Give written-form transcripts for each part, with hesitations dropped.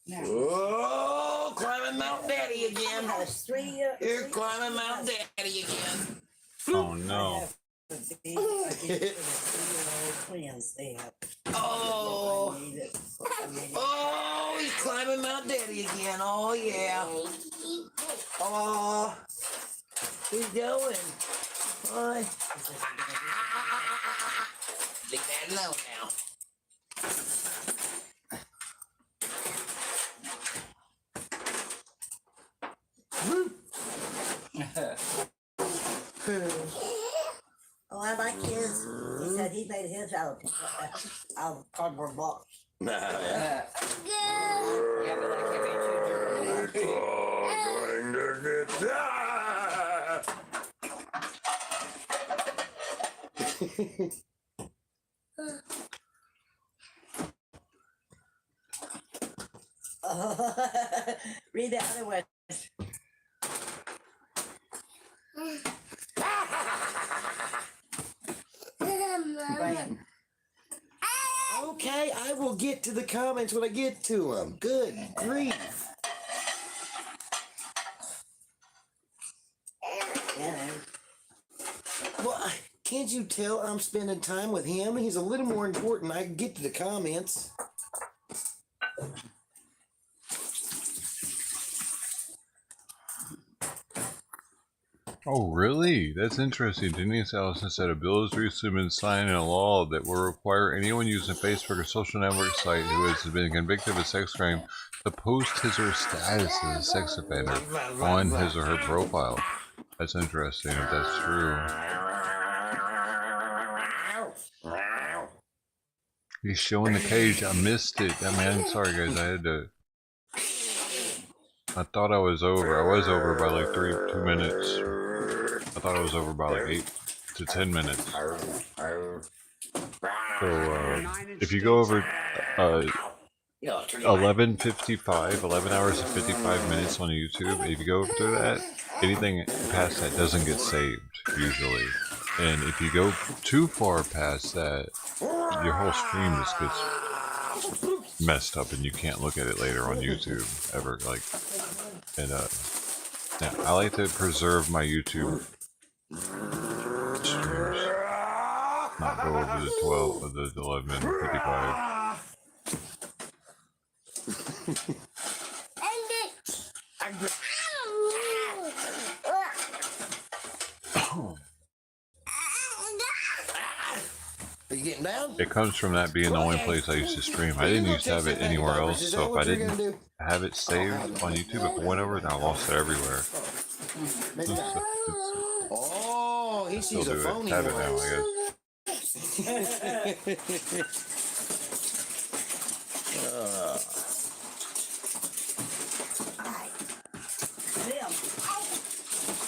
Oh, climbing Mount Daddy again. Has three. You're climbing Mount Daddy again. Oh no. Twins they have. Oh. Oh, he's climbing Mount Daddy again. Oh, yeah. Oh, he's going. Boy. Leave that alone now. Oh, I like his. He said he made his out of cardboard box. No, yeah. Yeah, but like if you choose Going to get that. Read the other one. Brian. Okay, I will get to the comments when I get to them. Good grief. Yeah. Well, can't you tell I'm spending time with him? He's a little more important. I can get to the comments. Oh, really? That's interesting. Denise Allison said a bill has recently been signed in a law that will require anyone using Facebook or social network site who has been convicted of a sex crime to post his or her status as a sex offender on his or her profile. That's interesting if that's true. He's showing the cage. I missed it. I mean, I'm sorry guys, I thought I was over. I was over by like 2 minutes. I thought I was over by like 8 to 10 minutes. So if you go over 11:55, 11 hours and 55 minutes on YouTube, if you go through that, anything past that doesn't get saved usually. And if you go too far past that, your whole stream just gets messed up and you can't look at it later on YouTube ever. Like, and yeah, I like to preserve my YouTube streams, not go over the 12 or the 11:55. Are you getting down? It comes from that being the only place I used to stream. I didn't used to have it anywhere else, so if I didn't have it saved on YouTube, if I went over, then I lost it everywhere. Oh, he sees a phony have it now, I guess.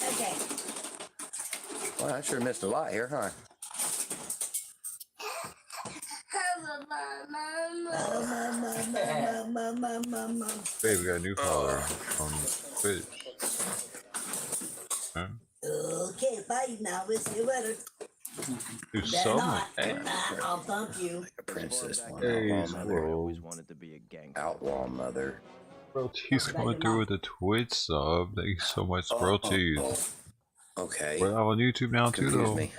Okay. Well, I sure missed a lot here, huh? Hey, we got a new follower on Twitch. Huh? Okay, bye now. We'll see you later. Do something. I'll thump you. A princess. Hey, always wanted to be a gangster. Outlaw mother. Bro, T's coming through with a Twitch sub. Thank you so much, Bro T's. Okay. We're on YouTube now too, Confuse though. me.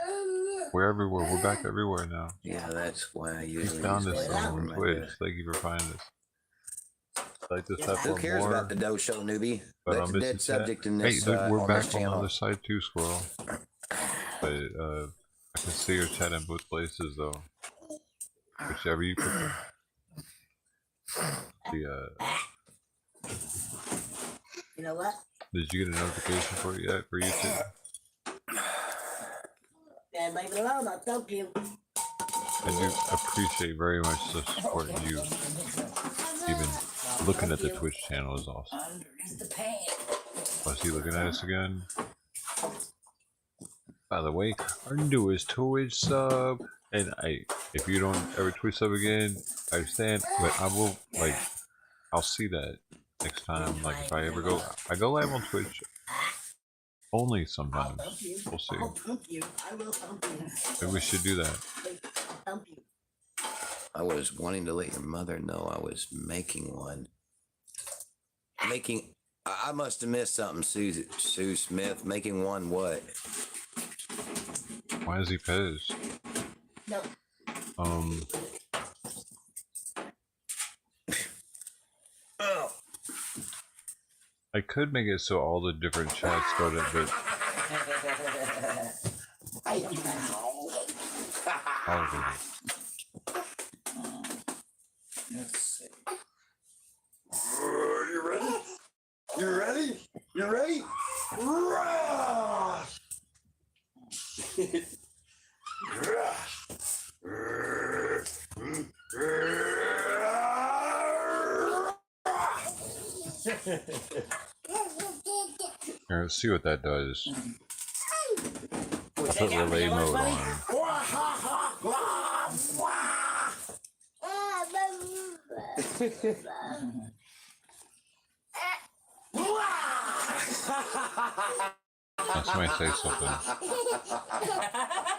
We're everywhere. We're back everywhere now. Yeah, that's why I You usually found use us it on for Twitch. my- Thank you for finding us. Like this Who stuff cares more. about the dough show, newbie? But That's on a this dead subject in hey, this. dude, we're on back this on the channel. other side too, Squirrel. But I can see your chat in both places though. Whichever you prefer. The You know what? did you get a notification for it yet for YouTube? Yeah, leave it alone. I'll thump you. I do appreciate very much the support you. Even looking at the Twitch channel is awesome. Oh, is he looking at us again? By the way, our newest Twitch sub, and if you don't ever Twitch sub again, I understand, but I will, like, I'll see that next time, like, if I ever go, I go live on Twitch, only sometimes, we'll see. I'll thump you. I will thump you. Maybe we should do that. I'll thump you. I was wanting to let your mother know I was making one. Making. I must have missed something, Sue Smith. Making one what? Why is he pissed? No. Oh. I could make it so all the different chats go to, but probably. Let's see. You ready? You ready? You ready? Rah! Here, let's see what that does. Put relay mode on. That's when I say something.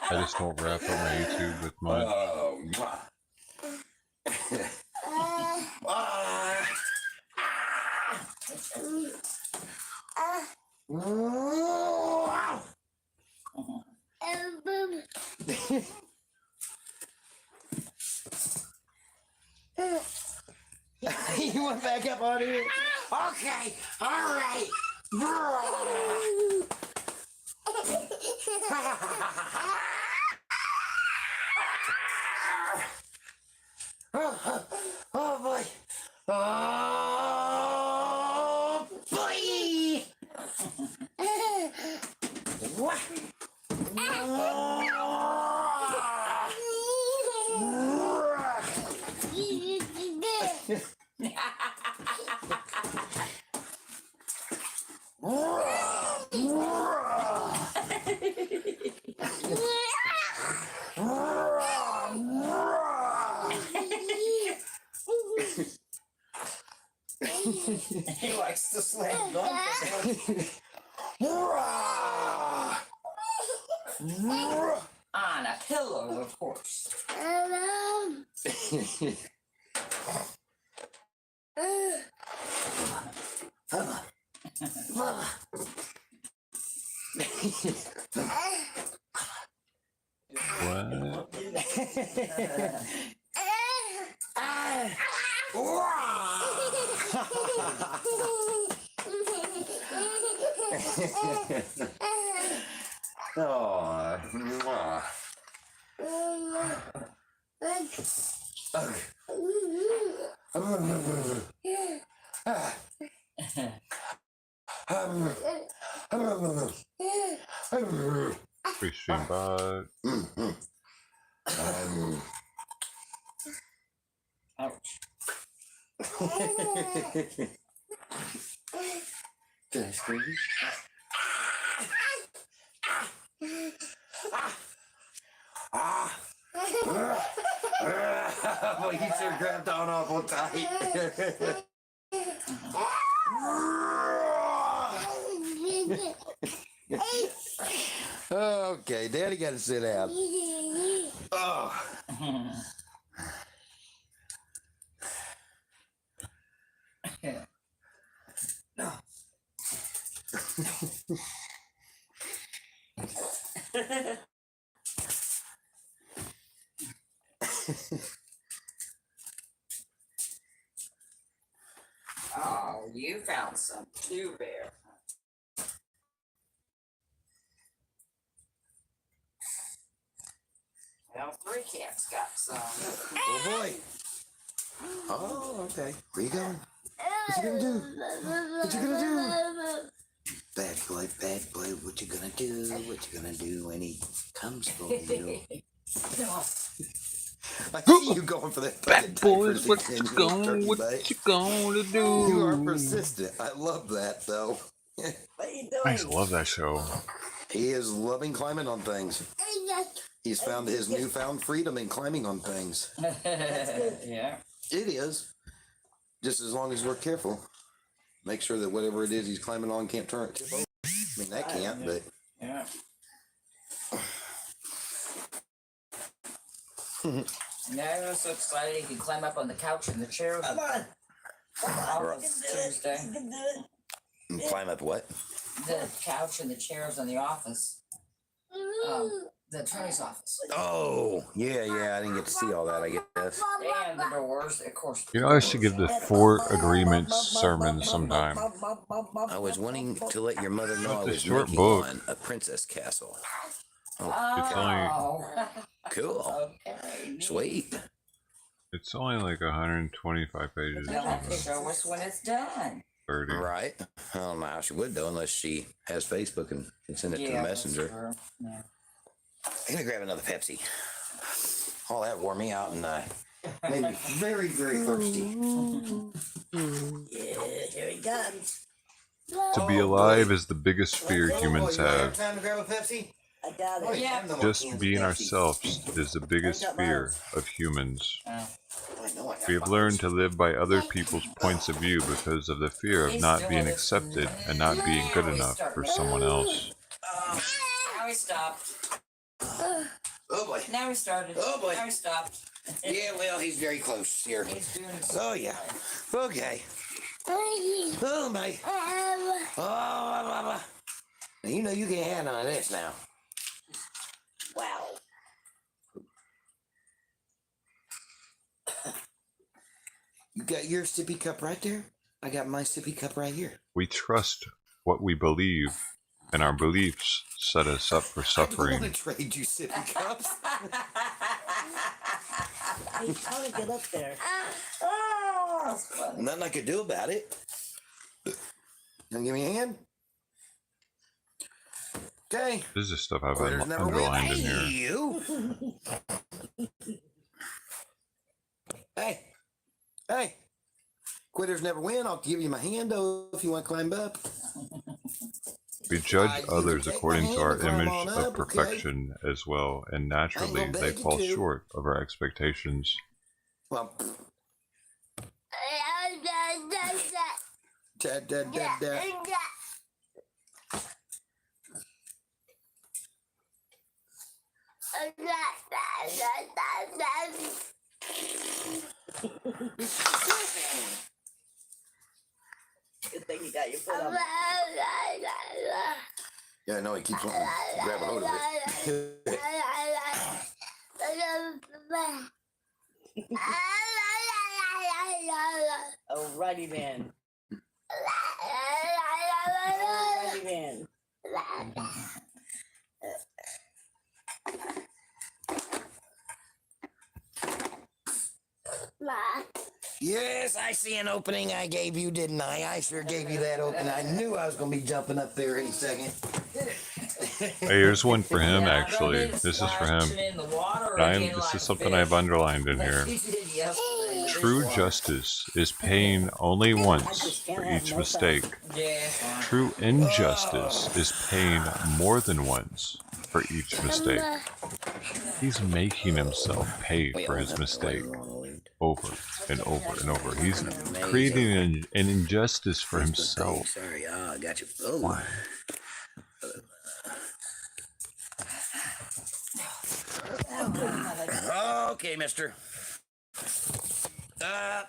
I just don't wrap up my YouTube with much. You went back up on here? Okay, all right. Oh boy. Oh boy. What? He likes to slam dunk. On a pillow, of course. What? Free stream bot. Ouch. Can I scream? Boy, you sure grabbed on awful tight. Okay, Daddy got to sit down. Oh. Oh, you found some too, Bear. Well, 3 cats got some. Oh boy. Oh, okay. Where you going? What you gonna do? What you gonna do? Bad boy, what you gonna do? What you gonna do when he comes for you? I see you going for that. Bad boys, what you gonna do? You are persistent. I love that though. What are you doing? I just love that show. He is loving climbing on things. He's found his newfound freedom in climbing on things. Yeah. It is. Just as long as we're careful. Make sure that whatever it is he's climbing on can't turn it tip over. I mean, that can't, but. Yeah. Yeah, I'm so excited he can climb up on the couch and the chair. Come on. Office Tuesday. You can do it. And climb up what? The couch and the chairs in the office. The attorney's office. Oh, yeah. I didn't get to see all that, I guess. And the doors, of course. You know, I should give the 4 agreements sermon sometime. I was wanting to let your mother know I It's a was short making book. one, a princess castle. It's only Cool. Okay. Sweet. It's only like 125 pages. You'll have to show us when it's done. 30. Right. I don't know how she would, though, unless she has Facebook and can send it to the that's messenger. true. Yeah. I'm going to grab another Pepsi. All that wore me out, and I made me very, very thirsty. Yeah, here he comes. To be alive is the biggest fear humans have. Time to grab a Pepsi? I got it. Yeah. Just being ourselves is the biggest fear of humans. We have learned to live by other people's points of view because of the fear of not being accepted and not being good enough for someone else. Now he stopped. Oh, boy. Now he started. Oh, boy. Now he stopped. Yeah, well, he's very close here. He's doing his Oh, yeah. Okay. Oh, my. Oh, now, you know you can't have none of this now. Wow. You got your sippy cup right there? I got my sippy cup right here. We trust what we believe, and our beliefs set us up for I don't suffering. want to trade you sippy cups. He's trying to get up there. Oh, that's funny. Nothing I could do about it. You give me a hand? Okay. This is stuff I've Quitters never win. underlined in Hey, here. you. Hey. Quitters never win. I'll give you my hand, though, if you want to climb up. We judge You others can take according my to our hand and climb image on of up, okay? perfection as well, and naturally gonna they beg you fall to. short of our expectations. Well. Da, da, da, da. Good thing you got your foot up. Yeah, I know he keeps wanting to grab a hold of it. Alrighty then. Alrighty then. Yes, I see an opening I gave you, didn't I? I sure gave you that opening. I knew I was going to be jumping up there any second. Hey, here's one for him Yeah, actually. don't This is for him. splash it in the water This again like is something fish. I've underlined in Like here. you did yesterday with True dishwater. justice is paying only once for each mistake. Yeah. True injustice is paying more than once for each mistake. He's making himself pay for his mistake over and over and over. He's creating an injustice for himself. Sorry, I got you. Oh. Okay, mister. My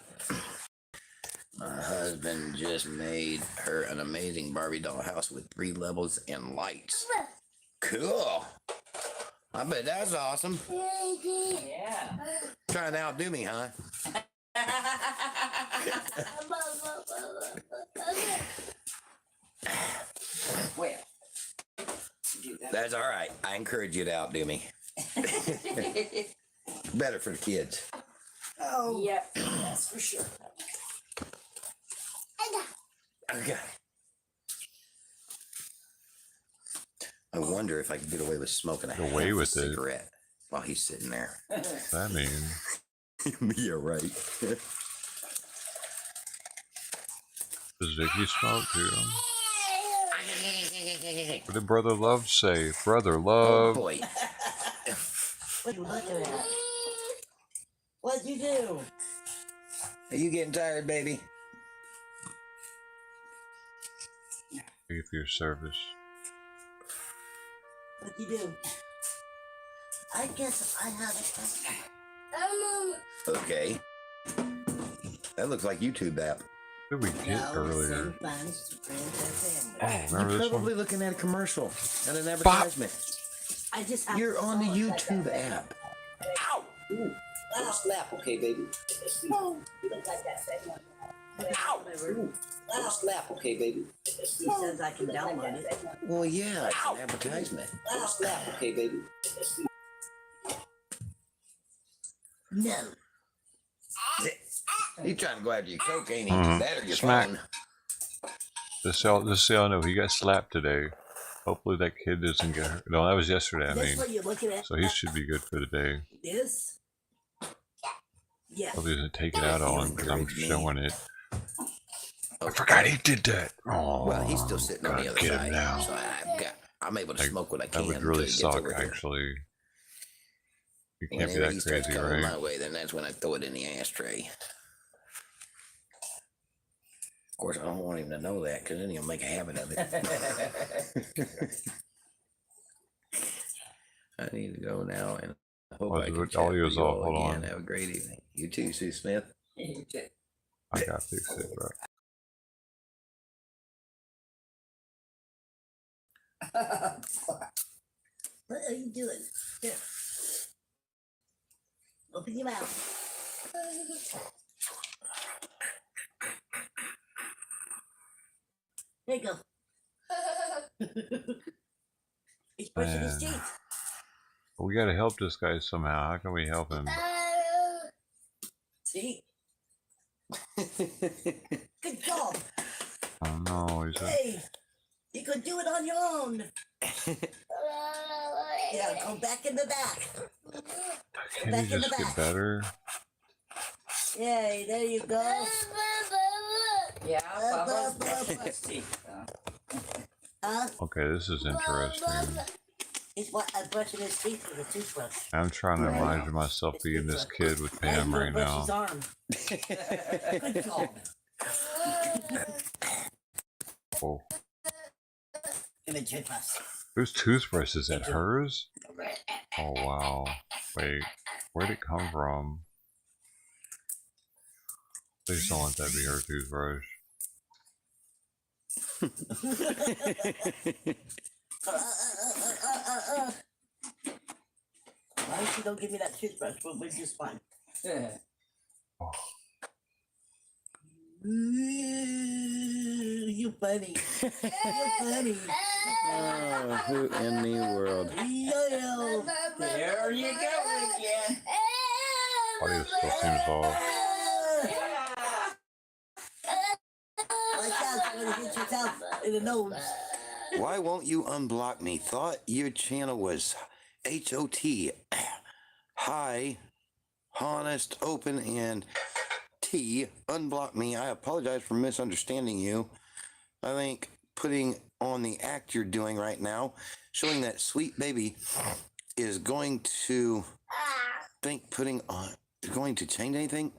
husband just made her an amazing Barbie doll house with 3 levels and lights. Cool. I bet that's awesome. Yeah. Trying to outdo me, huh? Well. That's all right. I encourage you to outdo me. Better for the kids. Oh. Yep, that's for sure. Okay. I wonder if I can get away with smoking a Away half a with it? cigarette while he's sitting there. That means Yeah, right. does Vicky smoke too? What did Brother Love say? Brother Oh Love. boy. What you looking at? What'd you do? Are you getting tired, baby? Thank you for your service. What'd you do? I guess I have a question. Okay. That looks like YouTube app. What did we get earlier? Send funds to friends and family. Oh, You're remember this probably one? looking at a commercial and an advertisement. I just have You're to on the follow it like YouTube that. app. Ow! Ooh, little slap, okay, baby. Oh, you look like that segment. Ow! Ooh, little slap, okay, baby. He says I can download it. Well, yeah, it's an advertisement. Little slap, okay, baby. No. He's trying to go after your coke, ain't he? Mhm. That or your Smack. phone. Just so y'all know, he got slapped today. Hopefully that kid doesn't get hurt. No, that was yesterday, I That's mean. what you're looking at. So he should be good for the day. This? Yes. Hope he doesn't take it out on him because I'm encourage me. showing it. I Okay. forgot he did that. Oh, Well, he's still sitting on the other get him side, now. so I'm able to Like, smoke what I that can. would until really he gets suck, over here. actually. You can't be Whenever that he starts crazy, coming right? my way, then that's when I throw it in the ashtray. Of course, I don't want him to know that because then he'll make a habit of it. I need to go now, and I hope Well, I the can chat audio's with you off. all Hold again. on. Have a great evening. You too, Sue Smith. I gotta fix it, bro. What are you doing? Here. Open your mouth. There you go. He's brushing his Man. teeth. We gotta help this guy somehow. How can we help him? See? Good job. I don't know. He's a, Hey, you could do it on your own. Yeah, go back in the back. can he just get better? Yay, there you go. Yeah, Bubba's brushing his teeth. Huh? Okay, this is interesting. He's brushing his teeth with a toothbrush. I'm trying to imagine myself being this kid with Pam Now right he's gonna brush now. his arm. Good job. Oh, Give it to us. whose toothbrush is that? Hers? Oh wow. Wait, where'd it come from? Please don't let that be her toothbrush. Why don't you don't give me that toothbrush? We'll be just fine. You funny. You funny. Oh, who in the world? Yo. There you go again. Audio still seems off. Like that, you're gonna hit yourself in the nose. Why won't you unblock me? Thought your channel was HOT. Hi, honest, open, and T. Unblock me. I apologize for misunderstanding you. I think putting on the act you're doing right now, showing that sweet baby, is going to think putting on is going to change anything.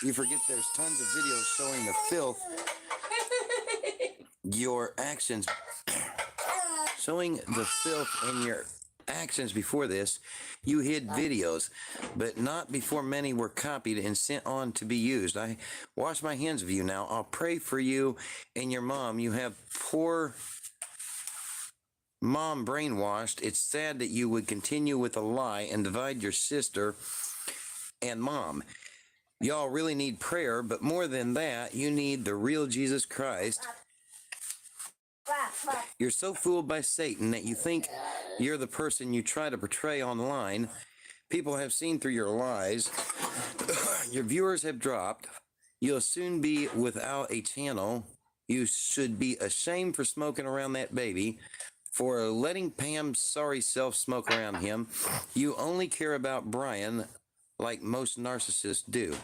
You forget there's tons of videos showing the filth. Your actions, showing the filth in your actions before this. You hid videos, but not before many were copied and sent on to be used. I wash my hands of you now. I'll pray for you and your mom. You have poor mom brainwashed. It's sad that you would continue with a lie and divide your sister and mom. Y'all really need prayer, but more than that, you need the real Jesus Christ. You're so fooled by Satan that you think you're the person you try to portray online. People have seen through your lies. Your viewers have dropped. You'll soon be without a channel. You should be ashamed for smoking around that baby, for letting Pam's sorry self smoke around him. You only care about Brian like most narcissists do.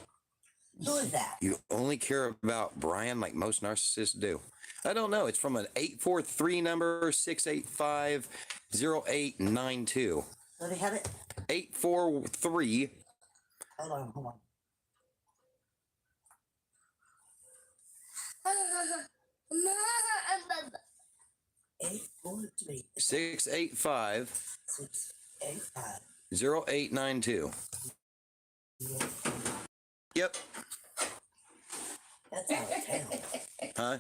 Who is that? You only care about Brian like most narcissists do. I don't know. It's from an 843 number, 685-0892. Do they have it? 843. Hold on. 843 685 685 0892. Yep. That's out of town. Huh?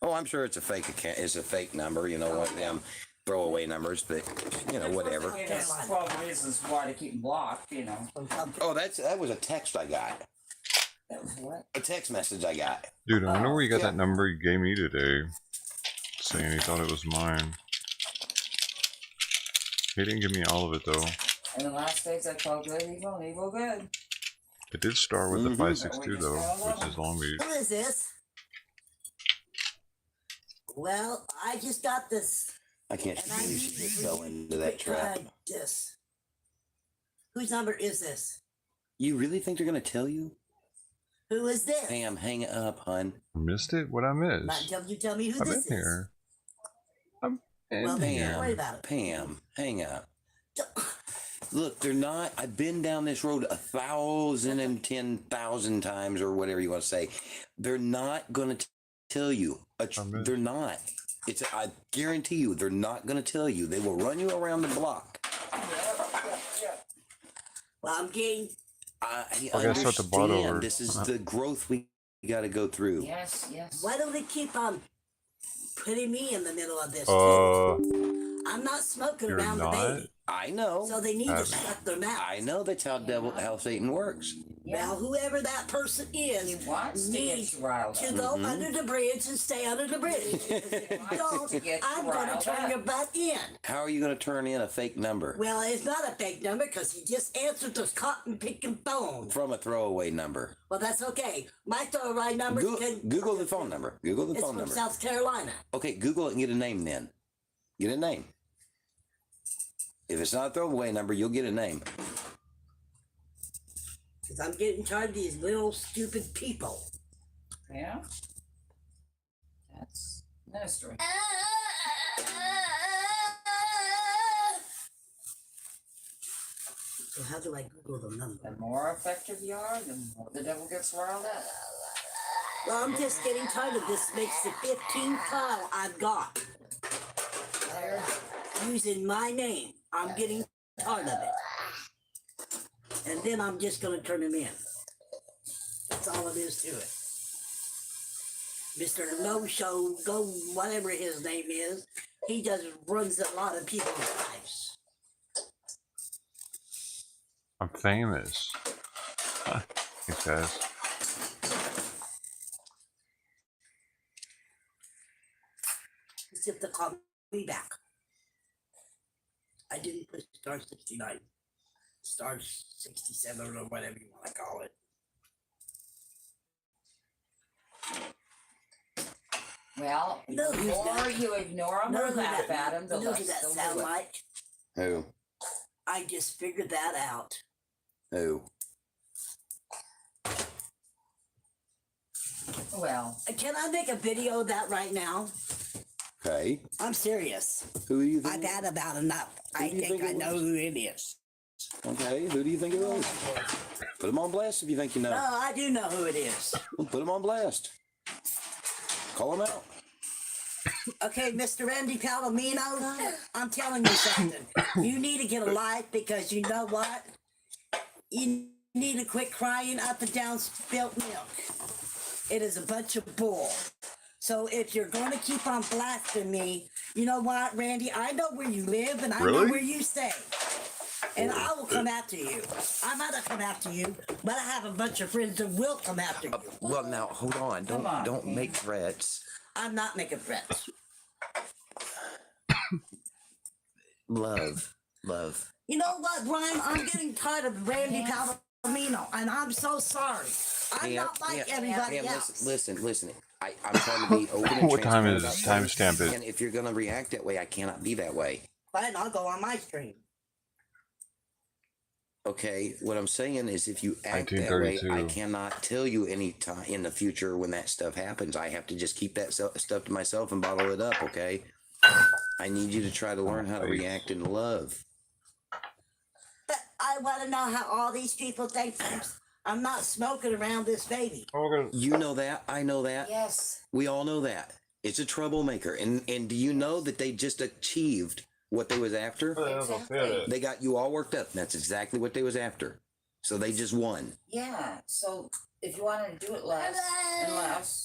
Oh, I'm sure it's a fake account. It's a fake number. You know, one of them throwaway numbers, but you know, whatever. You know, it's 12 reasons why to keep blocked, you know. Oh, that was a text I got. That was what? A text message I got. Dude, I wonder where you got Yeah. that number you gave me today. Saying he thought it was mine. He didn't give me all of it though. In the last days I called good evil and evil good. It did start with the 562 though, which is Long Beach. Who is this? Well, I just got this. I can't And I believe need she just to fell into that trap. this. Whose number is this? You really think they're gonna tell you? Who is this? Pam, hang up, hun. I missed it? What'd I miss? Not until you tell me who I'm in this is. here. I'm in Well, then don't worry here. about it. Pam, hang up. Look, they're not. I've been down this road 1,010,000 times, or whatever you want to say. They're not gonna tell you. They're not. I guarantee you, they're not gonna tell you. They will run you around the block. Well, I'm getting. I gotta start the bot over. understand. This is the growth we got to go through. Yes, yes. Why don't they keep on putting me in the middle of this? I'm not smoking You're around the not? baby. I know. So they need to shut their mouth. I know that's how Satan works. Well, whoever that person He is wants to get needs you riled to up. go under the bridge and stay under the bridge. If you don't, To get I'm you going to riled turn up. your butt in. How are you going to turn in a fake number Well, it's not a fake number because he just answered the cotton picking phone. from a throwaway number? Well, that's okay. My throwaway number Google the phone number. Google the It's phone from number. South Carolina. Okay, Google it and get a name then. Get a name. If it's not a throwaway number, you'll get a name. Because I'm getting tired of these little stupid people. Yeah? That's ministry. So how do I Google the number? The more effective you are, the more the devil gets riled up. Well, I'm just getting tired of this. Makes the 15th call I've got. They're using my name. I'm getting tired of it. And then I'm just going to turn him in. That's all it is to it. Mr. No Show, go whatever his name is, he just runs a lot of people's lives. I'm famous. He says. As if to call me back. I didn't put star 69. Star 67 or whatever you want to call it. Well, the No, who's more that? you ignore them Know or who laugh that- at them, the know who less that they'll sound do it. like? Who? I just figured that out. Who? Well, Can I make a video of that right now? Okay. I'm serious. Who do you I've think? had about enough. I do you think think I it know was? who it is. Okay. Who do you think it was? Put them on blast if you think you know. No, I do know who it is. Put them on blast. Call them out. Okay, Mr. Randy Palomino, I'm telling you something. You need to get a life because you know what? You need to quit crying up and down spilt milk. It is a bunch of bull. So if you're going to keep on blasting me, you know what, Randy? I know where you live and I know Really? where you stay. And I will come after you. I might not come after you, but I have a bunch of friends that will come after you. Well, now hold on. Come on, Don't Pam. make threats. I'm not making threats. Love. You know what, Brian? I'm getting tired of Randy Palomino, and I'm so sorry. I'm Pam, not like Pam, everybody Pam, else. listen. I'm trying to be open and What time transparent is about it? things, Timestamp it. And if you're gonna react that way, I cannot be that way. Fine, I'll go on my stream. Okay, what I'm saying is if you act that way, I 1932. cannot tell you any time in the future when that stuff happens. I have to just keep that stuff to myself and bottle it up, okay? I need you to try to learn how to react in love. But I want to know how all these people think I'm not smoking around this baby. You know that, I know that. yes. We all know that. It's a troublemaker. And do you know that they just achieved what they was after? Exactly. They got you all worked up. That's exactly what they was after. So they just won. Yeah. So if you want to do it less and less,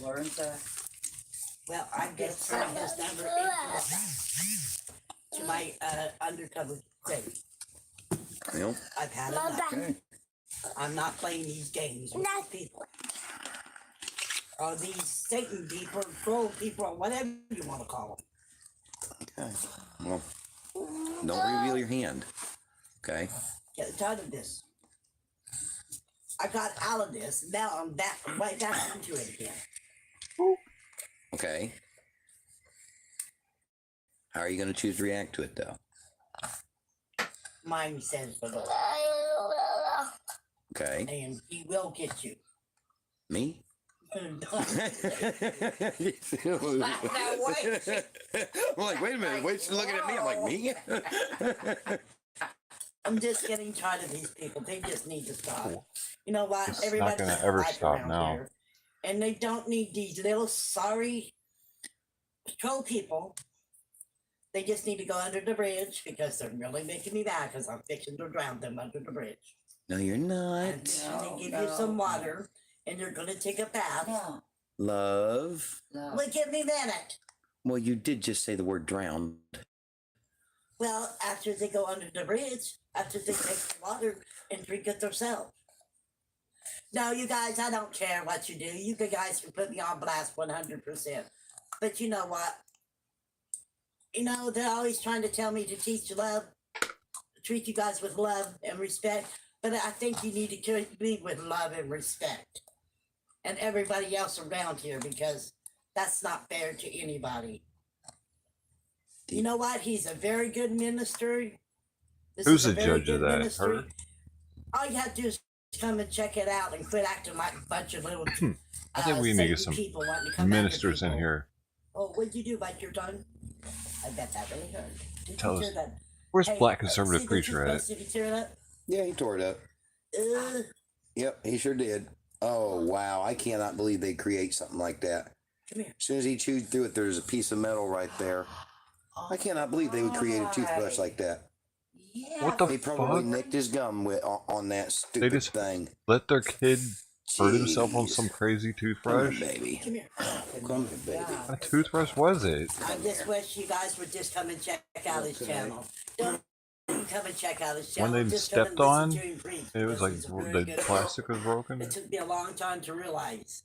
learn to. Well, I guess sent his number to my undercover thing. Well, I've had enough. okay. I'm not playing these games with these people. Or these Satan people, troll people, or whatever you want to call them. Okay. Well, don't reveal your hand. Okay. Get tired of this. I got out of this. Now I'm right back into it again. Okay. How are you going to choose to react to it, though? Mind says for the Okay. and he will get you. Me? Now, I'm like, wait a minute. Wait, she's looking at me. I'm like, me? I'm just getting tired of these people. They just need to stop. You know what? It's not Everybody's gonna got ever life stop around now. here, and they don't need these little sorry troll people. They just need to go under the bridge because they're really making me mad because I'm fixing to drown them under the bridge. No, you're not. And they give you some water, and you're going to take a bath. No, Love. no. Well, give me a minute. Well, you did just say the word drowned. Well, after they go under the bridge, after they take the water and drink it themselves. No, you guys, I don't care what you do. You guys can put me on blast 100%. But you know what? You know, they're always trying to tell me to teach love, treat you guys with love and respect. But I think you need to treat me with love and respect. And everybody else around here, because that's not fair to anybody. You know what? He's a very good minister. This Who's is a the very judge good of that? ministry. Her? All you have to do is come and check it out and quit acting like a bunch of little I think we need to get Satan some people wanting to come after ministers in people. here. Oh, what'd you do? Bite your tongue? I bet that really hurt. Did Tell you us. tear that? Where's Hey, Black Conservative see this Preacher at? place? Did you tear it up? Yeah, he tore it up. Yep, he sure did. Oh, wow. I cannot believe they create something like that. Come here. As soon as he chewed through it, there's a piece of metal right there. I cannot believe they would create a toothbrush like that. Yeah. What the He probably fuck? nicked his gum on that stupid just thing. Let their kid hurt himself on Jeez. some crazy Come here, toothbrush? baby. Come here. Come here, baby. What toothbrush was it? I just wish you guys would just come and check out his channel. Don't come and check out his channel. When they Just come and stepped listen on, to him preach, it was because like he's a very the good plastic was broken. It took me a long time to realize.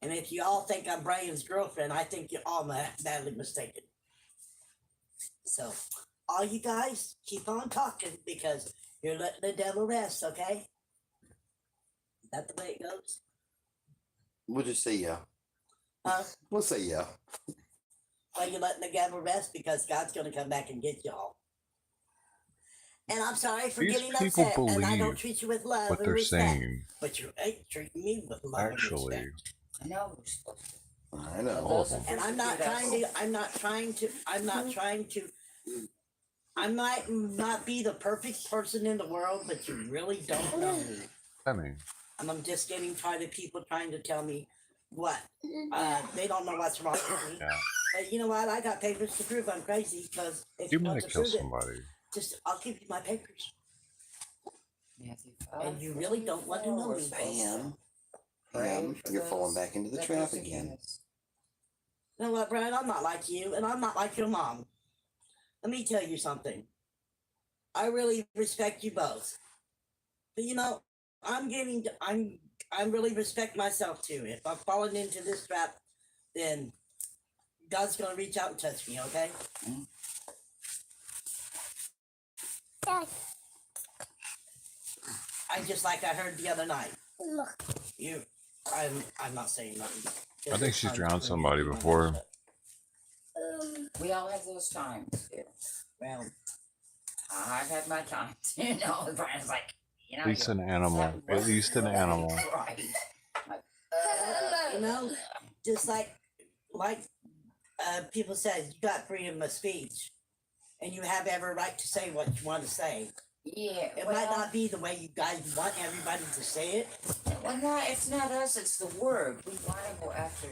And if you all think I'm Brian's girlfriend, I think you're all badly mistaken. So, all you guys, keep on talking because you're letting the devil rest, okay? Is that the way it goes? We'll just say yeah. Huh? We'll say yeah. Well, you're letting the devil rest because God's going to come back and get y'all. And I'm sorry for These getting people upset, and I don't believe treat you with love what and they're respect. saying. But you ain't treating me with love Actually, and respect. I know. We're supposed to. I know. Those are And I'm not trying to, I might not be the perfect person in the world, but you really don't know me. I mean, And I'm just getting tired of people trying to tell me what. They don't know what's wrong with me. yeah. But you know what? I got papers to prove I'm crazy because if You you want might to kill prove it, somebody. just I'll give you my papers. Matthew And you really don't want to know me. Bam. Bam. You're falling back into the trap again. You know what, Brian? I'm not like you, and I'm not like your mom. Let me tell you something. I really respect you both. But you know, I really respect myself too. If I'm falling into this trap, then God's gonna reach out and touch me, okay? I just like I heard the other night. I'm not saying nothing. I think she's drowned somebody before. We all have those times. Yeah. Well, I've had my times. You know, Brian's like, you know. At least an animal. At least an animal. Right. Like, you know, just like people said, you got freedom of speech, and you have every right to say what you want to say. yeah. It might not be the way you guys want everybody to say it. Well, no, it's not us. It's the word. We want to go after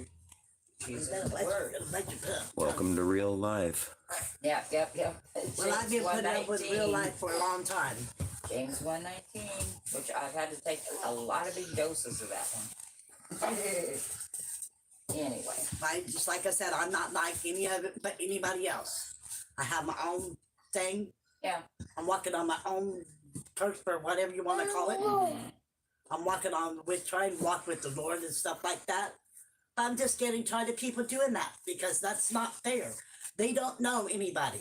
Jesus. The word. Welcome to real life. Yep. Well, I've been putting up with real life for a long time. James 1:19, which I've had to take a lot of big doses of that one. Anyway. Just like I said, I'm not like any of it but anybody else. I have my own thing. Yeah. I'm walking on my own turf or whatever you want to call it. I'm walking on with trying to walk with the Lord and stuff like that. I'm just getting tired of people doing that because that's not fair. They don't know anybody.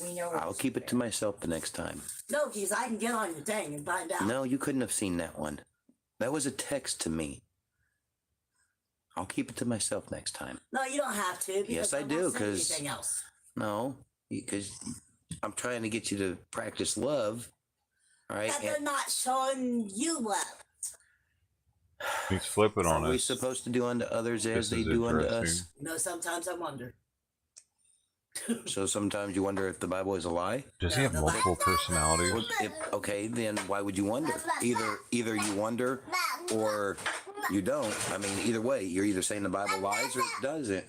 We know. I'll keep it to myself the next time. No, because I can get on your thing and find out. No, you couldn't have seen that one. That was a text to me. I'll keep it to myself next time. No, you don't have to. Yes, I won't do, say 'cause- anything else. No, because I'm trying to get you to practice love. All right. But they're not showing you love. He's flipping on Are we us. supposed to do unto others as This they is do unto us? interesting. You know, sometimes I wonder. So sometimes you wonder if the Bible is a lie. Does he have multiple personalities? Well, okay, then why would you wonder? Either you wonder or you don't. I mean, either way, you're either saying the Bible lies or it doesn't.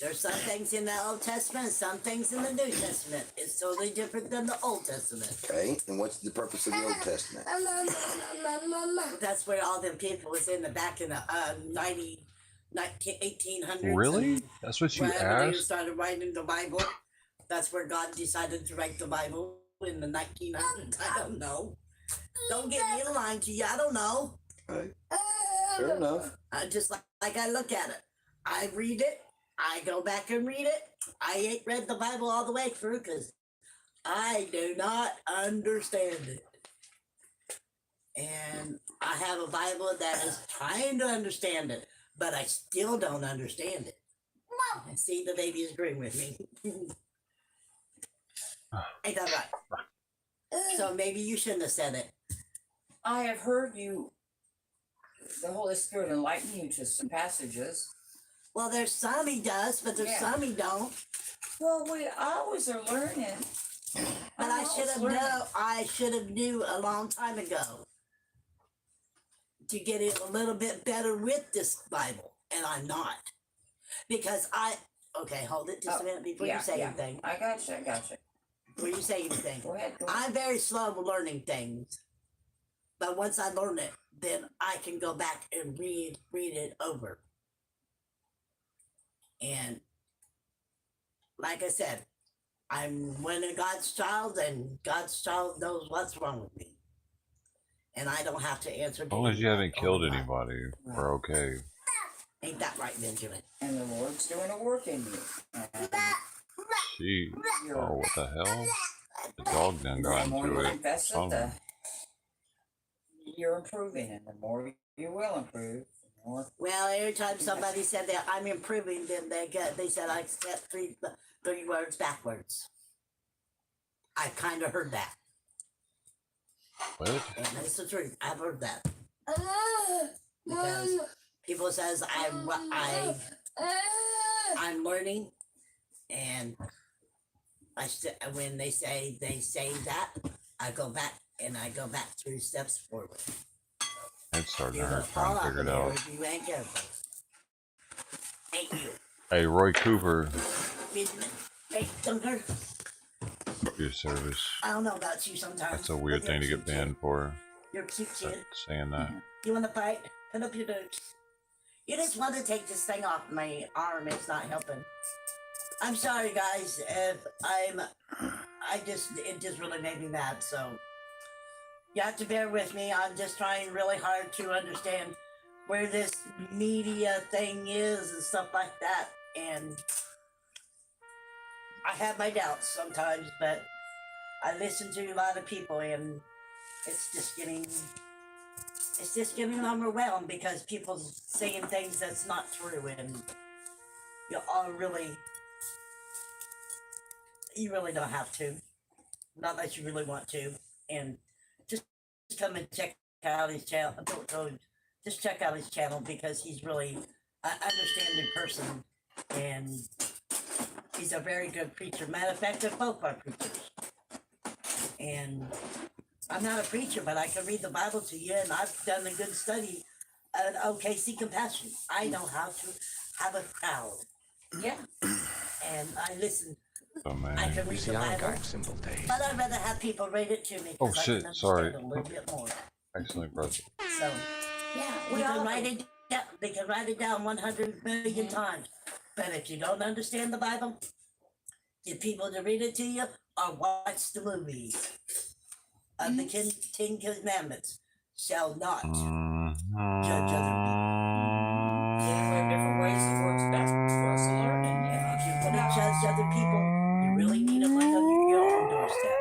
There's some things in the Old Testament and some things in the New Testament. It's totally different than the Old Testament. Okay, and what's the purpose of the Old Testament? That's where all them people was in the back in the 1800s. Really? and That's what you whenever they asked? started writing the Bible. That's where God decided to write the Bible in the 1900s. I don't know. Don't get me lying to you. I don't know. Okay. Fair enough. Just like I look at it. I read it. I go back and read it. I ain't read the Bible all the way through because I do not understand it. And I have a Bible that is trying to understand it, but I still don't understand it. See, the baby is agreeing with me. Ain't that right? So maybe you shouldn't have said it. I have heard you, the Holy Spirit enlighten you to some passages. Well, there's some he does, but there's some he don't. Well, we always are learning. But I should have knew a long time ago to get it a little bit better with this Bible, and I'm not. Because okay, hold it just a minute before you say anything. I got you. Before you say anything. Go ahead. I'm very slow with learning things. But once I learn it, then I can go back and read it over. And like I said, I'm one of God's child, and God's child knows what's wrong with me. And I don't have to answer. As long as you haven't killed anybody, we're okay. Ain't that right, Benjamin? And the Lord's doing a work in you. Gee. Oh, what the hell? The dog done got The more into you it. confess Son. it, you're improving, and the more you will improve, the more. Well, every time somebody said that I'm improving, then they said I said three words backwards. I kind of heard that. What? And that's the truth. I've heard that. Because people says I'm learning, and when they say that, I go back 3 steps forward. It's starting You're to gonna hurt trying fall to off figure of it there out. if you ain't careful. Ain't you? Hey, Roy Cooper, Hey, Dunker. your service. I don't know about you sometimes. That's a weird but you're thing to a get cute banned for. kid. You're a cute kid. Saying that. You want to fight? Put up your notes. You just want to take this thing off my arm. It's not helping. I'm sorry, guys. If it just really made me mad. So you have to bear with me. I'm just trying really hard to understand where this media thing is and stuff like that. And I have my doubts sometimes, but I listen to a lot of people, and it's just getting overwhelmed because people saying things that's not true, and you really don't have to, not unless you really want to, and just come and check out his channel. Just check out his channel because he's really an understanding person, and he's a very good preacher. Matter of fact, they're both are preachers. And I'm not a preacher, but I can read the Bible to you, and I've done a good study at OKC Compassion. I know how to have a crowd. Yeah. And I listen. Oh, man. I can read the Bible, but I'd rather have people read it to me. Oh, I shit, can sorry. understand a little bit more. Accidentally pressed it. So, yeah, you can write it Yeah, they can write it down 100 million times. But if you don't understand the Bible, get people to read it to you or watch the movies of the Ten Commandments. Shall not judge other people. Yeah, we have different ways it works best for us to learn it. Yeah. If you're going to judge other people, you really need to look on your own doorstep.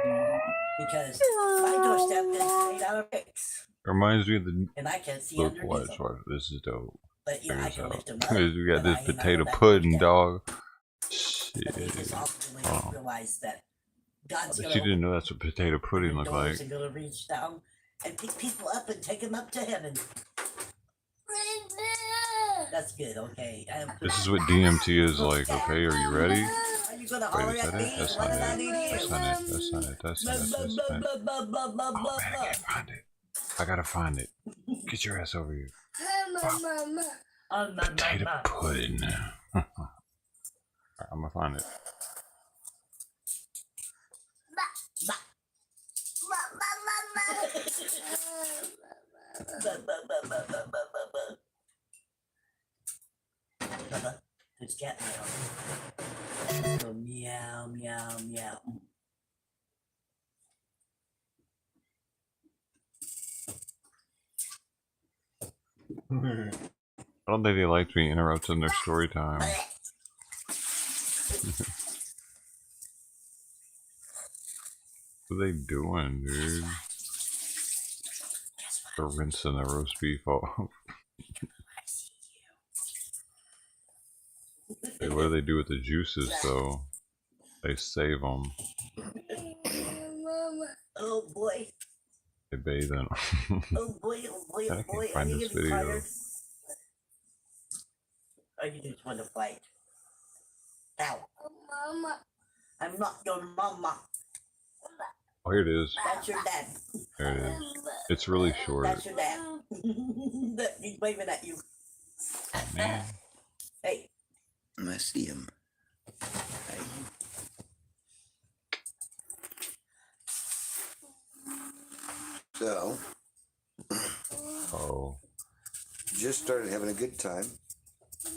Because my doorstep is made out of bricks. It reminds me of the And I can't see look. underneath Watch, them. watch. This is dope. But yeah, Check I this can out. lift them up. We got but this I ain't potato on that pudding, doorstep. dog. But they just Shit. ultimately Oh. realize that God's I bet going you to didn't know that's what potato pudding looked like. and going to reach down and pick people up and take them up to heaven. That's good, okay. This is what DMT is like, okay? Are you ready? Are you going to Wait, holler is that at me? it? That's What not did I it. do to you? That's not it. That's not it. That's not it. That's not it. Oh man, I can't find it. I gotta find it. Get your ass over here. Potato pudding. Alright, I'm gonna find it. There's cat meow. So meow, meow, meow. I don't think they liked me interrupting their story time. What are they doing, dude? They're rinsing the roast beef off. Hey, what do they do with the juices, though? They save them. Oh boy. They bathe in them. Oh boy, oh boy, I oh can't boy. find Are you this getting video. tired? Or you just want to fight? Ow. Mama. I'm not your mama. Oh, here it is. That's your dad. There it is. It's really short. That's your dad. He's waving at you. Oh, man. Hey. I see him. So, Oh. just started having a good time.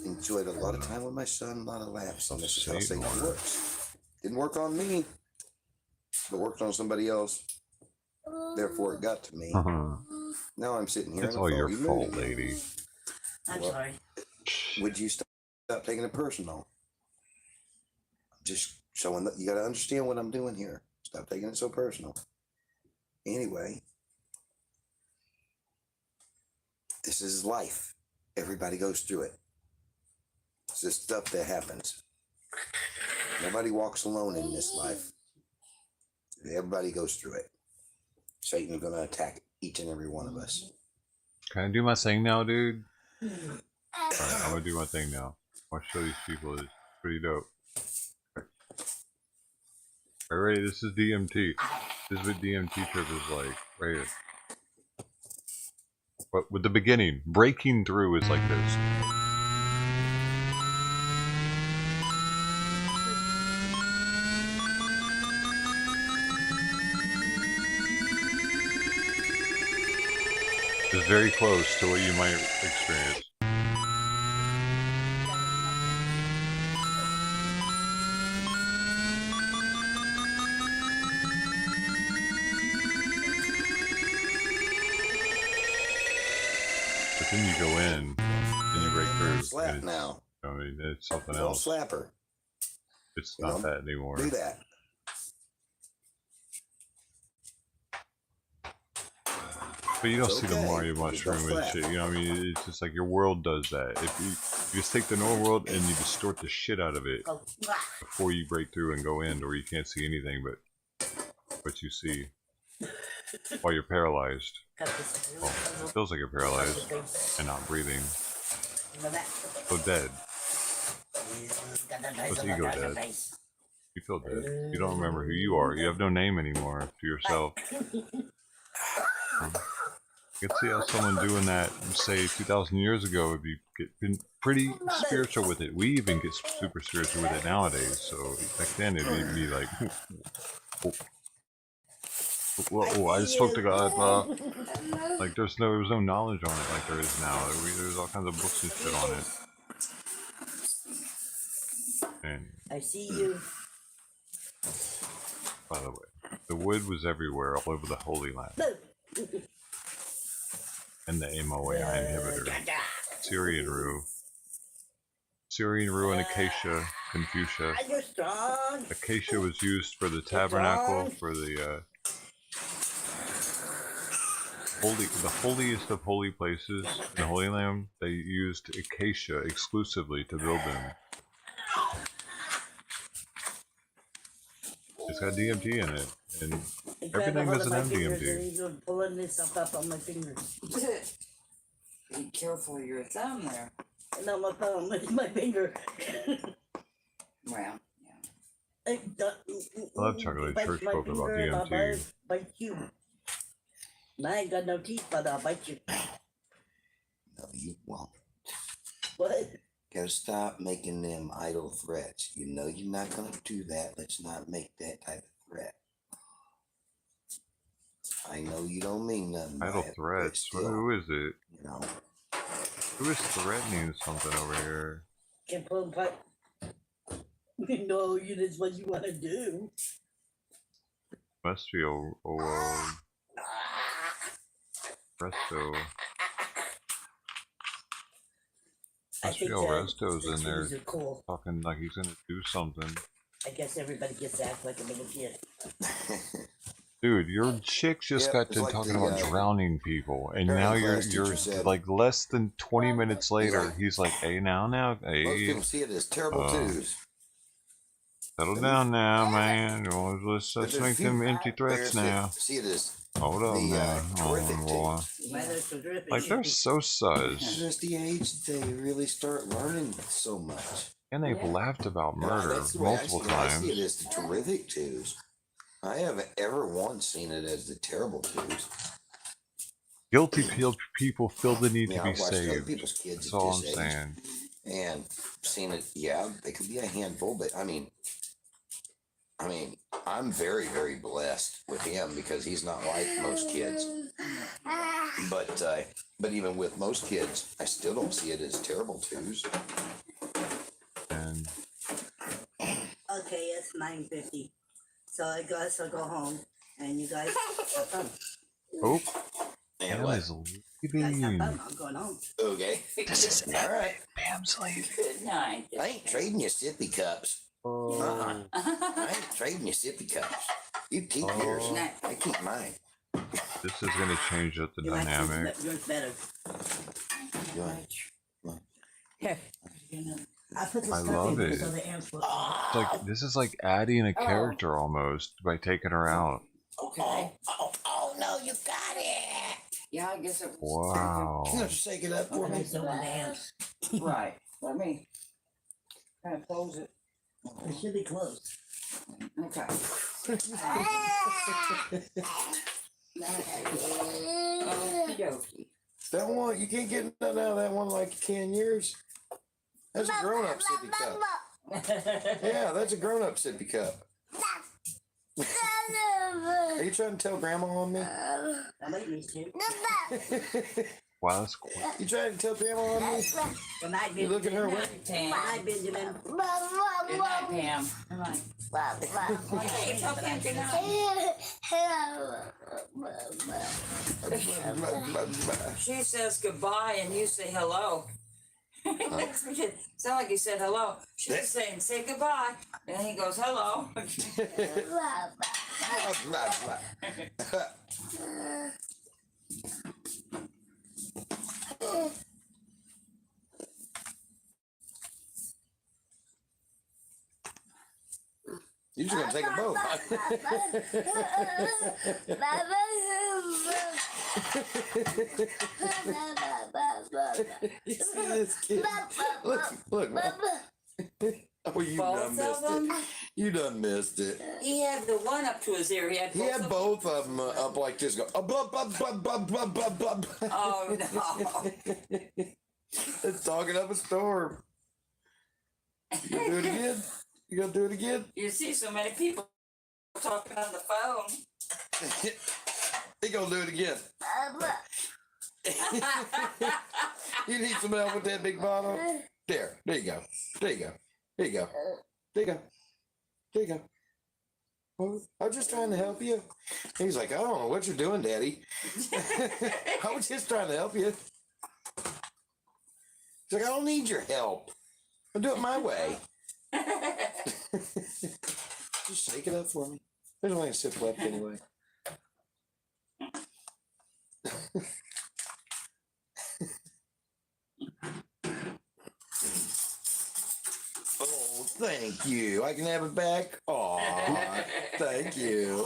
Enjoyed a lot of time with my son, a lot of laughs. And this is how Satan works. Didn't work on me, but worked on somebody else. Therefore, it got to me. Now I'm sitting here. It's in a all your foggy fault, mood. lady. I'm Well, sorry. Would you stop taking it personal? Just showing that you got to understand what I'm doing here. Stop taking it so personal. Anyway, this is life. Everybody goes through it. It's just stuff that happens. Nobody walks alone in this life. Everybody goes through it. Satan's going to attack each and every one of us. Can I do my thing now, dude? Alright, I'm gonna do my thing now. I'll show these people. It's pretty dope. Alright, this is DMT. This is what DMT trip is like. Right here. But with the beginning, breaking through is like this. It's very close to what you might experience. But then you go in, and you break through. Slap and now. I mean, it's something Little else. slapper. It's You not know, that anymore. Do that. But you don't It's see the okay. Mario Just don't mushroom and flap. shit. You know what I mean? It's just like your world does that. If you just take the normal world and you distort the shit out of it Oh, before you break through and go in, or you can't see anything but what you see while you're paralyzed. Well, it feels like you're paralyzed and not breathing. So dead. What's ego dead? You feel dead. You don't remember who you are. You have no name anymore to yourself. You can see how someone doing that, say 2,000 years ago, would be been pretty spiritual with it. We even get super spiritual with it nowadays. So back then it'd be like, Whoa, I spoke to God. Like there was no knowledge on it like there is now. There's all kinds of books and shit on it. And I see you. by the way, the wood was everywhere, all over the Holy Land. And the MOAI inhibitor. Syrian rue and acacia, confucia. You're strong. Acacia was used for the tabernacle, for the holiest of holy places in the Holy Land. They used acacia exclusively to build them. It's got DMT in it, and everything doesn't have DMT. You're pulling this up on my fingers. Be careful of your thumb there. No, my thumb. It's my finger. Well, yeah. I love Chocolate Church spoke about DMT. Bite you. I ain't got no teeth, but I'll bite you. No, you won't. What? Gotta stop making them idle threats. You know you're not gonna do that. Let's not make that type of threat. I know you don't mean nothing. Idle threats? Who is it? You know. Who is threatening something over here? Can't pull them pipe. No, you that's what you want to do. Must be Resto. Must be Resto's in there cool. talking like he's gonna do something. I guess everybody gets to act like a little kid. Dude, your chick just got done talking about drowning people, and now you're like less than 20 minutes later. He's like, "Hey, now, hey." Most people see it as terrible twos. Settle down now, man. Let's make them empty threats now. See it as hold on, man. Boy. Like they're so sus. It's just the age they really start learning so much. And they've laughed about murder multiple times. I see it as the terrific twos. I haven't ever once seen it as the terrible twos. Guilty people feel the need to be I've watched other saved. people's kids That's all at I'm this saying. age and seen it. Yeah, they could be a handful, but I mean, I'm very, very blessed with him because he's not like most kids. But even with most kids, I still don't see it as terrible twos. And okay, it's 9:50. So I guess I'll go home and you guys have fun. oh, And Pam what? is You guys have leaving. fun. I'm going home. Okay. This is All right. Pam's leaving. Good night. I ain't trading you sippy cups. Oh. I ain't trading you sippy cups. You keep yours. I keep mine. This is gonna change up the dynamic. Yours better. You want Here. I put this I stuff love in it. so the ants will. It's like this is like adding a character almost by taking her out. Okay. Oh no, you got it. Yeah, I guess it was. Wow. You have to shake it up for Okay, me. so the ants. Right. Let me kind of close it. It should be closed. Okay. Okey-dokey. That one, you can't get nothing out of that one like you can yours. That's a grown-up sippy cup. Yeah, that's a grown-up sippy cup. Are you trying to tell Grandma on me? I like these two. Wow, that's cool. You trying to tell Grandma on me? Good night, You looking her way? Good night, Benjamin. Good night, Pam. Good night. Hey, tell Pam good night. She says goodbye and you say hello. Sound like you said hello. She's saying say goodbye. And he goes hello. You just gonna take a boat. You see this kid? Look. Oh, you done Both missed of them? it. You done missed it. He had the one up to his ear. He had both of them. Both of them up like this. Go. Blah, blah, blah, blah, blah, blah, blah. Oh, no. It's talking up a storm. You gonna do it again? You gonna do it again? You see so many people talking on the phone. He gonna do it again. You need some help with that big bottle? There you go. There you go. There you go. There you go. There you go. Well, I'm just trying to help you. He's like, I don't know what you're doing, Daddy. I was just trying to help you. He's like, I don't need your help. I'll do it my way. Just shake it up for me. There's only a sip left anyway. Oh, thank you. I can have it back? Aw, thank you.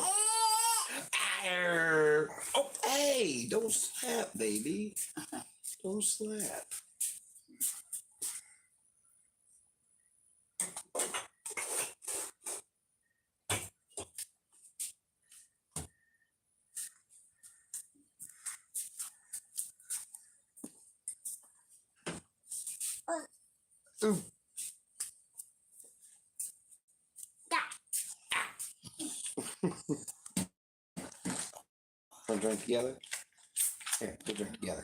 Arr. Oh, hey, don't slap, baby. Don't slap. Ooh. Want to drink together? Here, we'll drink together.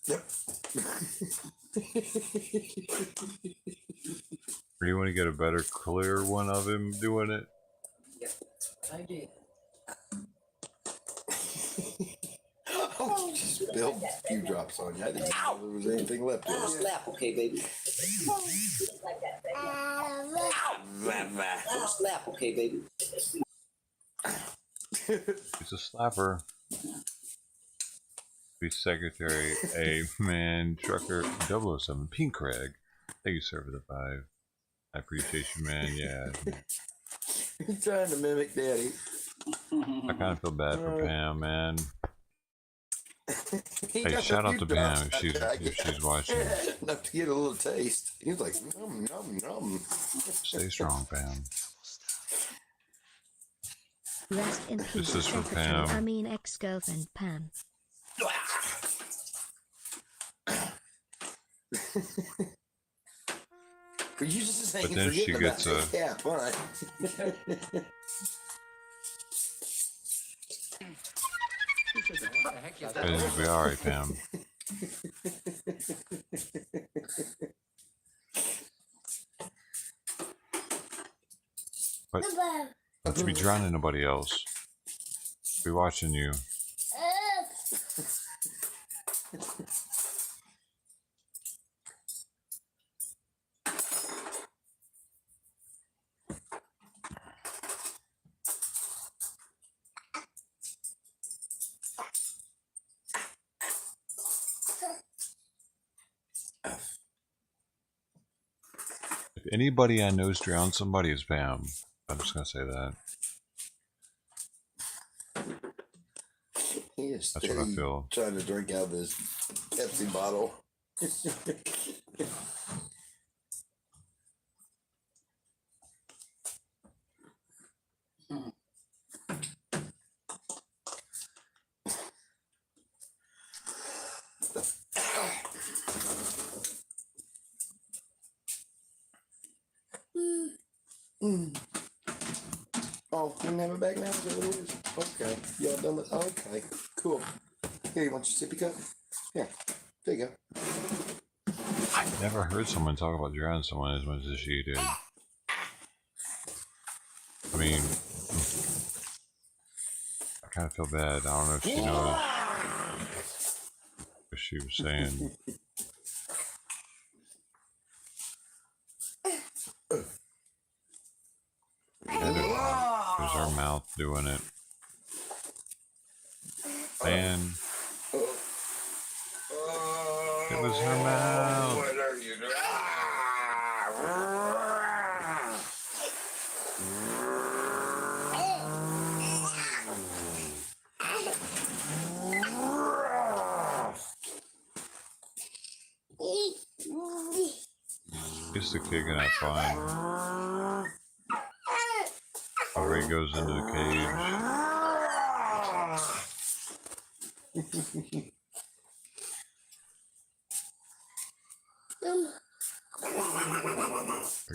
Yep. Or do you want to get a better, clear one of him doing it? Yep, that's what I did. Oh, you just spilled a few drops on you. I didn't know there was anything left in it. Slap, okay, baby. Don't slap, okay, baby. He's a slapper. Be Secretary A Man Trucker 007 Pink Craig. Thank you, sir, for the 5. I appreciate you, man. Yeah. He's trying to mimic Daddy. I kind of feel bad for Pam, man. He Hey, got shout a out few to Pam drops. if she's watching. Enough to get a little taste. He was like, nom, nom, nom. Stay strong, Pam. Rest in peace, This is for Secretary. Pam. I mean ex-girlfriend Pam. But you just saying, But then she gets a. Yeah, fine. It'll be alright, Pam. But not to be drowning nobody else. Be watching you. If anybody I know's drowned somebody, is Pam. I'm just gonna say that. He is That's what I feel. trying to drink out of this Pepsi bottle. Oh, you can have it back now? Is that what it is? Okay. Y'all done with okay. Cool. Here, you want your sippy cup? Here. There you go. I never heard someone talk about drowning someone as much as she did. I mean, I kind of feel bad. I don't know if she knows what she was saying. And it was her mouth doing it. Man, it was her mouth. What are you doing? It's the kid gonna have fun. Before he goes into the cage.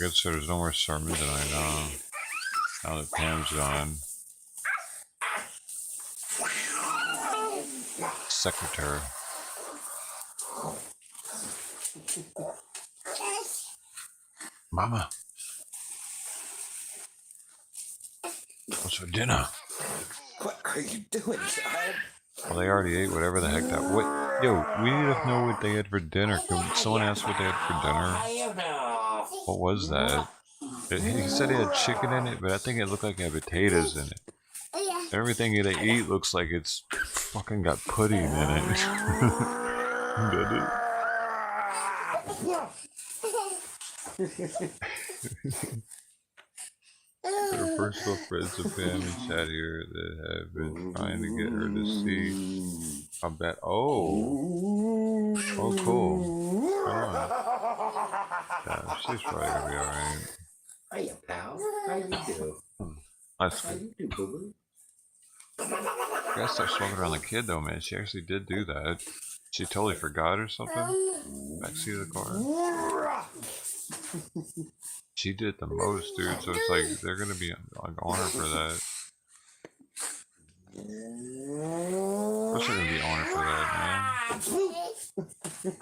guess there's no more sermon tonight, now that Pam's gone. Secretary. Mama. What's for dinner? What are you doing, child? Well, they already ate whatever the heck that. What? Yo, we need to know what they had for dinner. Can someone ask what they had for dinner? What was that? He said it had chicken in it, but I think it looked like it had potatoes in it. Everything they eat looks like it's fucking got pudding in it. Did it? There are personal friends of Pam and Chad here that have been trying to get her to see how bad. Oh, cool. Yeah, she's probably gonna be alright. Hiya, pal. How you do? That's How good. you do, boo-boo? I gotta start smoking around the kid though, man. She actually did do that. She totally forgot or something. Backseat of the car. She did the most, dude. So it's like they're gonna be like on her for that. Of course they're gonna be on her for that, man.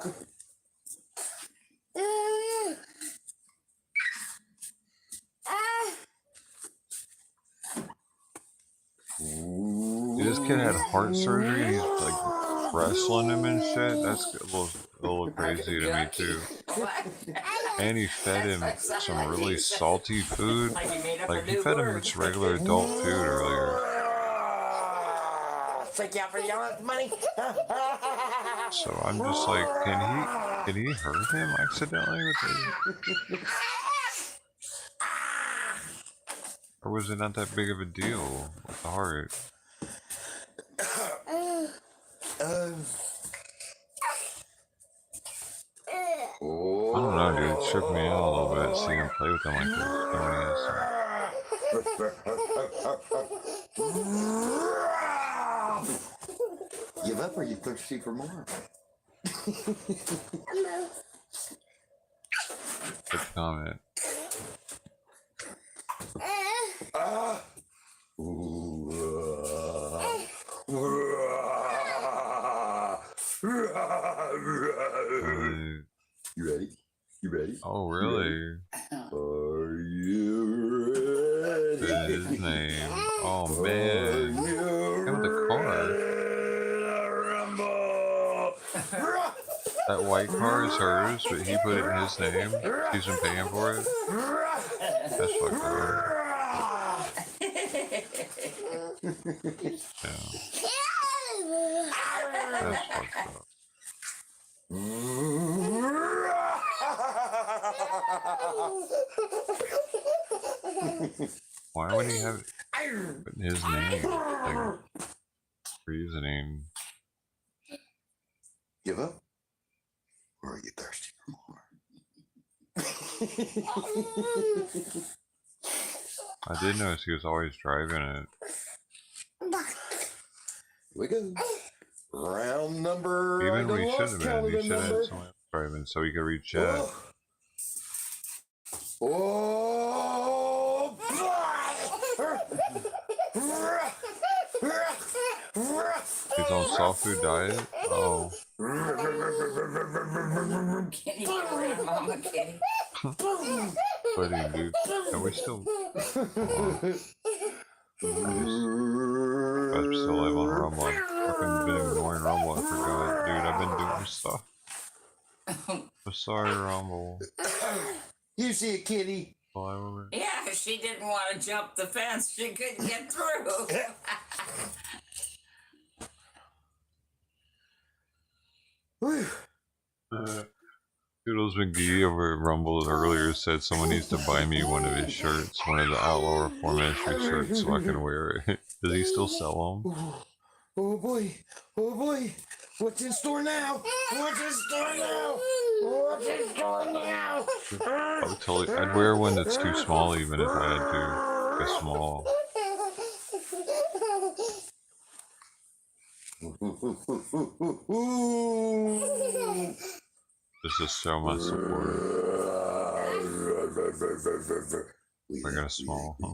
Dude, this kid had heart surgery and he's like wrestling him and shit. That's a little crazy to me too. And he fed him some really salty food. Like he fed him just regular adult food earlier. Take you out for yelling at the money. So I'm just like, can he hurt him accidentally with it? Or was it not that big of a deal with the heart? I don't know, dude. It tripped me out a little bit seeing him play with him like this. Give up, or are you thirsty for more? Good comment. You ready? You ready? Oh, really? Are you ready? That's his name. Oh, man. Look at the car. That white car is hers, but he put it in his name. He's been paying for it. That's fucked up. Yeah. That's fucked up. Why would he have put his name? Like, reasoning. Give up? Or are you thirsty for more? I did notice he was always driving it. Here we go. Round number. Even when he should have been. He should have had someone else driving so he could reach chat. Oh, He's on soft food diet? Oh. Kitty, Mama Kitty. Buddy, dude. Are we still... I'm still live on Rumble. I've fucking been ignoring Rumble. I forgot. Dude, I've been doing stuff. I'm sorry, Rumble. you see a kitty? Yeah, she didn't want to jump the fence. She couldn't get through. Doodles McGee over at Rumble earlier said someone needs to buy me one of his shirts, one of the Outlaw Reformation shirts, so I can wear it. Does he still sell them? Oh boy, oh boy, what's in store now? What's in store now? What's in store now? I'd wear one that's too small even if I had to. Like a small. Just to show my support. I got a small. Huh?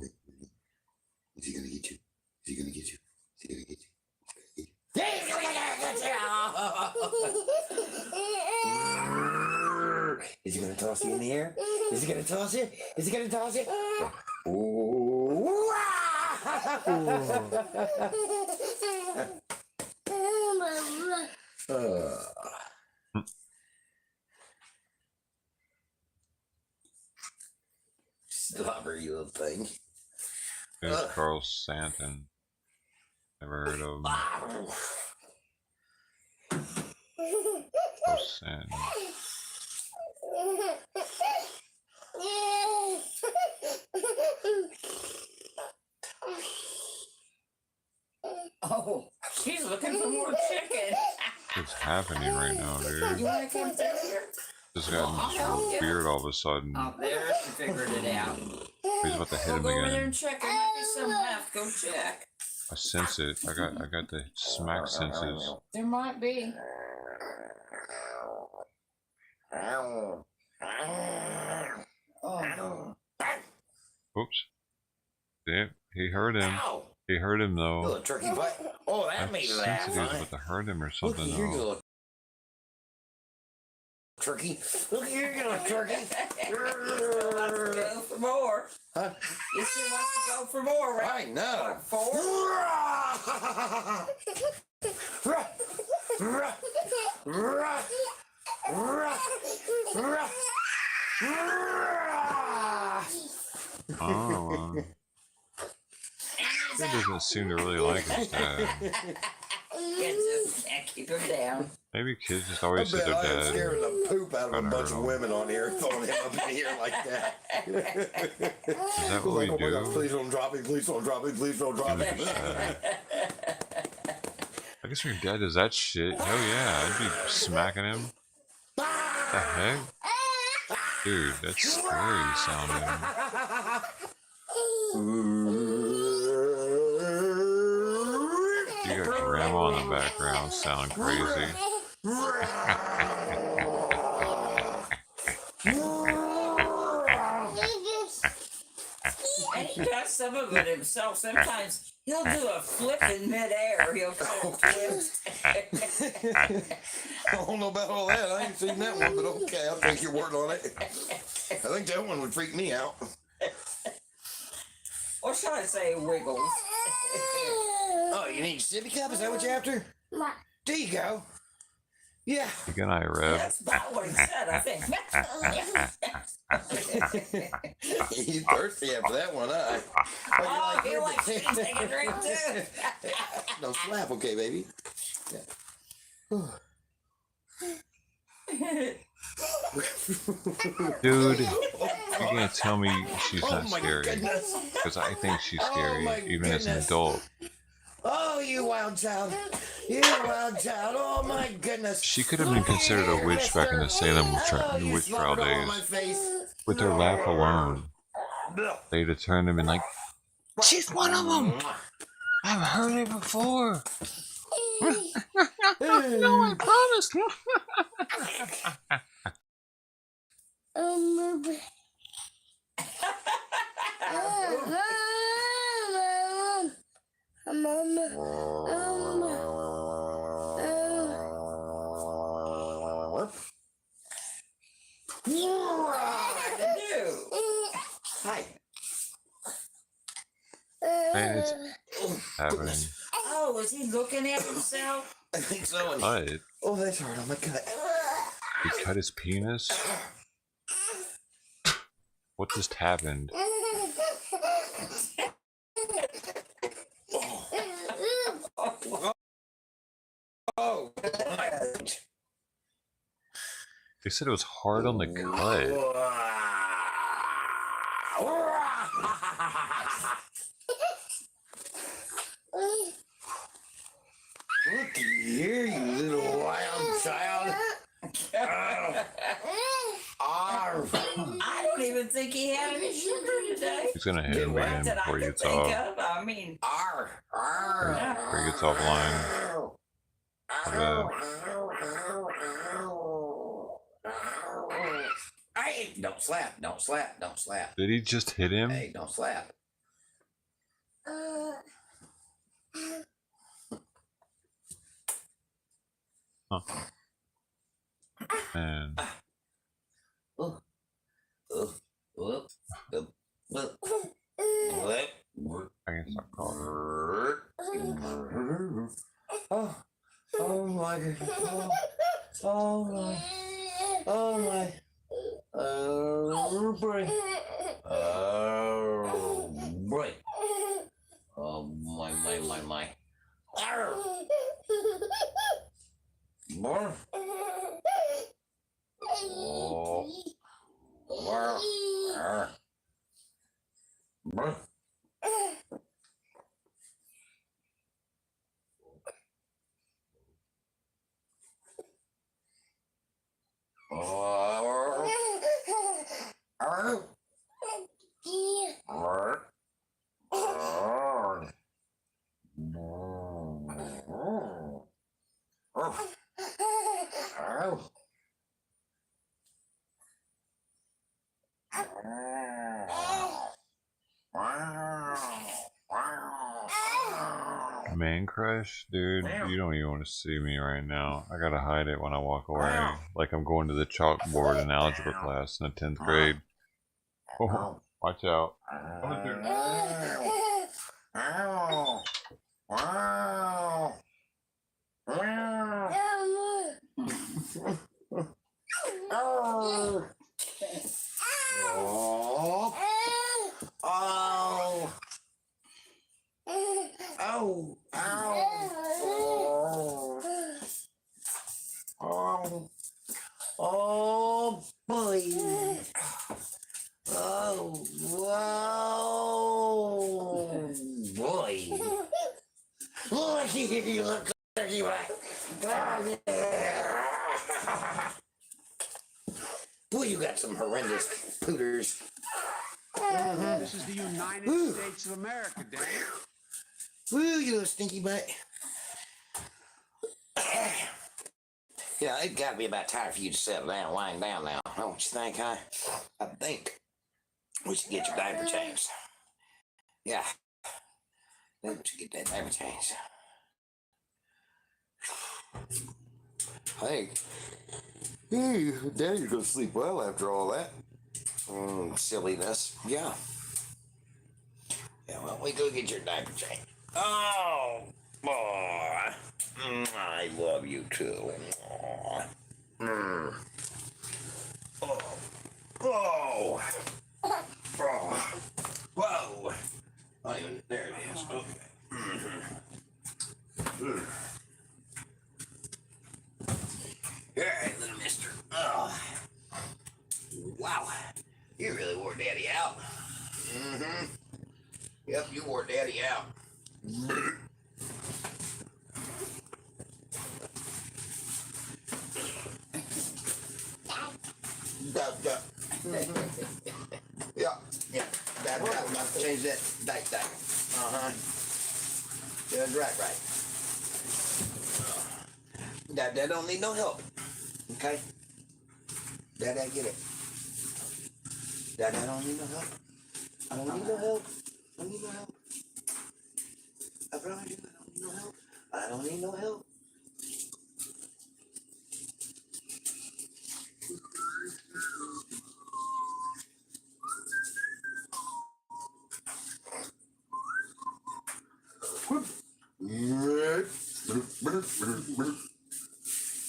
Is he gonna get you? Is he gonna get you? Is he gonna get you? Is he gonna toss you in the air? Is he gonna toss it? Is he gonna toss it? Ooh. Slobber, you little thing. There's Carl Santon. Never heard of him. Carl Santon. Oh, she's looking for more chicken. What's happening right now, dude? You want to come through here? Just got this real beard all of a sudden. Oh, there, she figured it out. He's about to hit him Go over there again. and check. There might be some left. Go check. I sense it. I got the smack senses. There might be. Oh. Oops. Damn, he heard him. Ow! He heard him You though. little turkey butt. Oh, that I made you sense laugh. it. He was Huh? about to hurt him or Look something at here, you though. little turkey. Look at here, you little turkey. Go for more. Huh? You still wants to go for more, right? I know. What, 4? Oh, he doesn't seem to really like his dad. Kids just can't keep him down. Maybe kids just I always said bet I their am dad. scaring the poop out of a Kinda bunch hurt of him. women on here, throwing him up in here like that. Is that what Like, we oh my God, do? please don't drop me, please don't drop me, please don't drop me. I guess when your dad does that shit, hell yeah, I'd be smacking him. What the heck? Dude, that's scary sounding. You got grandma in the background sounding crazy. And he does some of it himself. Sometimes he'll do a flip in midair. He'll flip. I don't know about all that. I ain't seen that one, but okay, I'll take your word on it. I think that one would freak me out. Or shall I say wiggles? Oh, you need a sippy cup? Is that what you're after? There you go. Yeah. You good night, Rev. That's about what he said, I think. You thirsty after that one, huh? Oh, he likes me to take a drink too. No slap, okay, baby. Dude, you can't tell me she's Oh not my scary. goodness. Because I think she's Oh scary, my even as an goodness. adult. Oh, you wild child. You wild child. Oh my goodness. She could have been considered a witch back in the Salem You witch trial slobbered all on days. my face. With her laugh alone, they'd have turned him in like, she's one of them! I've heard it before! No, I promise! Hi. Man, it's happening. Oh, was he looking at himself? I think so. But Oh, that's hard on my gut. he cut his penis? What just happened? Oh. They said it was hard on the cut. Look here, you little wild child. I don't even think he had any sugar today. He's gonna hit him What again did before I he gets think off. of? I mean, Before he gets offline. Hey, Hey, don't slap. Don't slap. Don't slap. Did he just hit him? Hey, don't slap. Huh. Man. Oh, oh, oh, oh, oh. I can stop calling. Oh, oh my God. Oh my. Oh my. Oh boy. Oh boy. Oh my. More. Oh. More. More. Man crush? Dude, you don't even want to see me right now. I gotta hide it when I walk away. Like I'm going to the chalkboard in algebra class in the 10th grade. Oh, watch out. Oh, dude. Oh boy. Oh, whoa, boy. Look, you look like you Boy, you got some horrendous pooters. This is the United States of America, Dad. Woo, you little stinky butt. Yeah, it's got to be about time for you to settle down, wind down now. Don't you think, huh? I think we should get your diaper changed. Yeah. I think we should get that diaper changed. Hey. Hey, Daddy, you're going to sleep well after all that. Silliness. Yeah. Yeah, well, we go get your diaper changed. Oh, boy. I love you too. Oh. Oh. Oh. Whoa. Oh, there it is. Okay. All right, little mister. Oh. Wow. You really wore Daddy out. Mm-hmm. Yep, you wore Daddy out. Yeah. Dad, change that diaper. Uh-huh. That's right. Dad don't need no help. Okay? Dad, get it. Dad, I don't need no help. I don't need no help. I don't need no help. I promise you, I don't need no help. I don't need no help.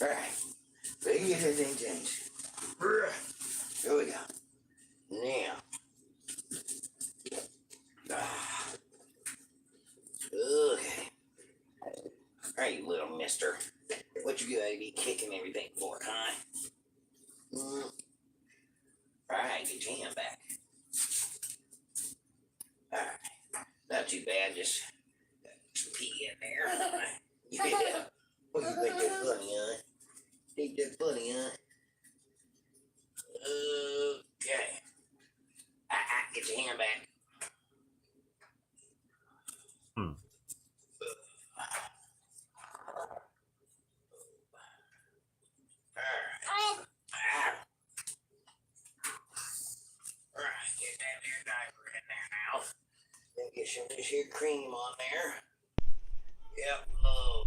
Alright. Ready to get that thing changed. Here we go. Now. Okay. Alright, you little mister. What you gotta be kicking everything for, huh? Alright, get your hand back. Alright. Not too bad, just some pee in there. Yeah. What you think that's funny, huh? Think that's funny, huh? Okay. Get your hand back. your cream on there. Yep. Oh,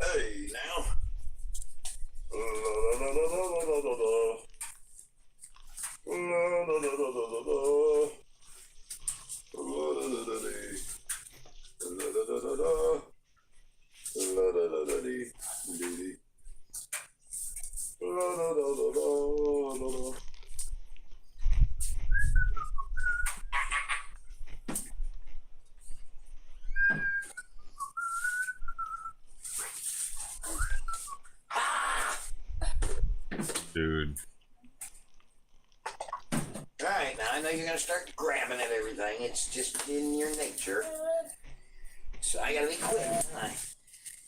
hey now. Dude. Alright, now I know you're gonna start grabbing at everything. It's just in your nature. So I gotta be quick, huh?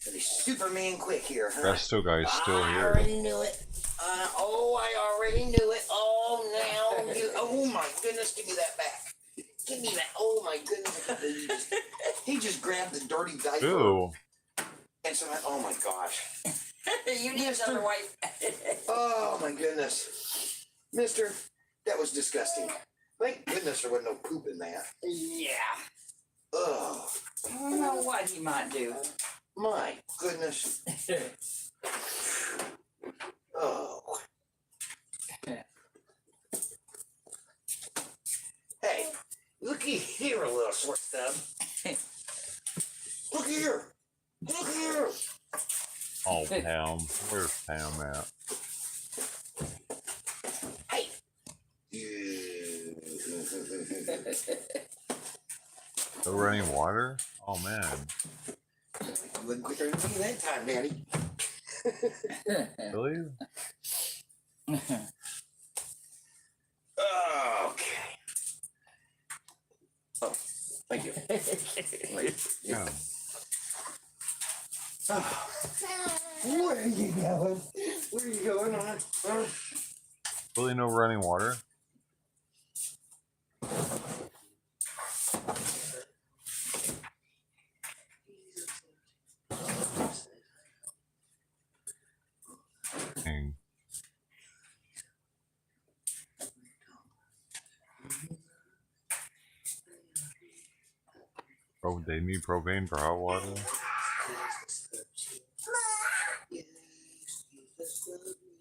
Gotta be Superman quick here, huh? Resto guy's still I here. already knew it. I already knew it. Oh, now oh my goodness, give me that back. Give me that. Oh my goodness. He just grabbed the dirty diaper. Ew. And so, oh my gosh. You need another wipe. Oh my goodness. Mister, that was disgusting. Thank goodness there wasn't no poop in that. Yeah. Oh, I don't know what he might do. my goodness. Oh. Hey, looky here, a little short stub. Look here. Look here. Oh, Pam. Where's Pam at? Hey. No running water? Oh, man. You went quicker than me that time, Daddy. Really? Okay. Oh, thank you. Yeah. Oh. Where are you going? Where are you going, huh? Really no running water? Dang. Oh, they need propane for hot water?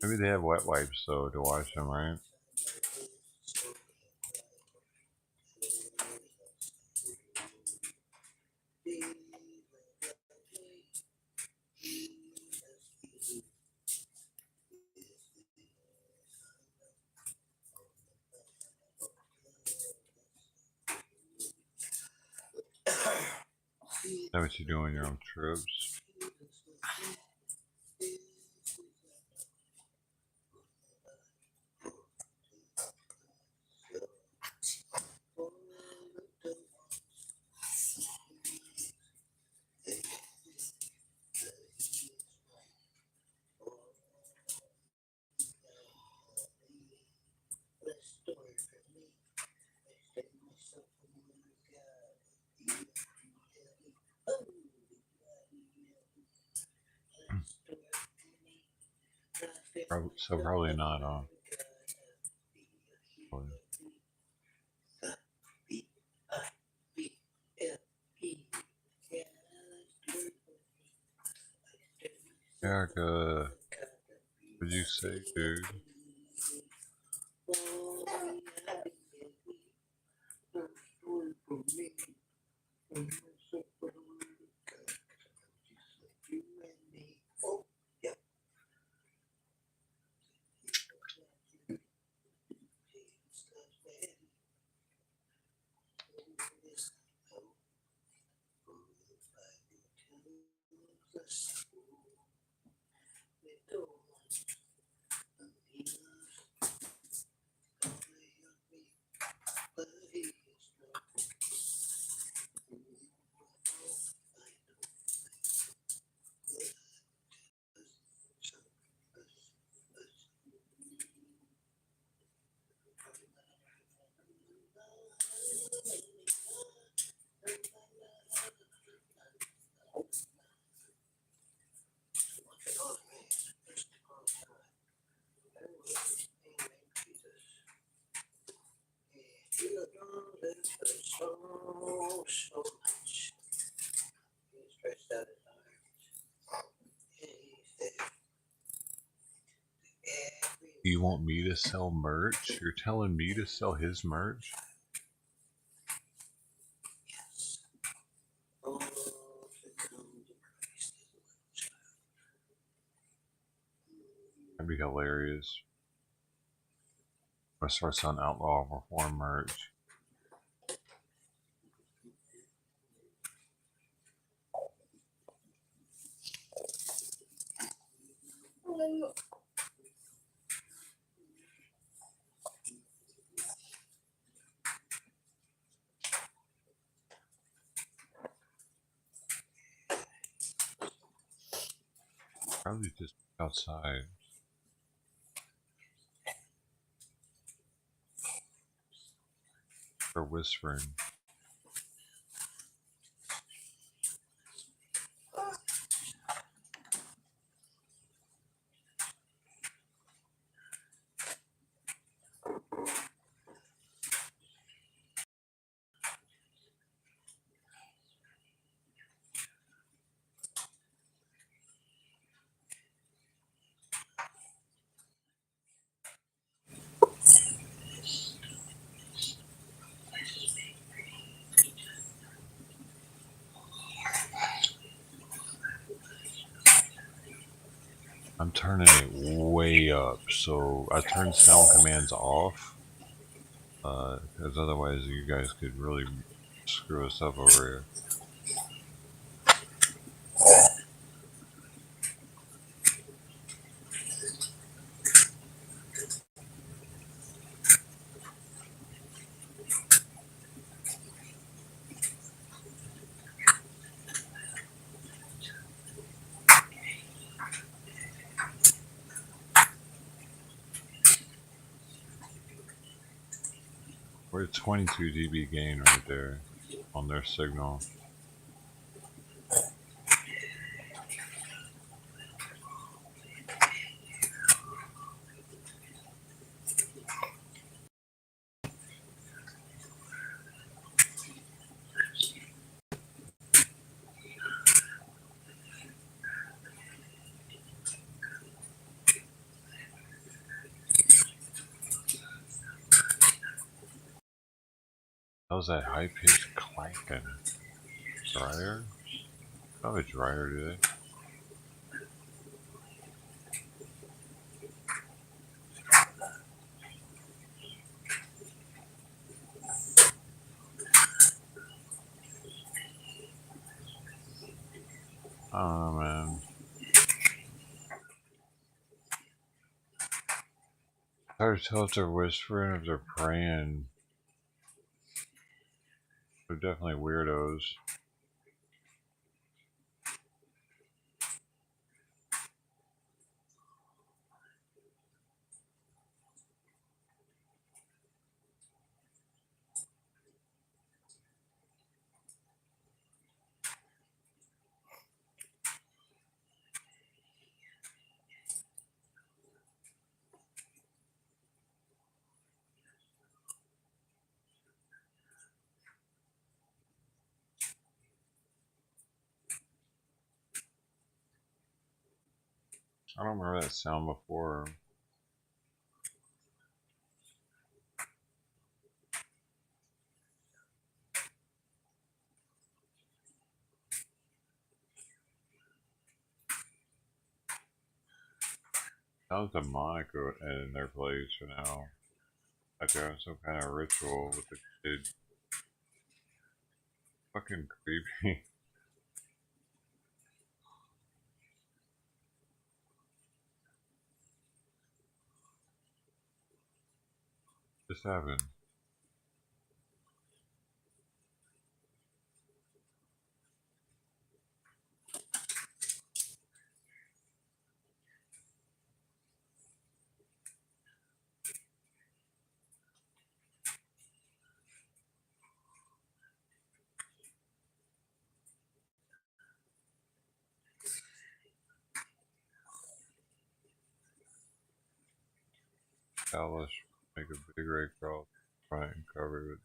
Maybe they have wet wipes though to wash them, right? Is that what you do on your own trips? So probably not, huh? Erica, what'd you say, dude? You want me to sell merch? You're telling me to sell his merch? That'd be hilarious. I'm gonna start selling Outlaw Reform merch. Probably just outside. Or whispering. I'm turning it way up, so I turned sound commands off, because otherwise you guys could really screw us up over here. We're at 22 dB gain right there on their signal. How's that high pitched clacking? Dryer? Probably dryer today. I don't know, man. It's hard to tell if they're whispering, if they're praying. They're definitely weirdos. I don't remember that sound before. Sounds demonic in their place for now. Like they're having some kind of ritual with the kid. Fucking creepy. Just happened. Now let's make a big ray crawl. Try and cover it.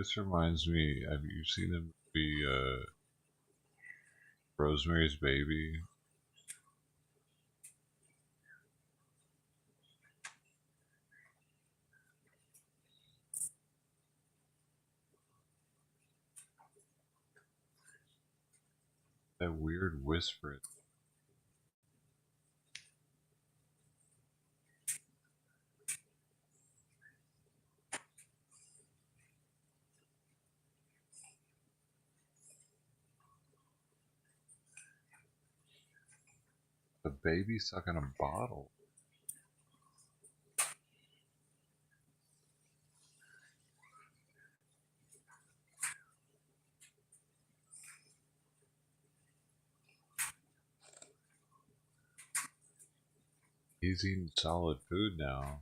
This reminds me, have you seen the movie Rosemary's Baby? That weird whisper. The baby stuck in a bottle. He's eating solid food now,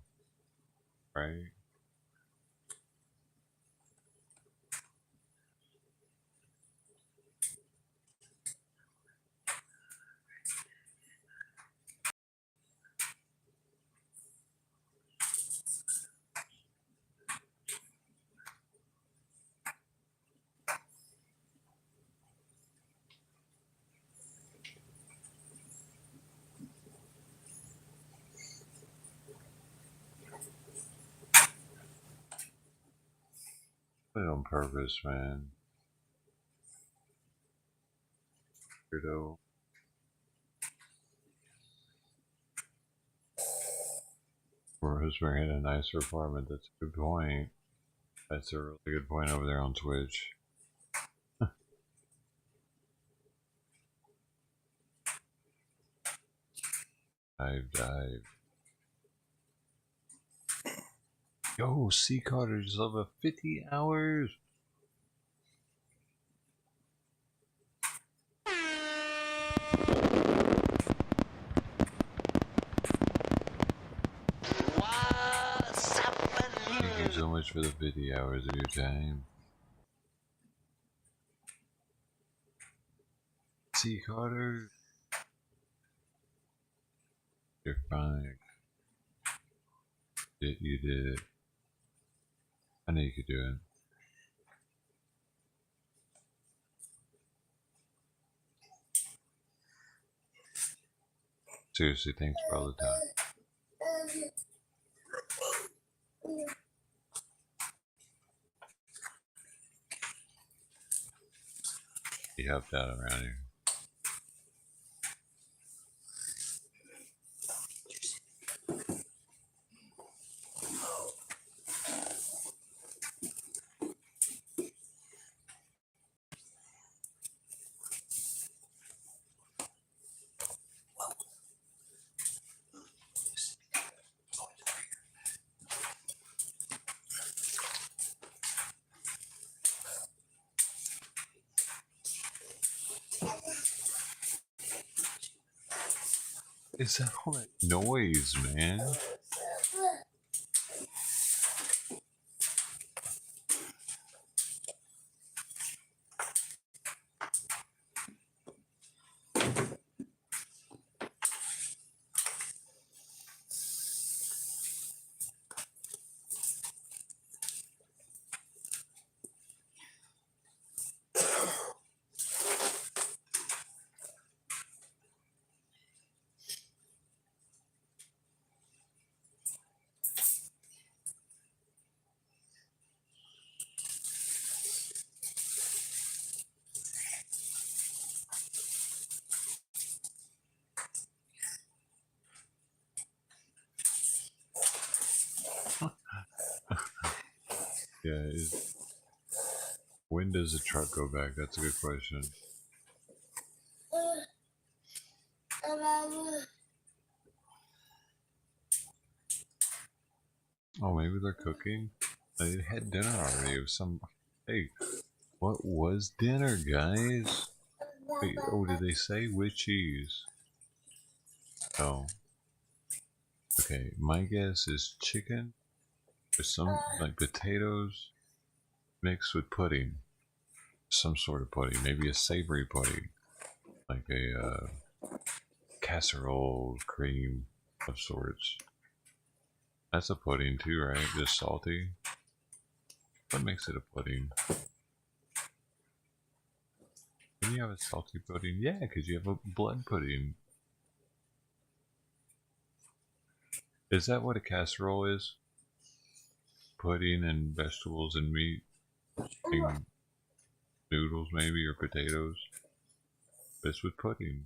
right? Put it on purpose, man. Weirdo. Rosemary had a nicer apartment. That's a good point. That's a really good point over there on Twitch. Dive. Yo, Sea Cotters level 50 hours. Thank you so much for the 50 hours of your time. Sea Cotters. You're fine. You did it. I know you could do it. Seriously, thanks for all the time. You helped out around here. Is that all that noise, man? Yeah, when does the truck go back? That's a good question. Oh, maybe they're cooking? They had dinner already. It was some... Hey, what was dinner, guys? Wait, oh, did they say with cheese? Oh. Okay, my guess is chicken with some, like, potatoes mixed with pudding. Some sort of pudding. Maybe a savory pudding. Like a, casserole cream of sorts. That's a pudding too, right? Just salty. What makes it a pudding? When you have a salty pudding, yeah, because you have a blood pudding. Is that what a casserole is? Pudding and vegetables and meat and noodles maybe, or potatoes. It's with pudding.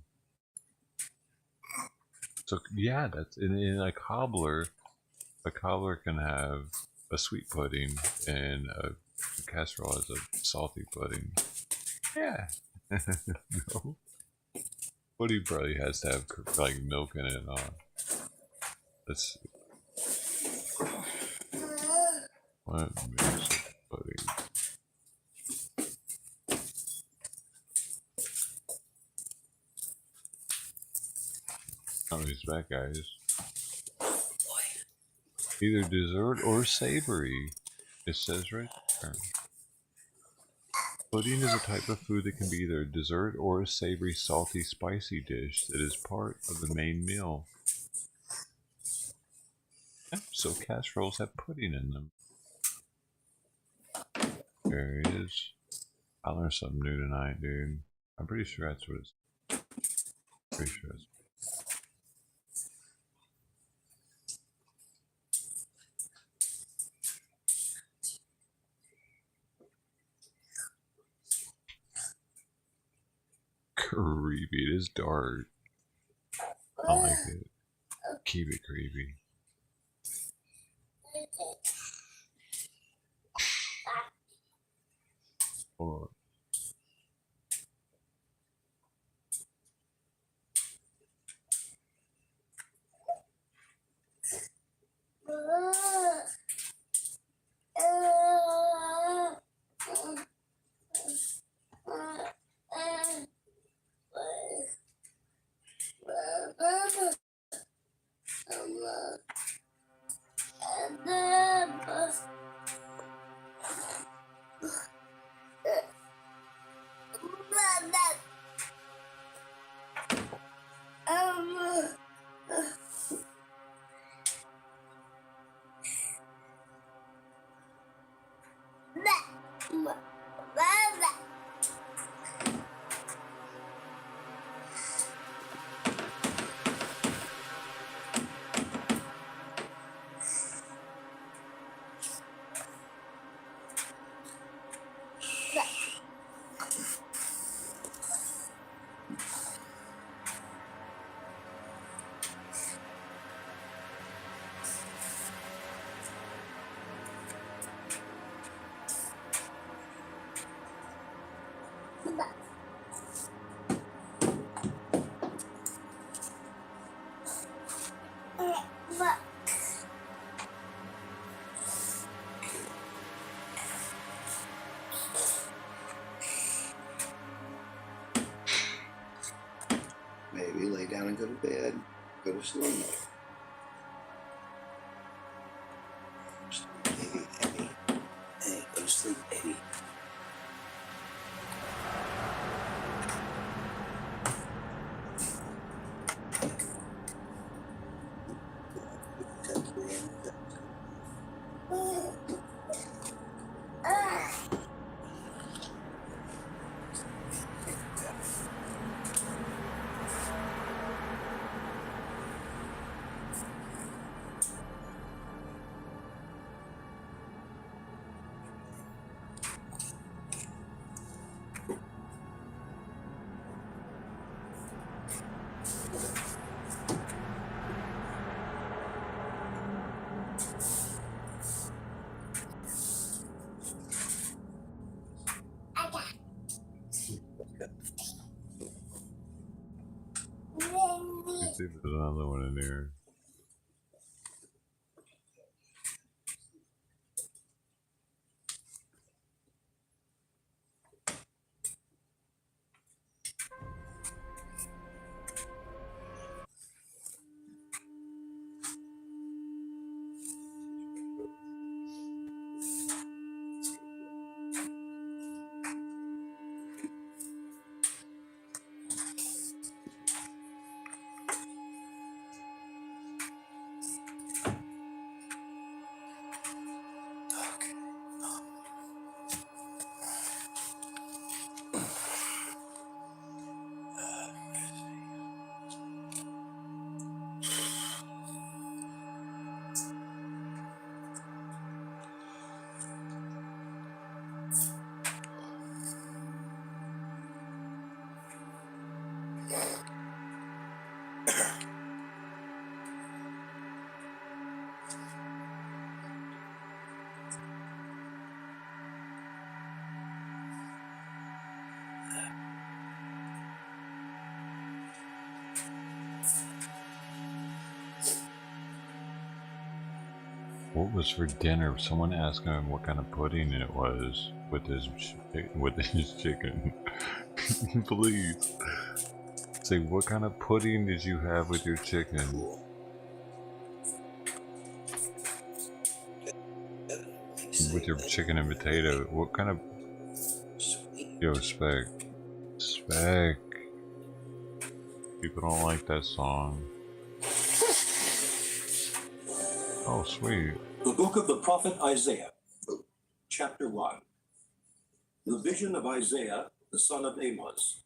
So yeah, that's in a cobbler. A cobbler can have a sweet pudding and a casserole as a salty pudding. Yeah. No. Pudding probably has to have like milk in it and all. Let's see. What makes a pudding? Oh, he's back, guys. Either dessert or savory. It says right there. Pudding is a type of food that can be either a dessert or a savory, salty, spicy dish that is part of the main meal. Yeah, so casseroles have pudding in them. There it is. I learned something new tonight, dude. I'm pretty sure that's what it's. Pretty sure it's. Creepy. It is dark. I like it. Keep it creepy. Hold on. Maybe lay down and go to bed. Go to sleep. Sleep, baby, baby. Hey, go to sleep, baby. Let's see if there's another one in there. What was for dinner? Someone asked him what kind of pudding it was with his chicken. Please say, what kind of pudding did you have with your chicken? With your chicken and potato, what kind of... Yo, Spec. Spec. People don't like that song. Oh, sweet. The book of the prophet Isaiah, chapter 1. The vision of Isaiah, the son of Amos,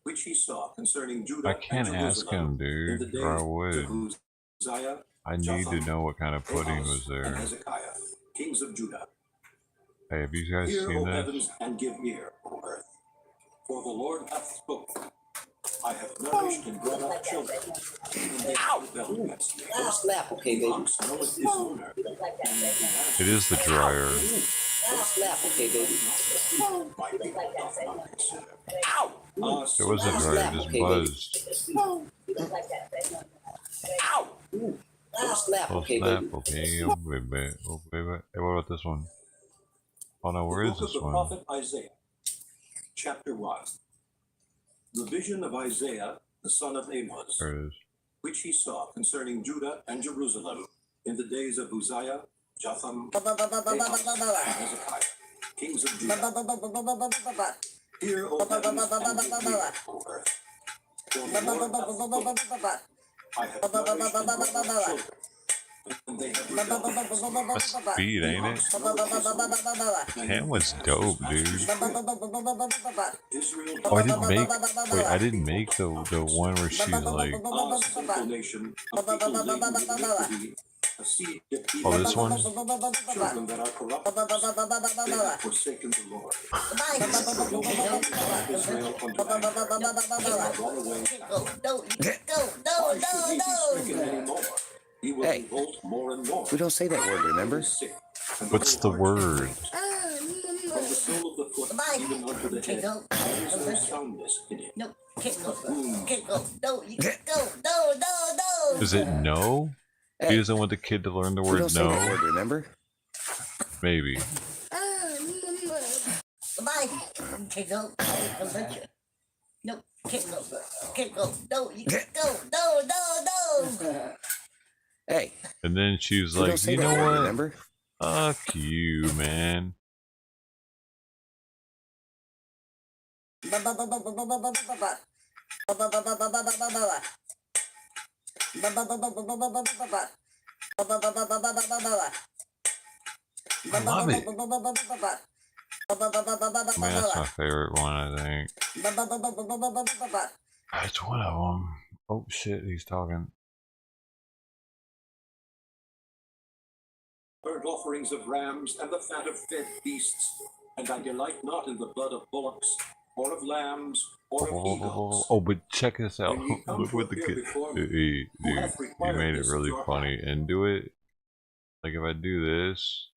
which he saw concerning Judah I can't and ask Jerusalem him, dude, in the or I days would. of Uzziah, I need to Jotham, know what kind of pudding Ahaz, was there. and Hezekiah, kings of Judah. Hey, have you guys Hear, seen O this? heavens, and give ear, O earth. For the Lord hath spoken. I have nourished and brought up children. Ow! Slap, okay, baby. Ox knoweth his owner. It is the dryer. Slap, okay, baby. My people doth not consider. Ow! It was a dryer, it just buzzed. Ow! Slap, Oh, okay, snap, baby. okay, oh, baby. Oh, baby. Hey, what about this one? Oh no, where is The book this of the one? prophet Isaiah, chapter 1. The vision of Isaiah, the son of Amos, There it is. which he saw concerning Judah and Jerusalem in the days of Uzziah, Jotham, Ahaz, and Hezekiah, kings of Judah. Hear, O heavens, and give ear, O earth. For the Lord hath spoken. I have nourished and brought up children, and they have rebelled. That's speed, ain't it? Cam was dope, dude. Israel Oh, I didn't make. Wait, I didn't make the one where she's like. sinful nation, a people laden with iniquity, a seed that Oh, this one? children that are corrupt, they have forsaken the Lord. Israel unto Anger, gone away. Why should he be stricken anymore? He will Hey. revolt more and more. We don't say that word, remember? Sick, and What's the whole heart word? From the sole of the foot even unto the head, there is no soundness in it. No, can't go. But wounds. Can't go. No, you can't go. No, no, no. Is it no? He Hey, doesn't want the kid to learn the we word don't say that no. word, remember? Maybe. Bye. Can't go. Don't let you. No, can't go. Can't go. No, you can't go. No, no, no. Hey, And then she was we don't like, say you that know word, what? remember? Fuck you, man. I love it. Man, that's my favorite one, I think. That's one of them. Oh shit, he's talking. Burnt offerings of rams and the fat of fed beasts, and I delight not in the blood of bullocks, or of lambs, or of eagles. Oh, but check this out. When ye come Look to what the appear kid. before me, Dude, who hath you required made it this at really your funny. hand? And do it. Like if I do this,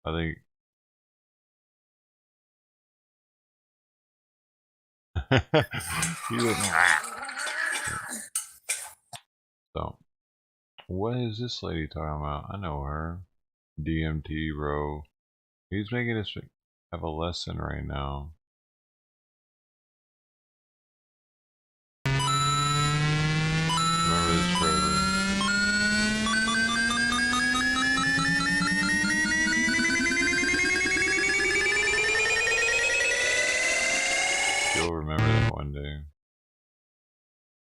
I think. He would. So, what is this lady talking about? I know her. DMT, bro. He's making us have a lesson right now. Remember this forever. You'll remember that one day.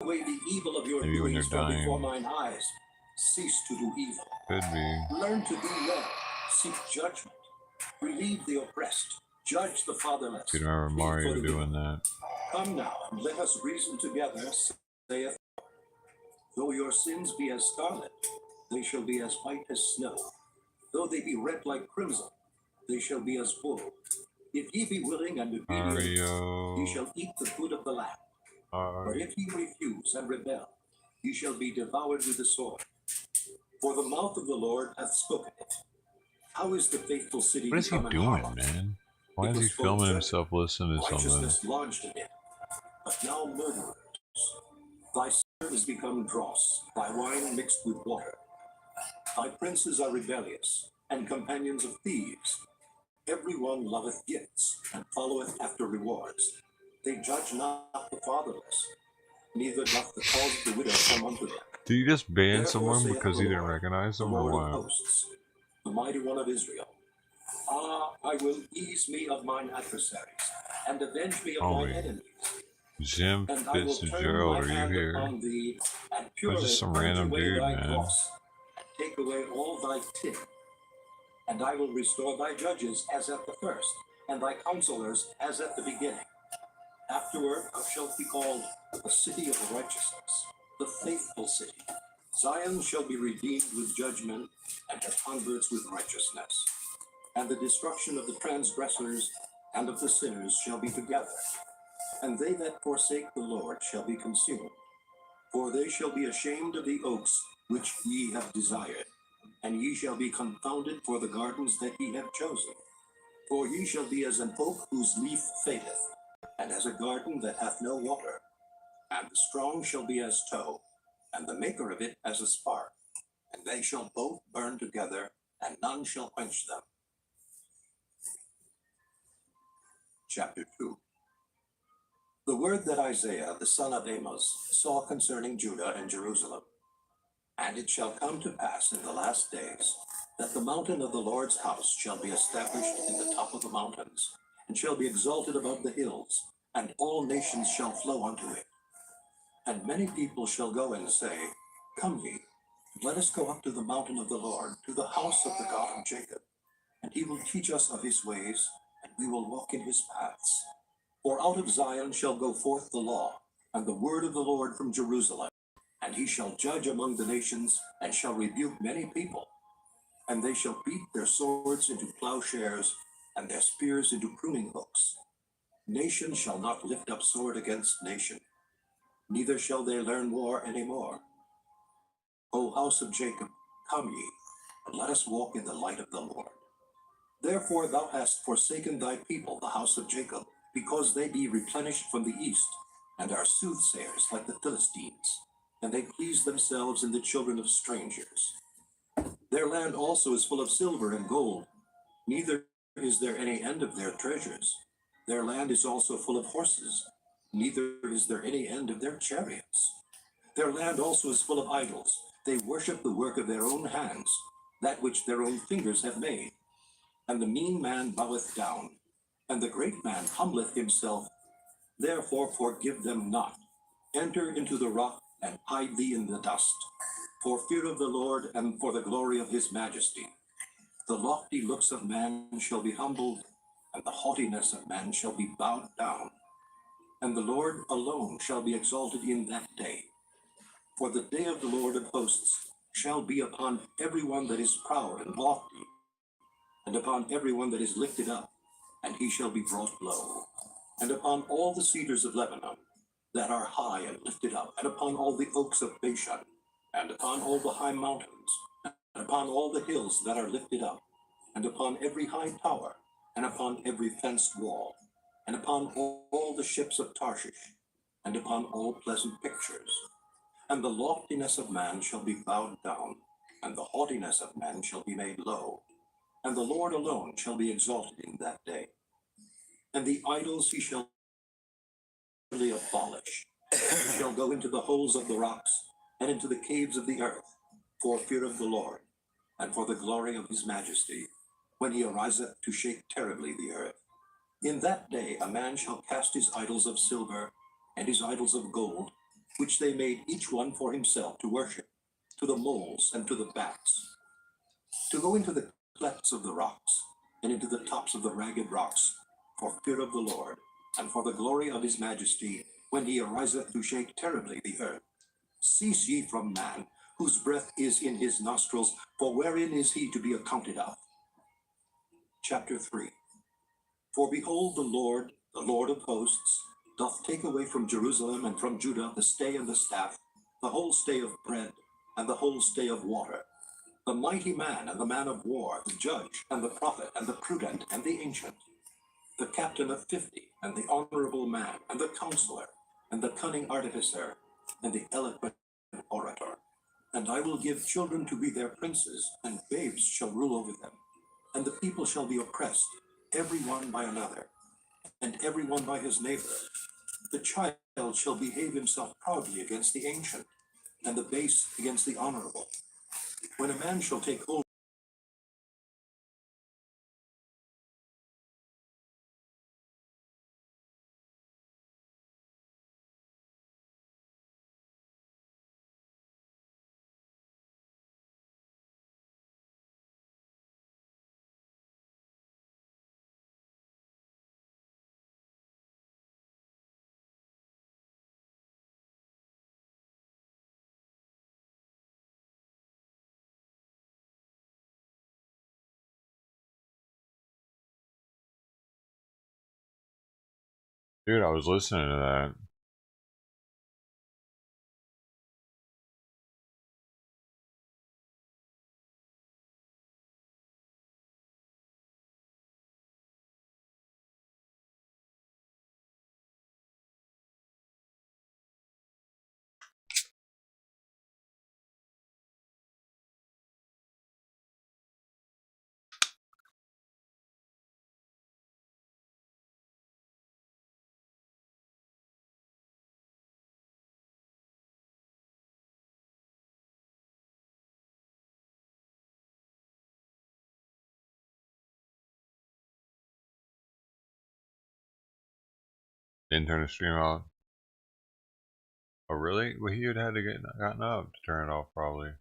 Away the evil of your Maybe when you're doings from before dying. mine eyes. Cease to do evil. Could be. Learn to do well. Seek judgment. Relieve the oppressed. Judge the fatherless. You remember Plead Mario for the widow. doing that. Come now, and let us reason together, saith, though your sins be as scarlet, they shall be as white as snow. Though they be red like crimson, they shall be as wool. If ye be willing and obedient, Mario. ye shall eat the good of the land. But if ye refuse and rebel, ye shall be devoured with the sword. For the mouth of the Lord hath spoken it. How is the faithful city What is he become an doing, harlot? man? Why It is he was full filming of himself listening to something? righteousness lodged in it. But now murderers. Thy cider is become dross, thy wine mixed with water. Thy princes are rebellious, and companions of thieves. Every one loveth gifts, and followeth after rewards. They judge not the fatherless, neither doth the cause of the widow come unto them. Did you just ban Therefore someone saith because the he didn't Lord, recognize the them or Lord of what? hosts, the mighty one of Israel. Ah, I will ease me of mine adversaries, and avenge me of mine Homie. enemies. Jim And I will turn Fitzgerald, my are you hand here? upon thee, and Or purely just some purge random away dude, thy man? dross, and take away all thy tin. And I will restore thy judges as at the first, and thy counselors as at the beginning. Afterward thou shalt be called the city of righteousness, the faithful city. Zion shall be redeemed with judgment, and her converts with righteousness. And the destruction of the transgressors and of the sinners shall be together. And they that forsake the Lord shall be consumed. For they shall be ashamed of the oaks which ye have desired, and ye shall be confounded for the gardens that ye have chosen. For ye shall be as an oak whose leaf fadeth, and as a garden that hath no water. And the strong shall be as tow, and the maker of it as a spark. And they shall both burn together, and none shall quench them. Chapter 2. The word that Isaiah the son of Amos saw concerning Judah and Jerusalem. And it shall come to pass in the last days, that the mountain of the Lord's house shall be established in the top of the mountains, and shall be exalted above the hills, and all nations shall flow unto it. And many people shall go and say, Come ye, let us go up to the mountain of the Lord, to the house of the God of Jacob. And he will teach us of his ways, and we will walk in his paths. For out of Zion shall go forth the law, and the word of the Lord from Jerusalem. And he shall judge among the nations, and shall rebuke many people. And they shall beat their swords into plowshares, and their spears into pruning hooks. Nation shall not lift up sword against nation, neither shall they learn war any more. O house of Jacob, come ye, and let us walk in the light of the Lord. Therefore thou hast forsaken thy people, the house of Jacob, because they be replenished from the east, and are soothsayers like the Philistines, and they please themselves in the children of strangers. Their land also is full of silver and gold, neither is there any end of their treasures. Their land is also full of horses, neither is there any end of their chariots. Their land also is full of idols. They worship the work of their own hands, that which their own fingers have made. And the mean man boweth down, and the great man humbleth himself. Therefore forgive them not. Enter into the rock, and hide thee in the dust, for fear of the Lord, and for the glory of his majesty. The lofty looks of man shall be humbled, and the haughtiness of man shall be bowed down. And the Lord alone shall be exalted in that day. For the day of the Lord of hosts shall be upon every one that is proud and lofty, and upon every one that is lifted up, and he shall be brought low. And upon all the cedars of Lebanon, that are high and lifted up, and upon all the oaks of Bashan, and upon all the high mountains, and upon all the hills that are lifted up, and upon every high tower, and upon every fenced wall, and upon all the ships of Tarshish, and upon all pleasant pictures. And the loftiness of man shall be bowed down, and the haughtiness of man shall be made low, and the Lord alone shall be exalted in that day. And the idols he shall abolish. He shall go into the holes of the rocks, and into the caves of the earth, for fear of the Lord, and for the glory of his majesty, when he ariseth to shake terribly the earth. In that day a man shall cast his idols of silver, and his idols of gold, which they made each one for himself to worship, to the moles and to the bats, to go into the clefts of the rocks, and into the tops of the ragged rocks, for fear of the Lord, and for the glory of his majesty, when he ariseth to shake terribly the earth. Cease ye from man, whose breath is in his nostrils, for wherein is he to be accounted of? Chapter 3. For behold, the Lord of hosts, doth take away from Jerusalem and from Judah the stay and the staff, the whole stay of bread, and the whole stay of water. The mighty man and the man of war, the judge and the prophet and the prudent and the ancient, the captain of 50 and the honorable man and the counselor and the cunning artificer and the eloquent orator. And I will give children to be their princes, and babes shall rule over them. And the people shall be oppressed, every one by another, and every one by his neighbor. The child shall behave himself proudly against the ancient, and the base against the honorable. When a man shall take hold, Dude, I was listening to that. Didn't turn the stream off. Oh, really? Well, he had had to get gotten up to turn it off, probably.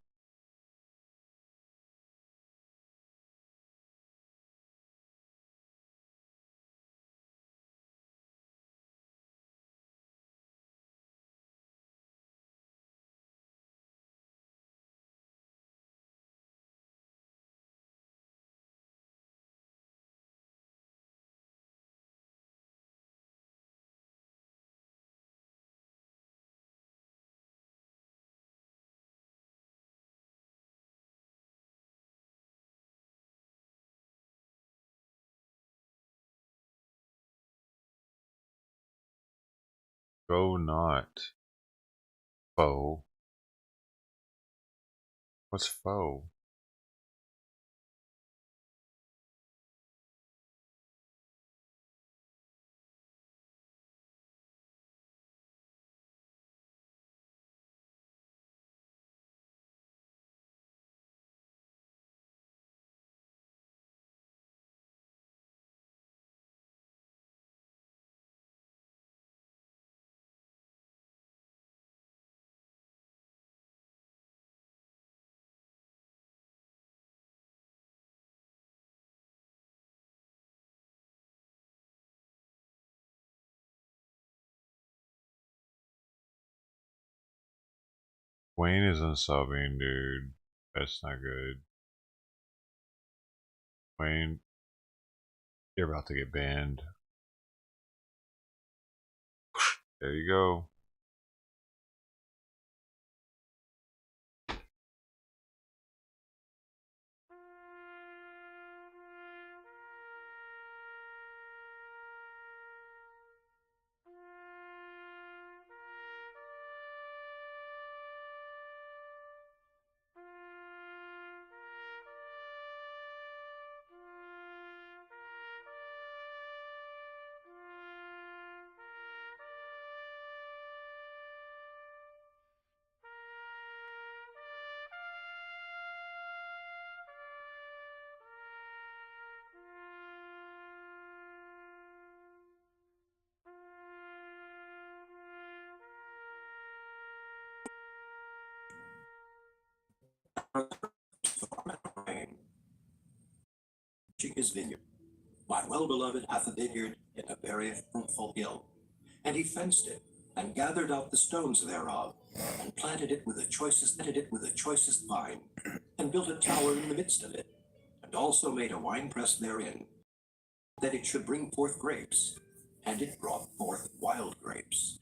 Go not. Foe. What's foe? Wayne isn't subbing, dude. That's not good. Wayne, you're about to get banned. There you go. his vineyard. My well-beloved hath a vineyard in a very fruitful hill, and he fenced it, and gathered out the stones thereof, and planted it with the choicest vine, and built a tower in the midst of it, and also made a winepress therein, that it should bring forth grapes, and it brought forth wild grapes.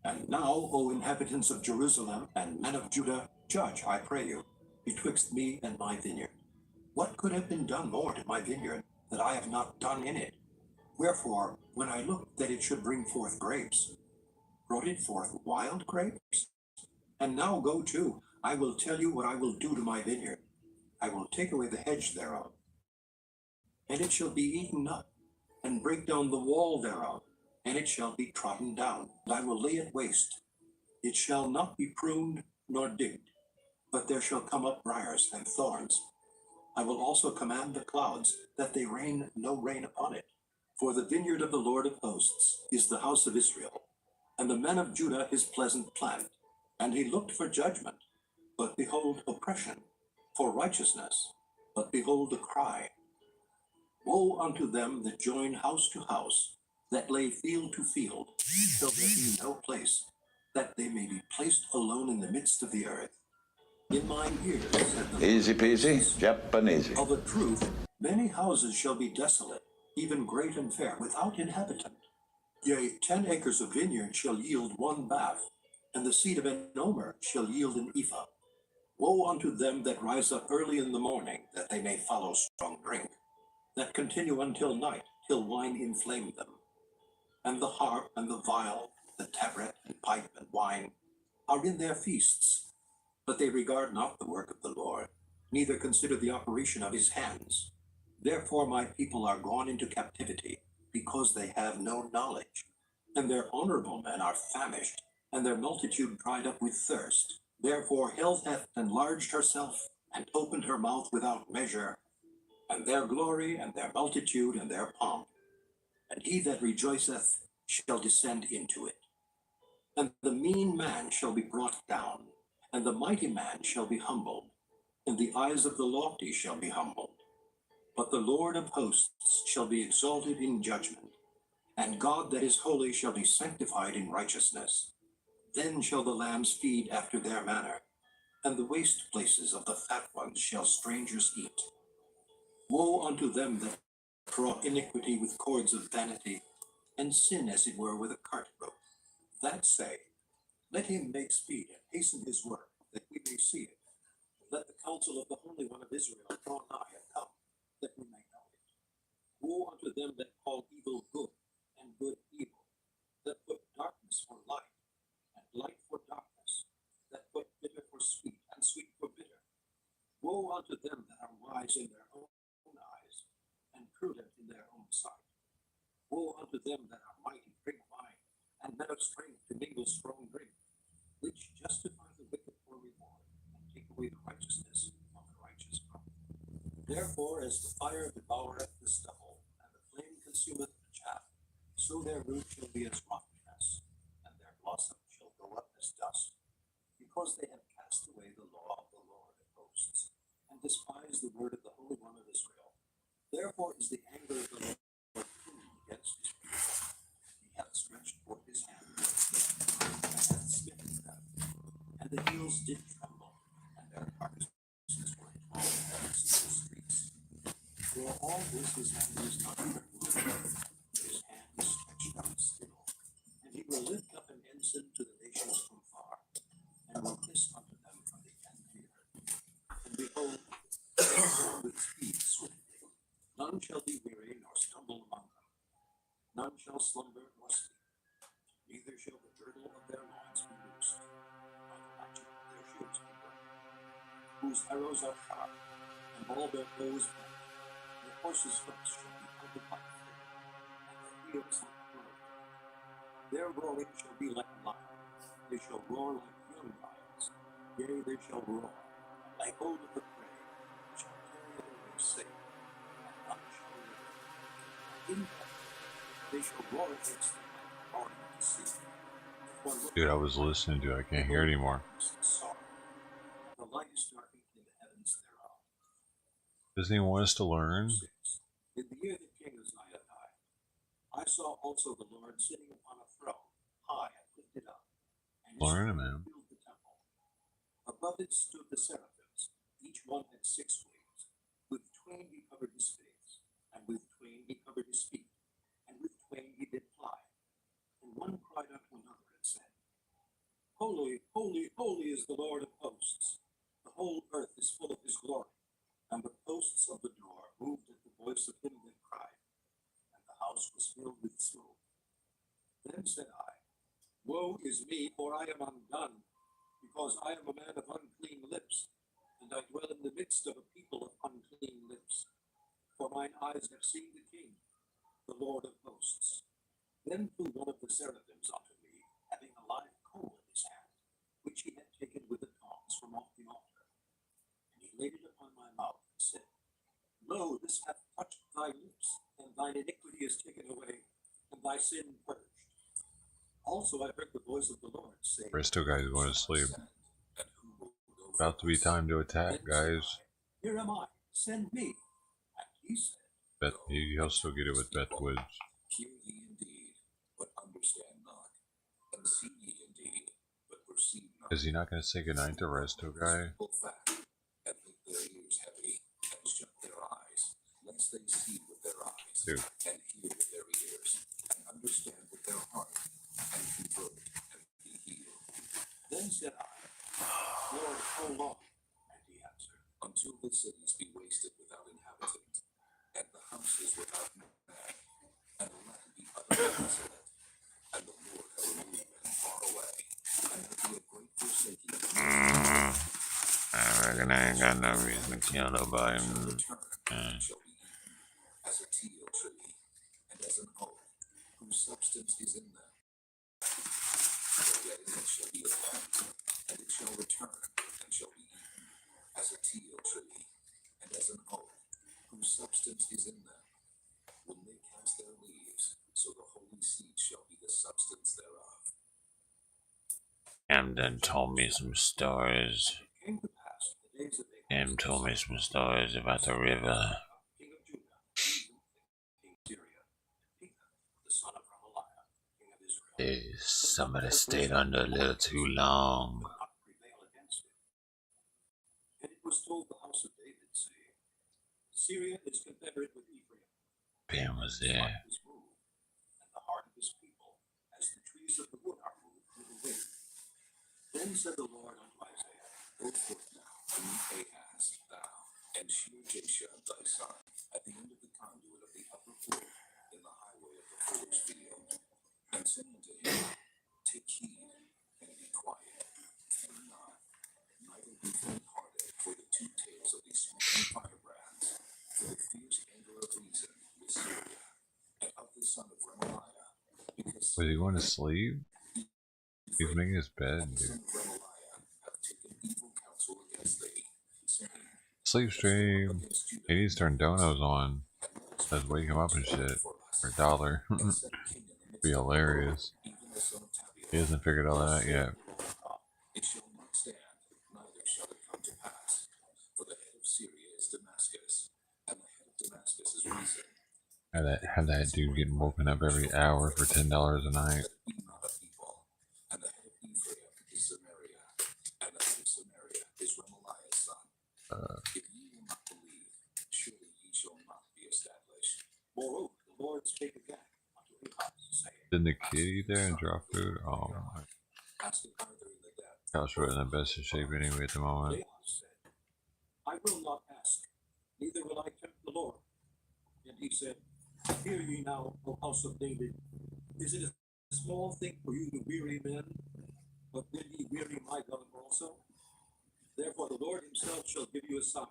And now, O inhabitants of Jerusalem and men of Judah, judge, I pray you, betwixt me and my vineyard. What could have been done more to my vineyard that I have not done in it? Wherefore, when I looked that it should bring forth grapes, brought it forth wild grapes? And now go to, I will tell you what I will do to my vineyard. I will take away the hedge thereof, and it shall be eaten up, and break down the wall thereof, and it shall be trodden down. And I will lay it waste. It shall not be pruned nor digged, but there shall come up briars and thorns. I will also command the clouds, that they rain no rain upon it. For the vineyard of the Lord of hosts is the house of Israel, and the men of Judah his pleasant plant. And he looked for judgment, but behold oppression, for righteousness, but behold the cry. Woe unto them that join house to house, that lay field to field, till there be no place, that they may be placed alone in the midst of the earth. In mine ears, said the Easy Lord, peasy, Japanese. of a truth, many houses shall be desolate, even great and fair, without inhabitant. Yea, 10 acres of vineyard shall yield 1 bath, and the seed of an omer shall yield an ephah. Woe unto them that rise up early in the morning, that they may follow strong drink, that continue until night, till wine inflame them. And the harp and the viol, the tabret and pipe and wine, are in their feasts, but they regard not the work of the Lord, neither consider the operation of his hands. Therefore my people are gone into captivity, because they have no knowledge. And their honorable men are famished, and their multitude dried up with thirst. Therefore health hath enlarged herself, and opened her mouth without measure, and their glory, and their multitude, and their pomp. And he that rejoiceth shall descend into it. And the mean man shall be brought down, and the mighty man shall be humbled, and the eyes of the lofty shall be humbled. But the Lord of hosts shall be exalted in judgment, and God that is holy shall be sanctified in righteousness. Then shall the lambs feed after their manner, and the waste places of the fat ones shall strangers eat. Woe unto them that draw iniquity with cords of vanity, and sin as it were with a cart rope, that say, let him make speed and hasten his work, that we may see it. Let the counsel of the Holy One of Israel draw nigh and come, that we may know it. Woe unto them that call evil good, and good evil, that put darkness for light, and light for darkness, that put bitter for sweet, and sweet for bitter. Woe unto them that are wise in their own eyes, and prudent in their own sight. Woe unto them that are mighty drink wine, and men of strength to mingle strong drink, which justify the wicked for reward, and take away the righteousness of the righteous from them. Therefore, as the fire devoureth the stubble, and the flame consumeth the chaff, so their root shall be as rottenness, and their blossom shall go up as dust, because they have cast away the law of the Lord of hosts, and despised the word of the Holy One of Israel. Therefore is the anger of the Lord kindled against his people. He hath stretched forth his hand, and hath smitten them, and the hills did tremble, and their carcasses were torn in the streets. For all this his hand is not removed, his hand is stretched out still, and he will lift up an ensign to the nations from far, and will hiss unto them from the end of the earth. And behold, they will with speed swiftly. None shall be weary nor stumble among them. None shall slumber nor sleep. Neither shall the girdle of their loins be loosed, nor the latchet of their shoes be broken. Whose arrows are sharp, and all their bows bent. Their horses' hoofs shall be covered like flint, and their wheels like whirlwind. Their roaring shall be like a lion. They shall roar like young lions. Yea, they shall roar, and lay hold of the prey, and shall carry it away safe, and none shall deliver it. And in death they shall roar against them like the roaring of the sea. Dude, I was listening to it. I can't hear anymore. And the light is darkened in the heavens thereof. Doesn't he want us to learn? 6. In the year that King Uzziah died, I saw also the Lord sitting upon a throne, high and lifted up, and his Learn, train man. filled the temple. Above it stood the seraphims, each one had 6 wings. With twain he covered his face, and with twain he covered his feet, and with twain he did fly. And one cried unto another and said, Holy, holy, holy is the Lord of hosts. The whole earth is full of his glory. And the posts of the door moved at the voice of him that cried, and the house was filled with smoke. Then said I, Woe is me, for I am undone, because I am a man of unclean lips, and I dwell in the midst of a people of unclean lips. For mine eyes have seen the King, the Lord of hosts. Then flew one of the seraphims unto me, having a live coal in his hand, which he had taken with the tongs from off the altar. And he laid it upon my mouth, and said, Lo, this hath touched thy lips, and thine iniquity is taken away, and thy sin purged. Also I heard the voice of the Lord say, Resto guys going to sleep. And who will go About to for be us? time to attack, Then said guys. I, Here am I, send me. And he said, Beth, he'll still get it with Beth Woods. Hear ye indeed, but understand not, and see ye indeed, but perceive not. Is he not going to say goodnight to Resto guy? People fat, and make their ears heavy, and shut their eyes, lest they see with their eyes, Dude. and hear with their ears, and understand with their heart, and convert, and be healed. Then said I, Lord, how long? And he answered, Until the cities be wasted without inhabitant, and the houses without man, and the land be utterly desolate, and the Lord have removed them far away, and there be a great forsaking of the nation. I reckon I ain't got no reason to kill nobody. Return, and shall be eaten, as a teal tree, and as an oak, whose substance is in them. For yet in it shall be a plant, and it shall return, and shall be eaten, as a teal tree, and as an oak, whose substance is in them. When they cast their leaves, so the holy seed shall be the substance thereof. Camden told me some stories. It came to pass in the days of Em told me some stories about the river. King of Judah, King of Syria, and Pekah, the son of Remaliah, king of Israel. Somebody stayed under a little too long. Could not prevail against it. And it was told the house of David, saying, Syria is confederate with Ephraim. Ben was His there. heart is moved, and the heart of his people, as the trees of the wood are moved with the wind. Then said the Lord unto Isaiah, Go forth now, and meet Ahaz, thou, and shear Jashub thy son, at the end of the conduit of the upper pool, in the highway of the fuller's field. And say unto him, Take heed, and be quiet, fear not, neither be faint-hearted for the two tails of these smoking firebrands, for the fierce anger of reason with Syria, and of the son of Remaliah, because Was he going to sleep? He's making his bed, the son dude. of Remaliah hath taken evil counsel against thee, saying, Sleep stream. He needs to turn donos on. Let's wake him up and shit. For $1. Be hilarious. Even the son of Tabitha, He hasn't figured all that out yet. it shall not stand, neither shall it come to pass. For the head of Syria is Damascus, and the head of Damascus is reason. Had that dude getting woken up every hour for $10 a night. Be not a people, and the head of Ephraim is Samaria, and the head of Samaria is Remaliah's son. If ye will not believe, surely ye shall not be established. Moreover, the Lord spake again unto Ahaz, saying, Didn't the kid eat there and drop food? Oh my. Ask it further in the depth. Gosh, we're in the best of shape anyway at the moment. Ahaz said, I will not ask, neither will I tempt the Lord. And he said, Hear ye now, O house of David. Is it a small thing for you to weary men? But will ye weary my God also? Therefore the Lord himself shall give you a sign.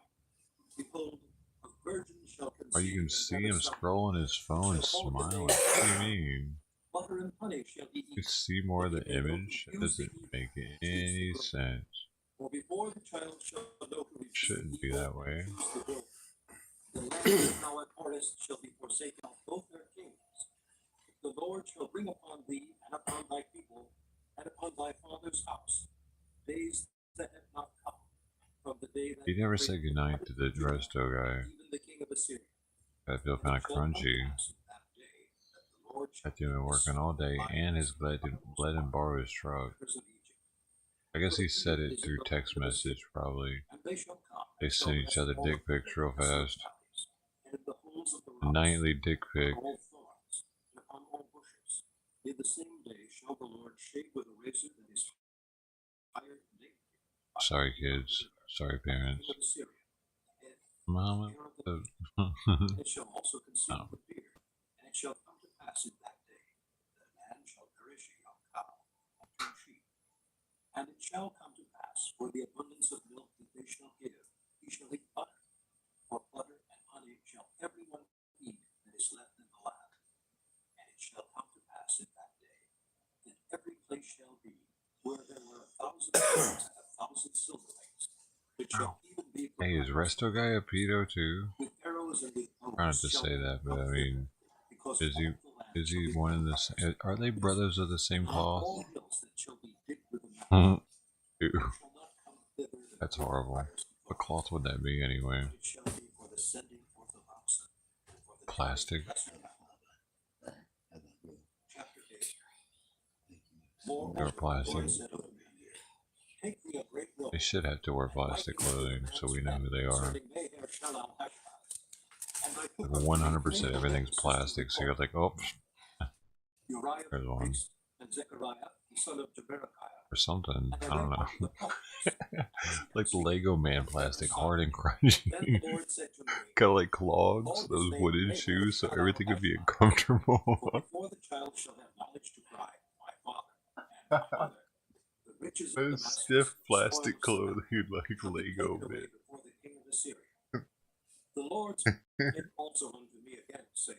Behold, a virgin shall conceive. Oh, you can see him scrolling his phone smiling. What do you mean? Butter and honey shall he You eat. see more of the image? That doesn't make any sense. For before the child shall know to Shouldn't be that way. the land now abhorrest shall be forsaken of both their kings. The Lord shall bring upon thee and upon thy people and upon thy father's house days that have not come from the day that He never said goodnight to the Resto guy. even the king of Assyria. I feel kind of crunchy. After been working all day and his bled and borrow his truck. I guess he said it through text message probably. They sent each other dick pics real fast. A nightly dick pic. In the same day shall the Lord shave with a razor that is fired Sorry kids. Sorry parents. of Assyria. Mama. It shall also conceive Oh. the beard, and it shall come to pass in that day that a man shall nourish a young cow and two sheep. And it shall come to pass, for the abundance of milk that they shall give, he shall eat butter. For butter and honey shall everyone eat that is left in the land. And it shall come to pass in that day, that every place shall be, where there were 1,000 goats and 1,000 silverlings, it shall even be Hey, is Resto Guy a pedo too? with arrows and with bows. Trying to say that, but I mean, is he one of the same? Are they brothers of the same cloth? Ew. That's horrible. What cloth would that be anyway? Plastic. Or plastic. They should have to wear plastic clothing so we know who they are. 100% everything's plastic, so you're like, oh, there's one. Or something, I don't know. Like the Lego Man plastic, hard and crunchy. Kind of like clogs, those wooden shoes, so everything would be uncomfortable. Those stiff plastic clothing like Lego Man. The Lord spake also unto me again, saying,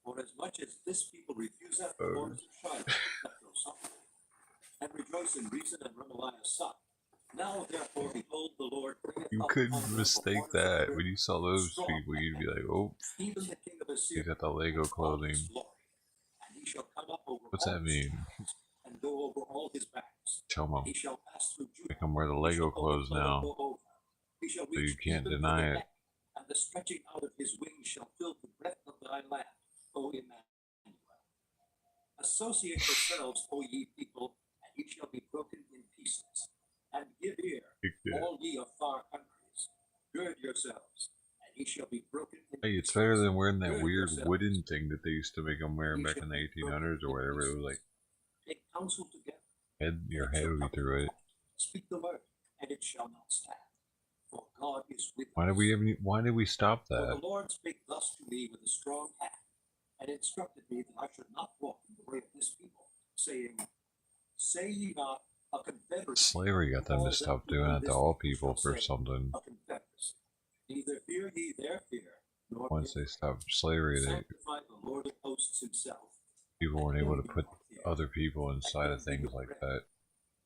for as much as this people refuse after the Lord of Shiloh, and rejoice in Reason and Remaliah's son. Now therefore, behold, the Lord bringeth You up couldn't upon mistake the that. waters When you saw those people, you'd be like, oh, even the king of he's Assyria, got the Lego clothing. and he shall come up over What's all that his mean? sides, and go over all his backs. Chomo. He shall pass through Judah. Make him wear the He Lego shall clothes overflow and now, go over. He shall so you reach can't even to deny the it. neck, and the stretching out of his wings shall fill the breadth of thy land, O Emmanuel. Associate yourselves, O ye people, and ye shall be broken in pieces. And give ear, all ye of far countries. Gird yourselves, and ye shall be broken in Hey, pieces. it's better than wearing that Gird weird yourselves, wooden thing that they used to make them wear ye back shall in the be broken 1800s or in whatever. It pieces. was like Take counsel together. your and it head shall would be come to through it. pass. Speak the word, and it shall not stand. For God is with Why us. did we even? Why did we stop For that? the Lord spake thus to me with a strong hand, and instructed me that I should not walk in the way of this people, saying, say ye not a confederacy. Slavery got them All to them stop who doing know that to this all people people shall for say, something. a confederacy. Neither fear ye their fear, nor Once fear they stopped slavery, sanctify the Lord of hosts himself. people weren't And able him to ye put will fear, other people inside and of him ye things will like dread. that.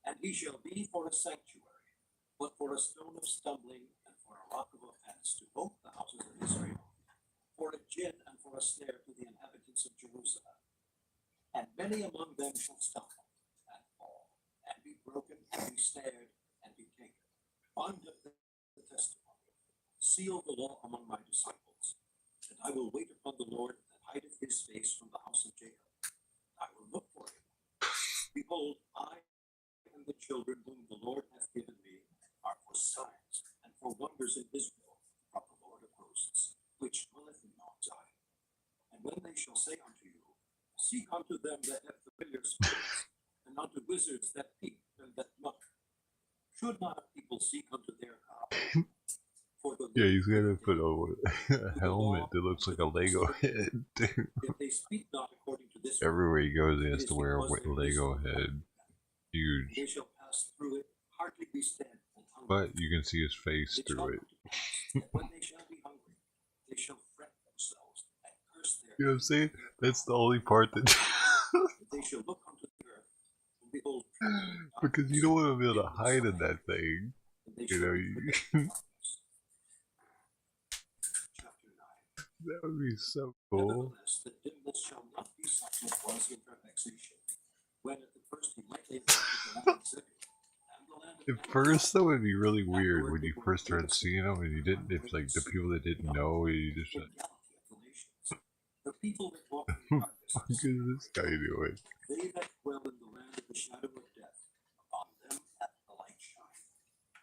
And he shall be for a sanctuary, but for a stone of stumbling, and for a rock of offense to both the houses of Israel, for a gin and for a snare to the inhabitants of Jerusalem. And many among them shall stumble, and fall, and be broken, and be snared, and be taken. Bind up the testimony, seal the law among my disciples, and I will wait upon the Lord that hideth his face from the house of Jacob. I will look for him. Behold, I and the children whom the Lord hath given me are for signs and for wonders in Israel from the Lord of hosts, which dwelleth in Mount Zion. And when they shall say unto you, seek unto them that have familiar spirits, and unto wizards that peep and that mutter, should not a people seek unto their God? For the Yeah, Lord he's gonna giveth put ear a helmet that looks like a Lego head. Dude. if they speak not according to this Everywhere he goes, he it has is to wear a because there is Lego no head. they Huge. shall pass through it, hardly be stand and hungry. But you can see his face It shall through it. come to pass that when they shall be hungry, they shall fret themselves and curse their You know what I'm king saying? and their That's God. the only part that. If they shall look unto the earth, and behold trouble and Because you darkness, don't want to be able to dimness hide of in that thing. and they You shall know, be put in darkness. Chapter 9. that would be so cool. Nevertheless, the dimness shall not be such as was in her vexation, when at the first he lightly afflicted the land of Zebulun, and the land of At Naphtali. first, though, it'd be really weird Afterward when they you were first started afflicted seeing them and you didn't. by If like the sea, people that didn't know, you just the like, gallantry of the nations. The people that walk in what darkness the of fuck is this guy doing? they that dwell in the land of the shadow of death, upon them hath the light shine.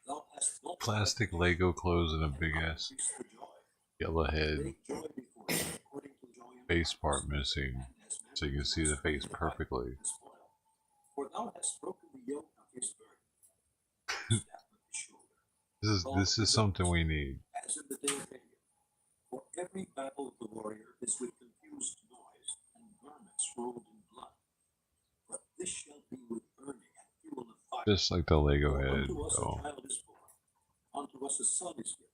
Thou hast multiplied Plastic the Lego clothes and a and big thou ass increased the joy. yellow head, Make joy before him, according to joy in the face part harvest, missing, and as so you men can see the rejoice face in the perfectly. the spoil. For thou hast broken the yoke of his burden, the staff of his shoulder. This is something we need. As in the day of Gideon. For every battle of the warrior is with confused noise, and garments rolled in blood. But this shall be with burning and fuel of fire. Just like the Lego head, Unto us a though. child is born, unto us a son is given,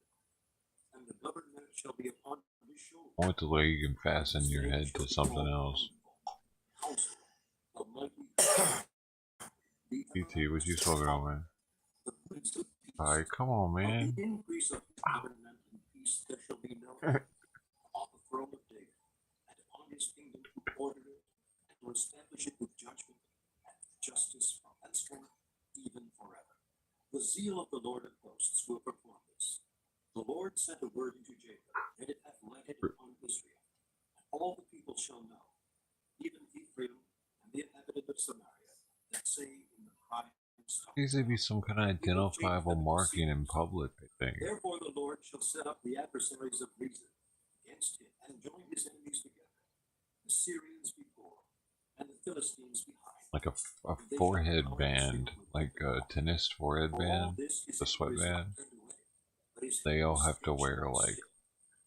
and the government shall be upon his shoulder. I want the leg you can fasten your head to something else. Counselor, the mighty PT, what you smoking on, man? the Prince of Peace. Alright, come on, Of man. the increase of government and peace there shall be no end upon the throne of David, and upon his kingdom to order it, and to establish it with judgment and with justice from henceforth, even forever. The zeal of the Lord of hosts will perform this. The Lord sent a word into Jacob, and it hath lighted upon Israel. And all the people shall know, even Ephraim and the inhabitant of Samaria, that say in the pride of Needs to be some kind of identifiable marking in public, I think. Therefore the Lord shall set up the adversaries of reason against him, and join his enemies together, the Syrians before, and the Philistines behind. Like a forehead band, like a tennis forehead band, the sweatband. They all have to wear like.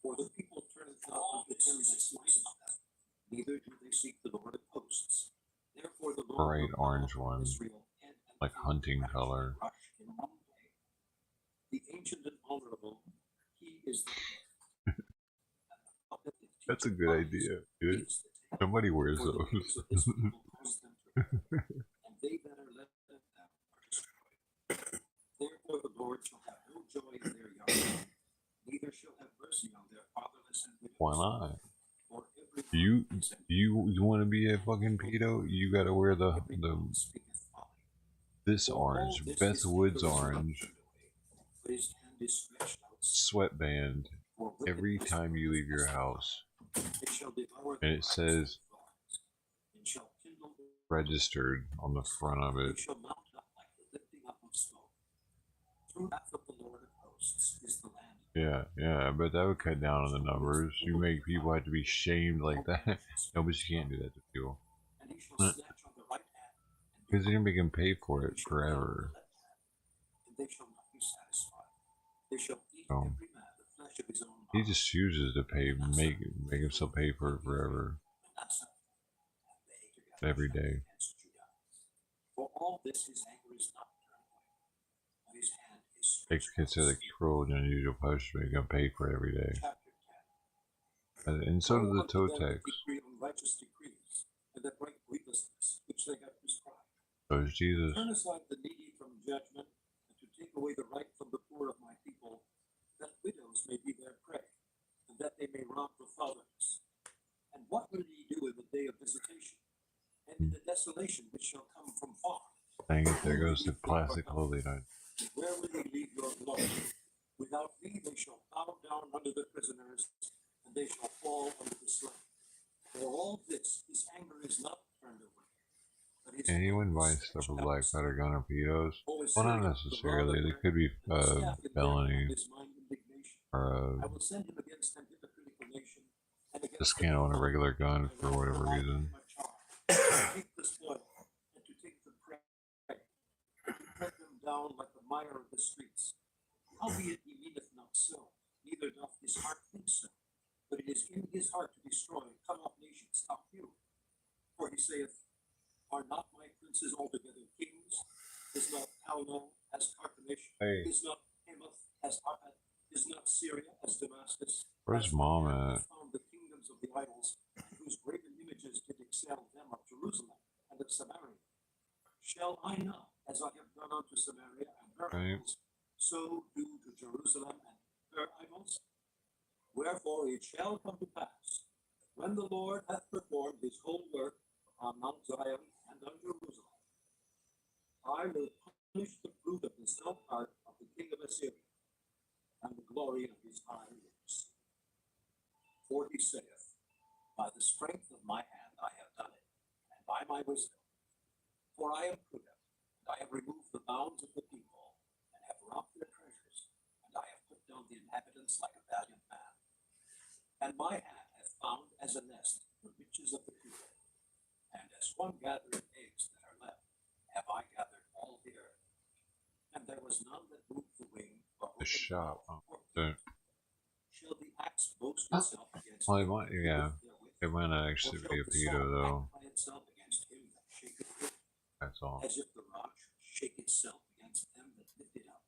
For the people turn not unto him that smites them, neither do they seek the Lord of hosts. Therefore the Lord Bright orange one, like hunting color. The ancient and honorable, he is the That's a good idea, dude. Somebody wears those. and they that are left of them are destroyed. Therefore the Lord shall have no joy in their young, neither shall have mercy on their fatherless and widows. Why not? For every You want to be a fucking pedo? You gotta wear this orange, Beth Woods orange sweatband every time you leave your house, and it says registered on the front of it. Yeah, but that would cut down on the numbers. You make people have to be shamed like that. No, but you can't do that to people. Because you're making them pay for it forever. So, he just chooses to pay, make himself pay for it forever. Every day. They consider the cruel and unusual punishment you're gonna pay for it every day. And so do the toe tags. So is Jesus. Turn aside the needy from judgment, and to take away the right from the poor of my people, that widows may be their prey, and that they may rob the fatherless. And what will ye do in the day of visitation, and in the desolation which shall come from far? Dang it, there goes the plastic clothing on. Where will ye leave your glory? Without me they shall bow down under the prisoners, and they shall fall under the slain. For all this, his anger is not turned away. But his Anyone buy stuff with black powder gun or pedos? Well, not necessarily. They could be felonies. Or just can't own a regular gun for whatever reason. Down like the mire of the streets. Howbeit he meaneth not so, neither doth his heart think so. But it is in his heart to destroy and cut off nations, not few. For he saith, are not my princes altogether kings? Is not Outlaw as Carchemish? Is not Hamath as Arpad? Is not Syria as Damascus? Where's mom at? Found the kingdoms of the idols, whose graven images did excel them of Jerusalem and of Samaria. Shall I not, as I have done unto Samaria and her idols, so do to Jerusalem and her idols? Wherefore it shall come to pass, when the Lord hath performed his whole work upon Mount Zion and on Jerusalem, I will punish the fruit of the self heart of the king of Assyria, and the glory of his high lips. For he saith, by the strength of my hand I have done it, and by my wisdom. For I am prudent, and I have removed the bounds of the people, and have robbed their treasures, and I have put down the inhabitants like a valiant man. And my hand hath found as a nest the riches of the people, and as one gathered eggs that are left, have I gathered all the earth. And there was none that moved the wing, or The opened shop. mouth, or The, shall the axe boast itself against well, it him might, that yeah. moveth therewith? It might not Or actually shall be a the pedo saw though. act by itself against him that shaketh it? That's all. As if the rock should shake itself against them that lift it up,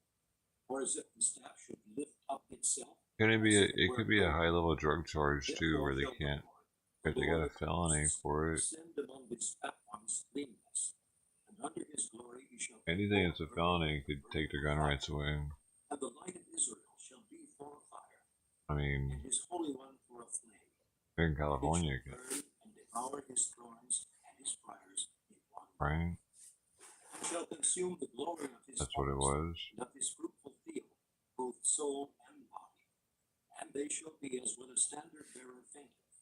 or as if the staff should lift up itself. It could be a high level drug charge too, where they can't, if they got a felony for it. Send among his fat ones leanness, and under his glory he shall Anything that's a felony could take their gun rights away. and the light of Israel shall be for a fire, I mean, and his Holy One for a flame. here in California, It shall burn and devour his thorns and his briars in one. right? And shall consume the glory of his That's what it forest, was. and of his fruitful field, both soul and body. And they shall be as when a standard bearer fainteth.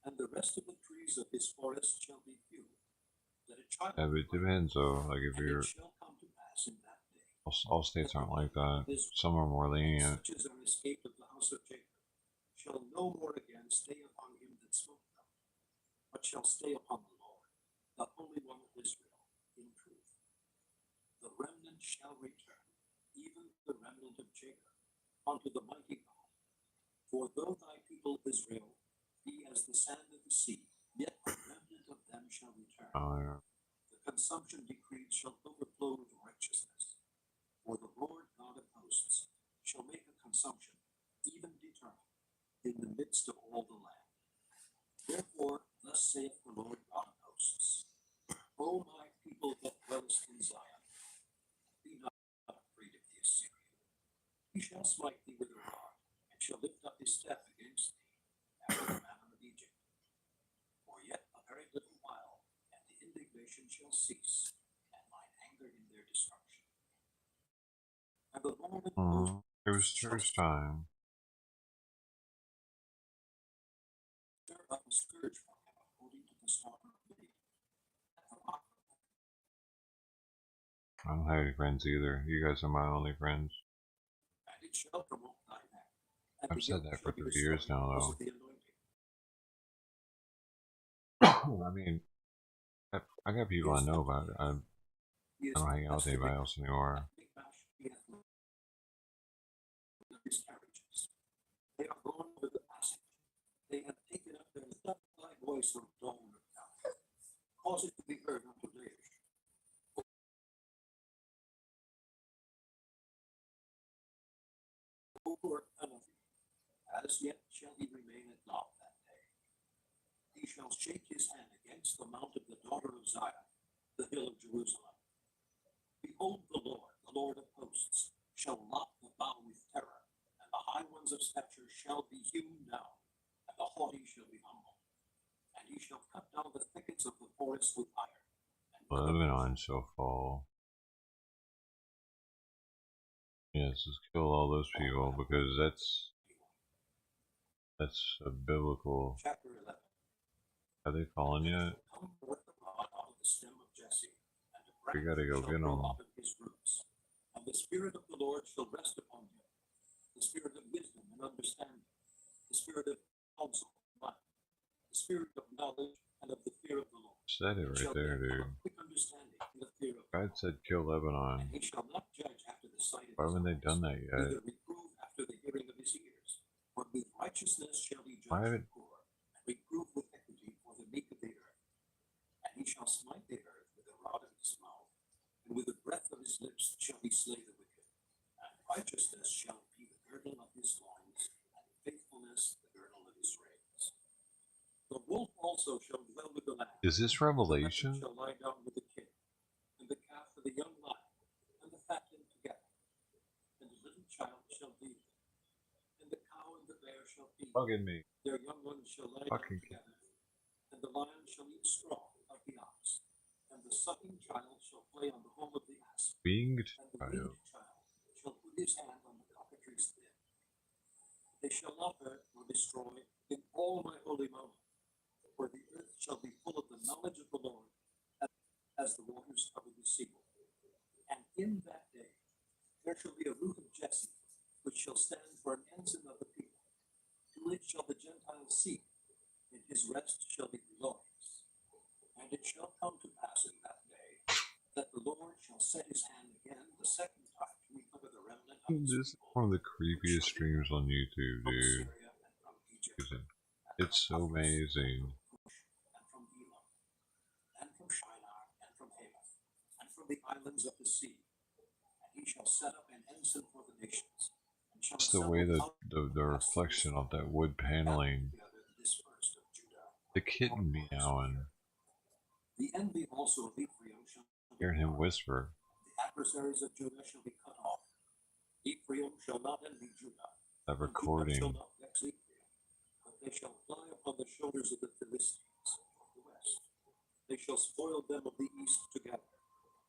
And the rest of the trees of his forest shall be few. That a child Yeah, but it depends though. Like if and you're, it shall come to pass in that day. all states aren't like that. Some are more lenient. Such as are escaped of the house of Jacob shall no more again stay upon him that smote them, but shall stay upon the Lord, the Holy One of Israel, in truth. The remnant shall return, even the remnant of Jacob, unto the mighty God. For though thy people Israel be as the sand of the sea, yet the remnant of them shall return. Oh, yeah. The consumption decreed shall overflow with righteousness. For the Lord God of hosts shall make a consumption, even determined, in the midst of all the land. Therefore, thus saith the Lord God of hosts, O my people that dwellest in Zion, be not afraid of the Assyrian. He shall smite thee with a rod, and shall lift up his staff against thee, after the manner of Egypt. For yet a very little while, and the indignation shall cease, and mine anger in their destruction. And the Lord of hosts It was church time. stir up a scourge for him according to the slaughter of Midian. I don't have any friends either. You guys are my only friends. And it shall promote thy neck. And I've the said yoke that shall for be 3 years restored now, because though. of the anointing. I mean, I got people I know about it. I don't hang out with anybody else anymore. His carriages. They are gone over the passage. They have taken up their lift up thy voice from dawn of night. Cause it to be heard unto Laish. Over Anathim. As yet shall he remain at Nob that day. He shall shake his hand against the mount of the daughter of Zion, the hill of Jerusalem. Behold the Lord of hosts, shall lop the bough with terror, and the high ones of stature shall be hewn down, and the haughty shall be humbled. And he shall cut down the thickets of the forest with iron. Lebanon shall fall. Yes, just kill all those people because that's a biblical. Chapter 11. Are they fallen yet? Come forth the rod out of the stem of Jesse, and the We branch gotta go shall get grow 'em. up in his roots. And the Spirit of the Lord shall rest upon him, the Spirit of wisdom and understanding, the Spirit of counsel and might, the Spirit of knowledge and of the fear of the Lord. Said it right there, dude. Quick understanding and the fear of God said kill Lebanon. and he shall not judge after the sight of Why his haven't they eyes, done that yet? neither reprove after the hearing of his ears. For with righteousness shall he Why judge the haven't- poor, and reprove with equity for the meek of the earth. And he shall smite the earth with the rod of his mouth, and with the breath of his lips shall he slay the wicked. And righteousness shall be the girdle of his loins, and faithfulness the girdle of his reins. The wolf also shall dwell with the lamb. Is this The Revelation? leopard shall lie down with the kid, and the calf with the young lion, and the fatling together. And the little child shall lead them, and the cow and the bear shall feed them. Bugging me. Their young ones shall lie down Fucking together, and the lion shall eat straw of the ox, and the sucking child shall play on the home of the asp, Winged and the child. weaned child shall put his hand on the cockatrice bin. They shall not hurt nor destroy in all my holy mountain, for the earth shall be full of the knowledge of the Lord, as the waters cover the sea. And in that day there shall be a root of Jesse, which shall stand for an ensign of the people. To it shall the Gentiles seek, and his rest shall be glorious. And it shall come to pass in that day that the Lord shall set his hand again the second time to recover the remnant of his This is people, one of the creepiest streams on YouTube, from dude. Syria and from Egypt, It's so amazing. and from Elam, and from Shinar, and from Hamath, and from from the islands of the sea. And he shall set up an ensign for the nations, and shall It's the way assemble that the reflection of that wood paneling, together the dispersed of Judah. the kitten meowing, The envy also of Ephraim shall be hearing him marred. whisper. The adversaries of Judah shall be cut off. Ephraim shall not envy Judah, That and Judah shall recording. not vex Ephraim, but they shall fly upon the shoulders of the Philistines of the west. They shall spoil them of the east together.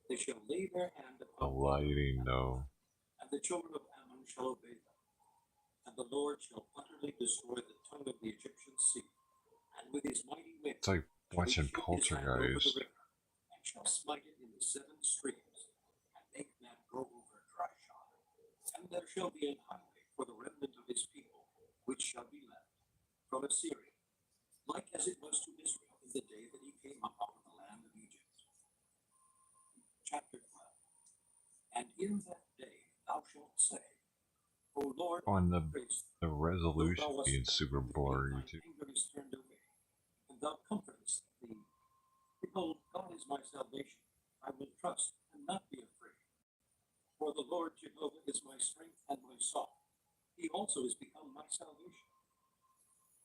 They shall lay their hand The upon them, lighting, though. and the children of Ammon shall obey them. And the Lord shall utterly destroy the tongue of the Egyptian sea, and with his mighty wind It's like shall he watching shake his hand over the Poltergeist. river, and shall smite it in the seven streams, and make men go over dry shod. And there shall be an highway for the remnant of his people, which shall be left from Assyria, like as it was to Israel in the day that he came up out of the land of Egypt. Chapter 12. And in that day thou shalt say, O Lord, On I praise thee. the resolution Thou wast being super with me, blurry, thine too. anger is turned away, and thou comfortest thee. Behold, God is my salvation. I will trust and not be afraid. For the Lord Jehovah is my strength and my song. He also is become my salvation.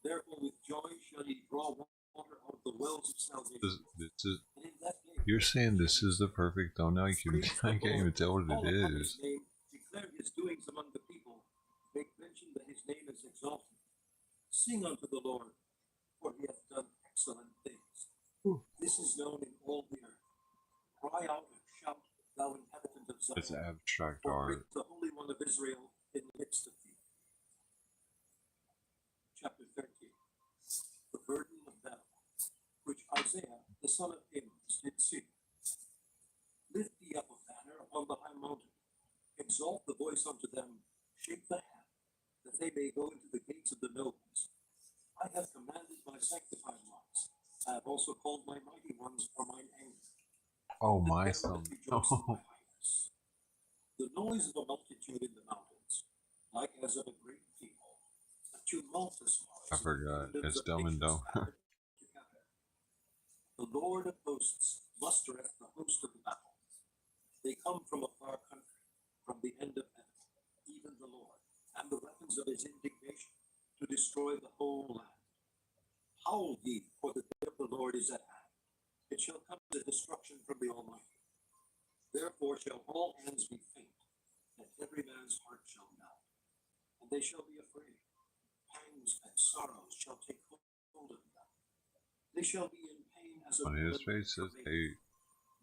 Therefore with joy shall ye draw water out of the wells of salvation. This is, And in that day you're saying this is the perfect thumbnail? I can't even tell what call it upon is. his name, declare his doings among the people, make mention that his name is exalted. Sing unto the Lord, for he hath done excellent things. This is known in all the earth. Cry out and shout, thou inhabitant of It's Zion, abstract for art. great is the Holy One of Israel in the midst of thee. Chapter 13. The burden of battle, which Isaiah the son of Amos did see. Lift ye up a banner upon the high mountain, exalt the voice unto them, shake the hand, that they may go into the gates of the nobles. I have commanded my sanctified ones. I have also called my mighty ones for mine anger. Oh, And my therewith thumb. rejoice in my highness. The noise of a multitude in the mountains, like as of a great people, a tumultuous noise. I of the forgot. kingdoms It's of Dumb and nations Dumber. gathered together. The Lord of hosts mustereth the host of the battle. They come from a far country, from the end of heaven, even the Lord, and the weapons of his indignation, to destroy the whole land. Howl ye, for the day of the Lord is at hand. It shall come to destruction from the Almighty. Therefore shall all hands be faint, and every man's heart shall melt. And they shall be afraid. Pangs and sorrows shall take hold of them. They shall be in pain as a On his woman face says travailing. hate.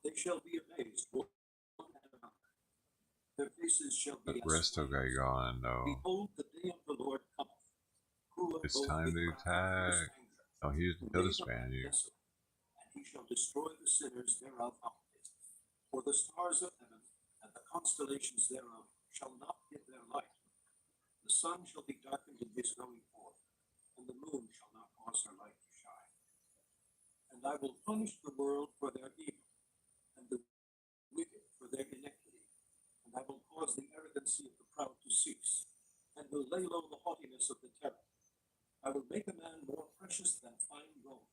They shall be amazed one at another. Their faces shall be That as resto guy flames. gone, though. Behold, the day of the Lord cometh, who of It's both time be to wrath and fierce attack. anger, Oh, he to killed a lay the land Spaniard. desolate, and he shall destroy the sinners thereof utterly. For the stars of heaven and the constellations thereof shall not give their light. The sun shall be darkened in his going forth, and the moon shall not cause her light to shine. And I will punish the world for their evil, and the wicked for their iniquity. And I will cause the arrogancy of the proud to cease, and will lay low the haughtiness of the terrible. I will make a man more precious than fine gold,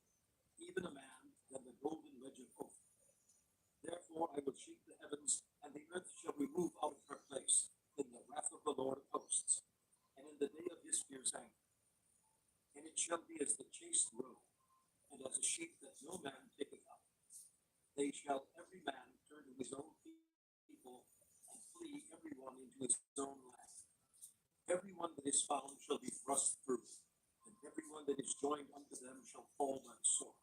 even a man than the golden wedge of Ophir. Therefore I will shake the heavens, and the earth shall remove out of her place in the wrath of the Lord of hosts, and in the day of his fierce anger. And it shall be as the chaste roe, and as a sheep that no man taketh up. They shall every man turn to his own people, and flee every one into his own land. Every one that is found shall be thrust through, and every one that is joined unto them shall fall by the sword.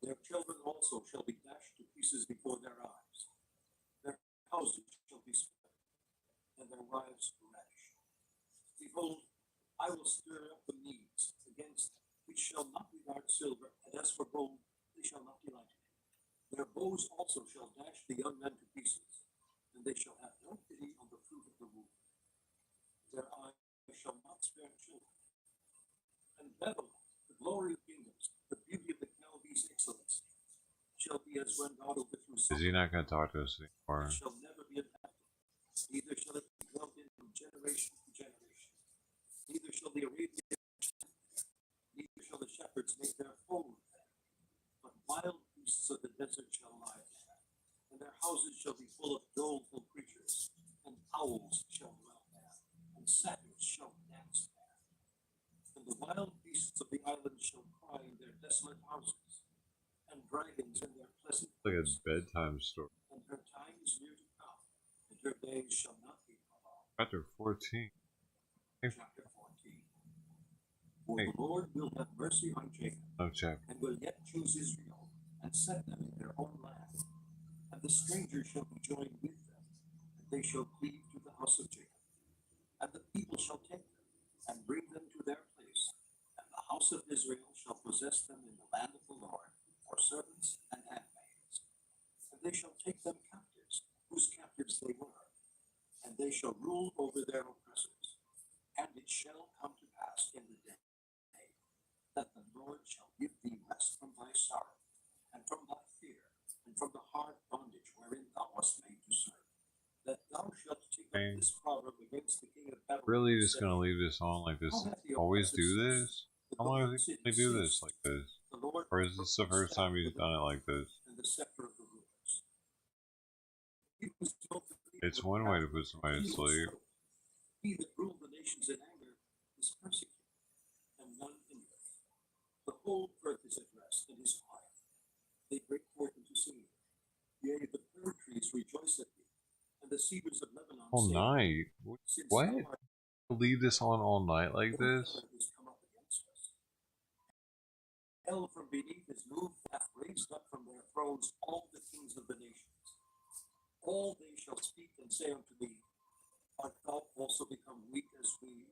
Their children also shall be dashed to pieces before their eyes. Their houses shall be split, and their wives ravished. Behold, I will stir up the Medes against them, which shall not regard silver, and as for gold, they shall not delight in it. Their bows also shall dash the young men to pieces, and they shall have no pity on the fruit of the womb. Their eyes shall not spare children. And Babylon, the glory of kingdoms, the beauty of the Chaldees' excellency, shall be as when God overthrew Is he Sodom. not going to talk to us anymore? It shall never be inhabited, neither shall it be dwelt in from generation to generation. Neither shall the Arabians, neither shall the shepherds make their home there, but wild beasts of the desert shall lie there, And their houses shall be full of doleful creatures, and owls shall dwell there, and satyrs shall dance there. And the wild beasts of the island shall cry in their desolate houses, and dragons in their pleasant Like a places. bedtime story. And her time is near to come, and her days shall not be prolonged. Chapter 14. Chapter 14. For the Lord will have mercy on Jacob, No chapter. and will yet choose Israel, and set them in their own land. And the stranger shall be joined with them, and they shall cleave to the house of Jacob. And the people shall take them, and bring them to their place, and the house of Israel shall possess them in the land of the Lord, for servants and handmaids. And they shall take them captives, whose captives they were, and they shall rule over their oppressors. And it shall come to pass in the day that the Lord shall give thee rest from thy sorrow, and from thy fear, and from the hard bondage wherein thou wast made to serve. That thou shalt take up this proverb against the king of Babylon. Really just gonna leave this on like this? Always do this? How long have they do this like this? Or is this the first time he's done it like this? And the scepter of the rulers. It's one way to put somebody to sleep. He that ruled the nations in anger is persecuted, and none hindereth. The whole earth is at rest and is quiet. They break forth into singing. Yea, the fir trees rejoice at thee, and the cedars of Lebanon All say, night? Since What? thou art Leave this on all night like this? is come up against us. Hell from beneath is moved, hath raised up from their thrones all the kings of the nations. All they shall speak and say unto thee, Art thou also become weak as we?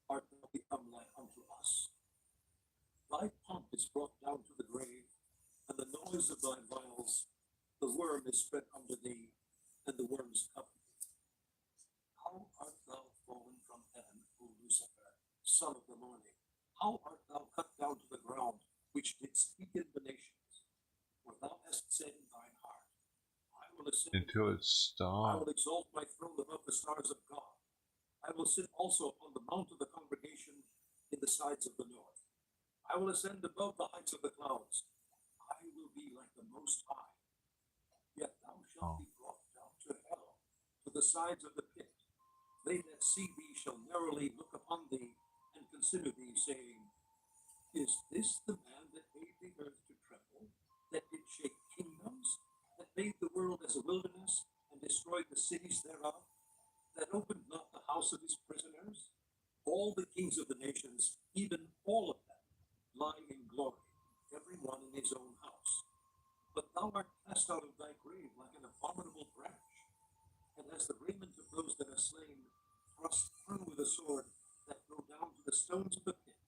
Art thou become like unto us? Thy pomp is brought down to the grave, and the noise of thy vials, the worm is spread under thee, and the worms cover thee. How art thou fallen from heaven, O Lucifer, son of the morning? How art thou cut down to the ground, which didst weaken the nations? For thou hast said in thine heart, I will ascend Until it I stops. will exalt my throne above the stars of God. I will sit also upon the mount of the congregation in the sides of the north. I will ascend above the heights of the clouds. I will be like the Most High. Yet thou shalt be brought down to hell, to the sides of the pit. They that see thee shall narrowly look upon thee, and consider thee, saying, Is this the man that made the earth to tremble, that did shake kingdoms, that made the world as a wilderness, and destroyed the cities thereof, that opened not the house of his prisoners? All the kings of the nations, even all of them, lie in glory, every one in his own house. But thou art cast out of thy grave like an abominable branch, and as the raiment of those that are slain, thrust through with a sword, that go down to the stones of the pit,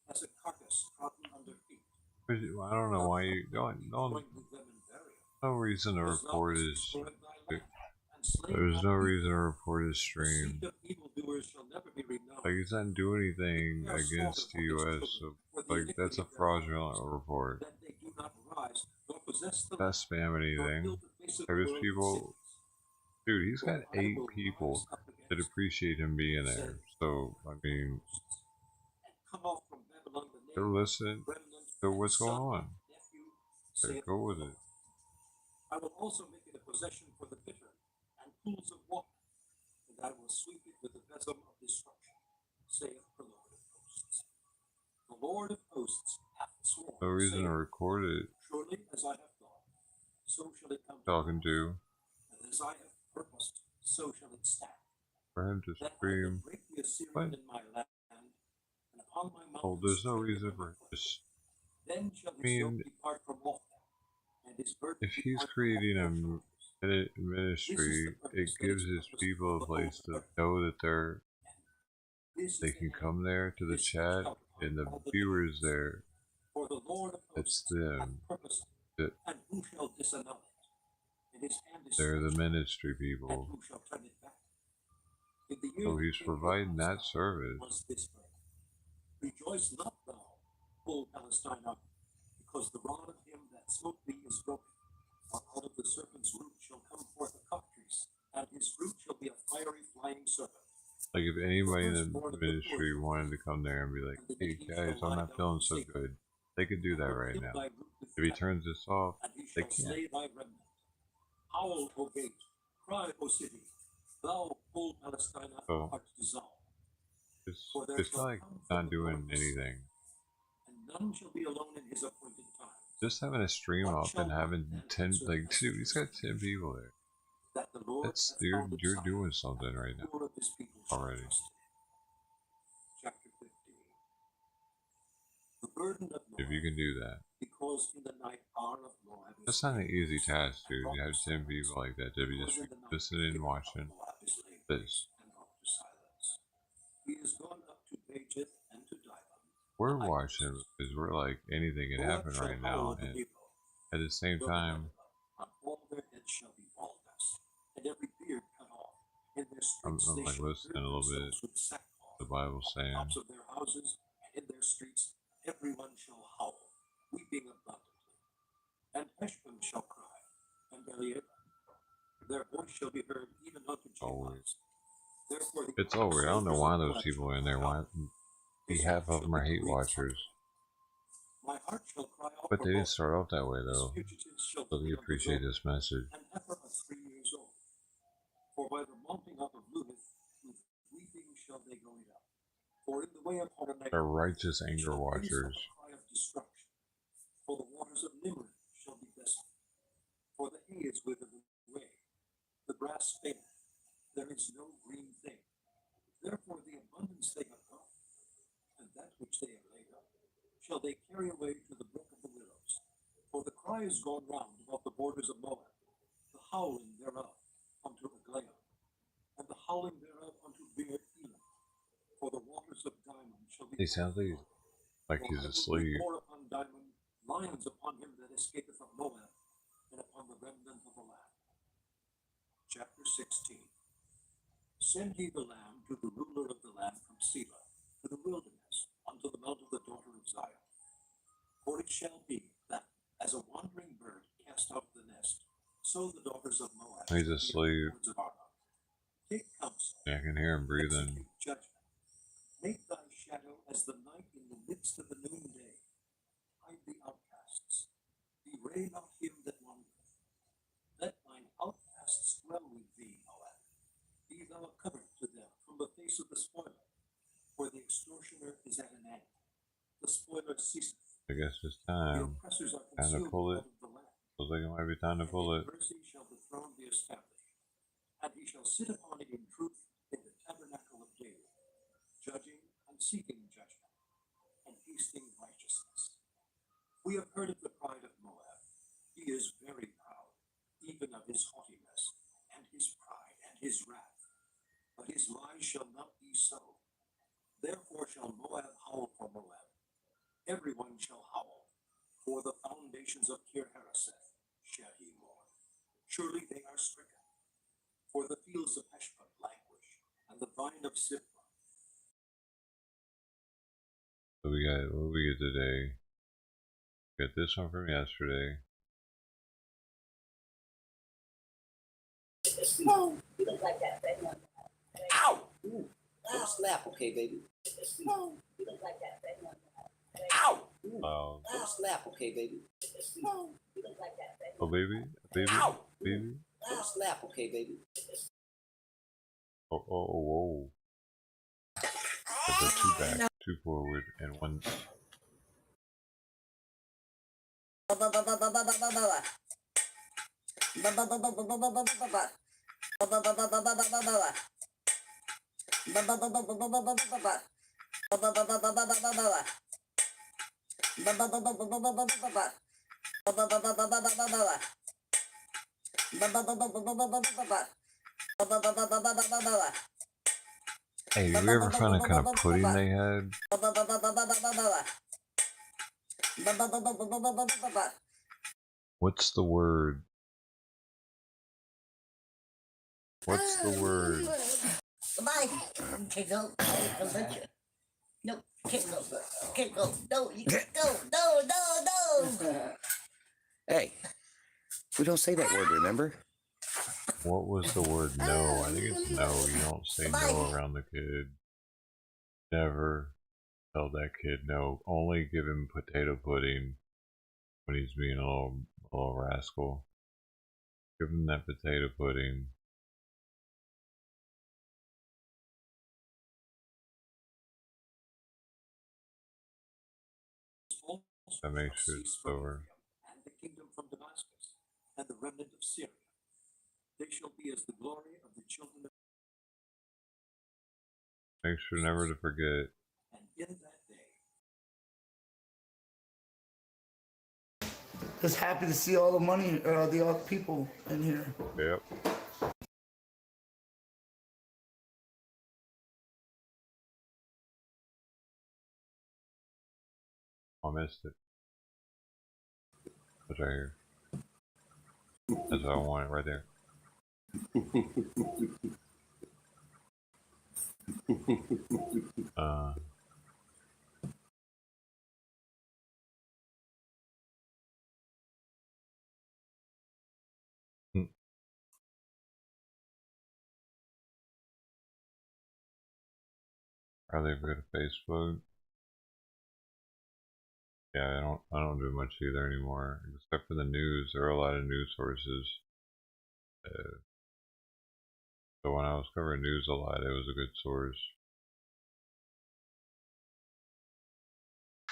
as a carcass trodden under feet. I don't know why you don't. No reason to record his. There's no reason to report his stream. Like he's not doing anything against the U.S. So like that's a fraudulent report. Not spam anything. There's people. Dude, he's got 8 people that appreciate him being there. So I mean, they're listening to what's going on. They go with it. I will also make it a possession for the bitter and pools of water, and I will sweep it with the besom of destruction, saith the Lord of hosts. The Lord of hosts hath sworn, No reason to record it. Surely as I have thought, so shall it come Talking to. And as I have purposed, so shall it stand. For him to Then I will scream. break the Assyrian What? in my land, and upon my mountains. Oh, there's no tread reason upon for my this. Then shall his I mean, yoke depart from off them, and his burden if he's depart from creating off a their shoulders. ministry, it gives his people a place to know that they can come there to the chat and the viewers there. For the Lord of It's hosts hath them. purposed That it, and who shall disannul it? And his hand is they're the stretched, ministry and people. who shall turn it back? In the year So that he's King providing that Ahaz service. was this birth. Rejoice not thou, O Palestine, because the rod of him that smote thee is broken. For out of the serpent's root shall come forth a cockatrice, and his root shall be a fiery flying serpent. Like if anybody in the ministry wanted to come there and be like, hey guys, I'm not feeling so good, they could do that right now. If he turns this off, And he they shall can't. slay thy remnant. Howl, O gate, cry, O city, thou whole Palestina Oh. art dissolved. It's like not doing anything. And none shall be alone in his appointed time. Just having a stream up and having 10, like, dude, he's got 10 people there. That the Lord That's, hath you're found you're Zion, doing something right the now poor of his people shall already. trust him. Chapter 15. The burden of If you Moab, can do that. because in the night hour of Moab is That's not an easy task, and dude. brought You have to 10 silence. people like that to be Because just in the night listening and the king of watching Moab is laid this. waste and brought to silence. He is gone up to Bajith and to Dibon. We're watching because we're like, anything can Moab happen shall right howl now, at the and Nebo, at the same till the time, Negev. On all their heads shall be baldness, and every beard cut off. In their I'm streets they like shall listening gird a little bit. themselves with sackcloth. The Bible On the saying, tops of their houses and in their streets everyone shall howl, weeping abundantly. And Heshbon shall cry, and Eleazar. Their voice shall be heard even unto oh, Jebus. Therefore the it's over. I don't know why those people are in there. Why? his Half mouth of them shall are be hate grieved. watchers. My heart shall cry out But for they didn't both. start off that way, His though. fugitives shall So be they of the appreciate goat, this message. an heifer of 3 years old. For by the mounting up of Luhith, with weeping shall they go it up. For in the way of Horonah They're righteous they anger shall raise up watchers. a cry of destruction. For the waters of Nimrod shall be desolate. For the hay is withered away, the grass faileth, there is no green thing. Therefore the abundance they have got, and that which they have laid up, shall they carry away to the brook of the willows. For the cry is gone round about the borders of Moab, the howling thereof unto Aglaon, and the howling thereof unto Beer Elam. For the waters of Diamond shall be He sounds like For he's I will asleep. bring war upon Diamond, lions upon him that escapeth of Moab, and upon the remnant of the land. Chapter 16. Send ye the lamb to the ruler of the land from Selah, to the wilderness, unto the mount of the daughter of Zion. For it shall be that, as a wandering bird cast out of the nest, so the daughters of Moab He's shall be in asleep. the cords of Arnon. Take counsel, I can hear him breathing. execute judgment. Make thy shadow as the night in the midst of the noonday. Hide the outcasts. Bewray not him that wandereth. Let thine outcasts dwell with thee, Moab. Be thou a cover to them from the face of the spoiler, for the extortioner is at an end. The spoiler ceaseth. I guess it's The time. oppressors are Time to consumed pull out it. of the land. Looks like it might be time to pull it. And in mercy shall the throne be established, and he shall sit upon it in truth in the tabernacle of David, judging and seeking judgment, and hasting righteousness. We have heard of the pride of Moab. He is very proud, even of his haughtiness, and his pride, and his wrath. But his lies shall not be so. Therefore shall Moab howl for Moab. Everyone shall howl. For the foundations of Kir-Hareseth shall he mourn. Surely they are stricken. For the fields of Heshbon languish, and the vine of Sibma. So we got, what do we get today? We got this one from yesterday. No, you look like that, baby. Ow! Don't slap, okay, baby. No, you look like that, baby. Ow! Oh, Don't slap, okay, baby. No, you look like that, baby. oh baby, baby, Ow! baby. Don't slap, okay, baby. Oh, oh, oh, whoa. But they're two back, two forward, and one. Hey, did we ever find a kind of pudding they had? What's the word? What's the word? Bye. Can't go. Don't let you. No, can't go. Can't go. No, you can't go. No, no, no. Hey, we don't say that word, remember? What was the word no? I think it's no. You don't say no around the kid. Never tell that kid no. Only give him potato pudding when he's being a little rascal. Give him that potato pudding. That makes sure it's over. And the kingdom from Damascus, and the remnant of Syria. They shall be as the glory of the children of. Make sure never to forget. And in that day. Just happy to see all the money, the people in here. Yep. I missed it. It's right here. That's what I wanted right there. Probably go to Facebook. Yeah, I don't do much either anymore, except for the news. There are a lot of news sources. So when I was covering news a lot, it was a good source.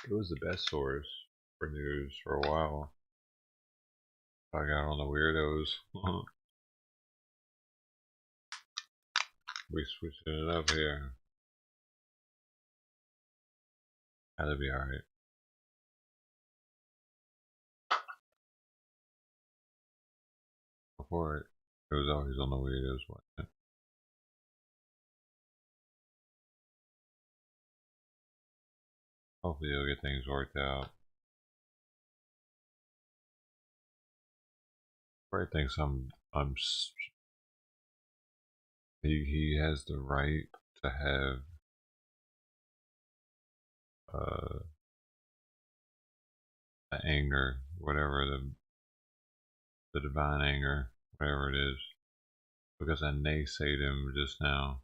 It was the best source for news for a while. I got on the weirdos. We switching it up here. That'll be alright. Before it was always on the weirdos, wasn't it? Hopefully he'll get things worked out. Ray thinks he has the right to have the anger, whatever the divine anger, whatever it is, because I naysayed him just now.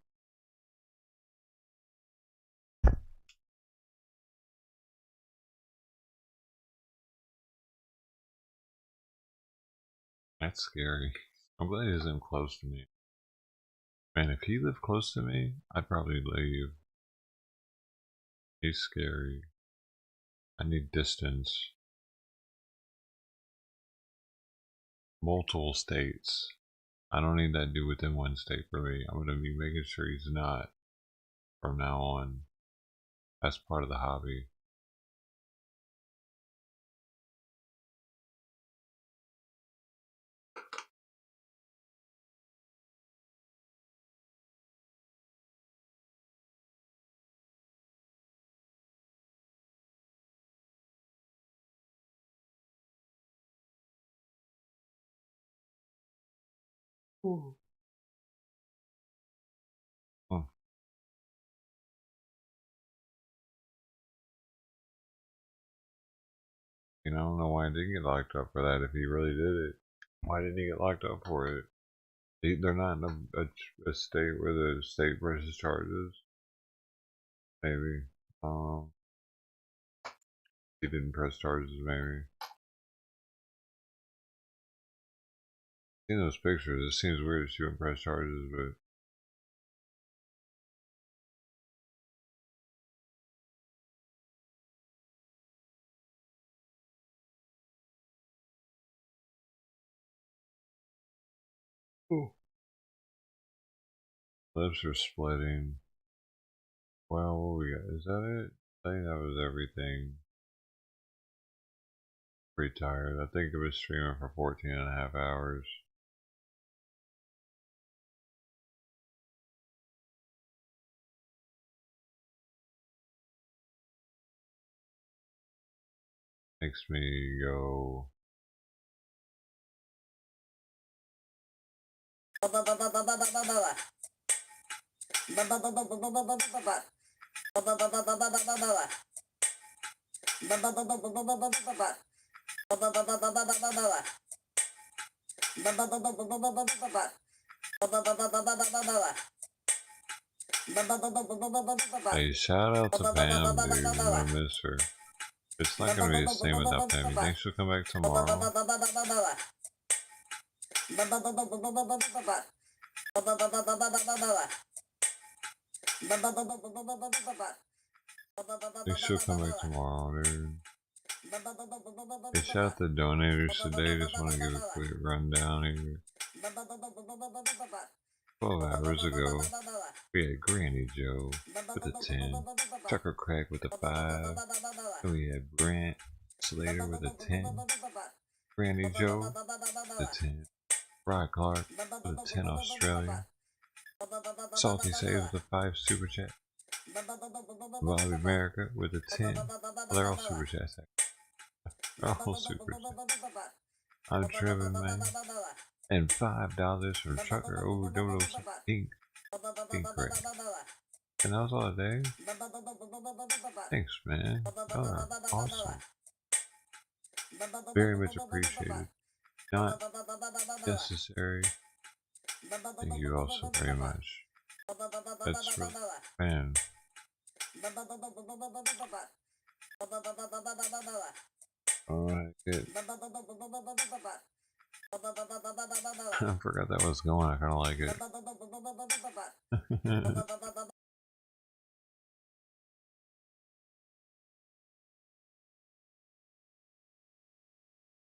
That's scary. I'm glad he isn't close to me. Man, if he lived close to me, I'd probably leave. He's scary. I need distance. Multiple states. I don't need that dude within one state for me. I'm going to be making sure he's not from now on. That's part of the hobby. Ooh. Oh. You know, I don't know why he didn't get locked up for that if he really did it. Why didn't he get locked up for it? They're not in a state where the state presses charges. Maybe. He didn't press charges, maybe. In those pictures, it seems weird that you would press charges, but ooh. Lips are splitting. Well, what we got? Is that it? I think that was everything. Pretty tired. I think it was streaming for 14.5 hours. Makes me go. Hey, shout out to Pam, dude. I miss her. It's not gonna be the same without Pammy. Thanks for coming back tomorrow. They should come back tomorrow, dude. They shot the donators today. Just want to give a quick rundown here. 12 hours ago, we had Granny Joe with a 10, Tucker Crack with a 5, and we had Brant Slater with a 10, Granny Joe with a 10, Rod Clark with a 10 Australia, Salty Save with a 5 Super Chat, Bobby America with a 10. Well, they're all Super Chats. They're all Super Chats. I'm Driven Man. And $5 from Trucker Overdose Pink. Crack. And that was all day. Thanks, man. Awesome. Very much appreciated. Not necessary. Thank you also very much. That's really, man. Alright, good. I forgot that was going. I kind of like it.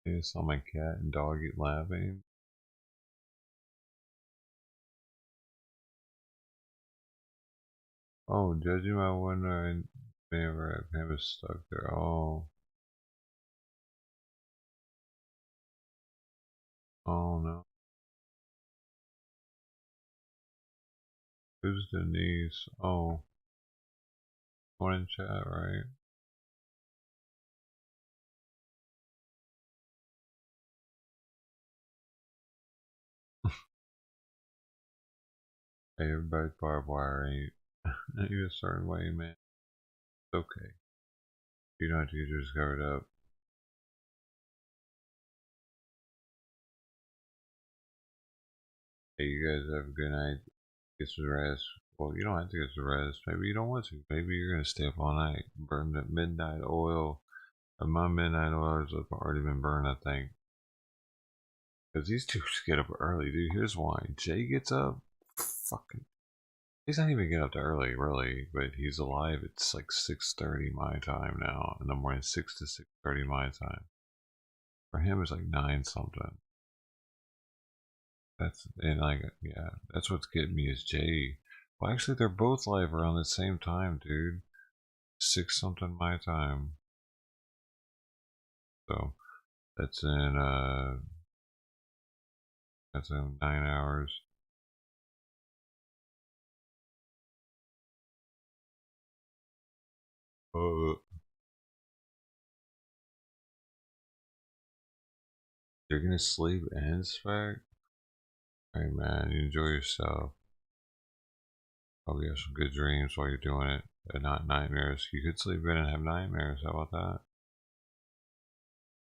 I saw my cat and dog eat laughing. Oh, judging my window, I never have it stuck there. Oh. Oh no. Who's Denise? Oh. One in chat, right? Hey, everybody's barbed wire ain't a certain way, man. It's okay. You don't have to get yours covered up. Hey, you guys have a good night. Get some rest. Well, you don't have to get some rest. Maybe you don't want to. Maybe you're gonna stay up all night. Burn that midnight oil. My midnight oil has already been burned, I think. Because these two get up early, dude. Here's why. Jay gets up. Fucking. He's not even getting up that early, really. But he's alive. It's like 6:30 my time now. In the morning, 6 to 6:30 my time. For him, it's like 9 something. That's, and like, yeah, that's what's getting me is Jay. Well, actually, they're both live around the same time, dude. 6 something my time. So that's in 9 hours. You're gonna sleep and inspect? Hey man, you enjoy yourself. Hope you have some good dreams while you're doing it, and not nightmares. You could sleep in and have nightmares. How about that?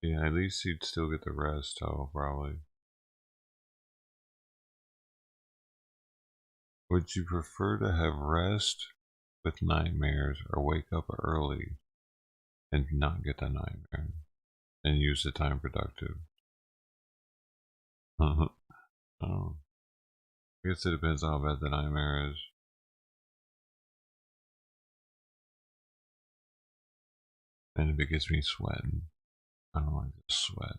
Yeah, at least you'd still get the rest, though, probably. Would you prefer to have rest with nightmares or wake up early and not get the nightmare and use the time productive? Oh, I guess it depends on how bad the nightmare is. And if it gets me sweating, I don't like to sweat.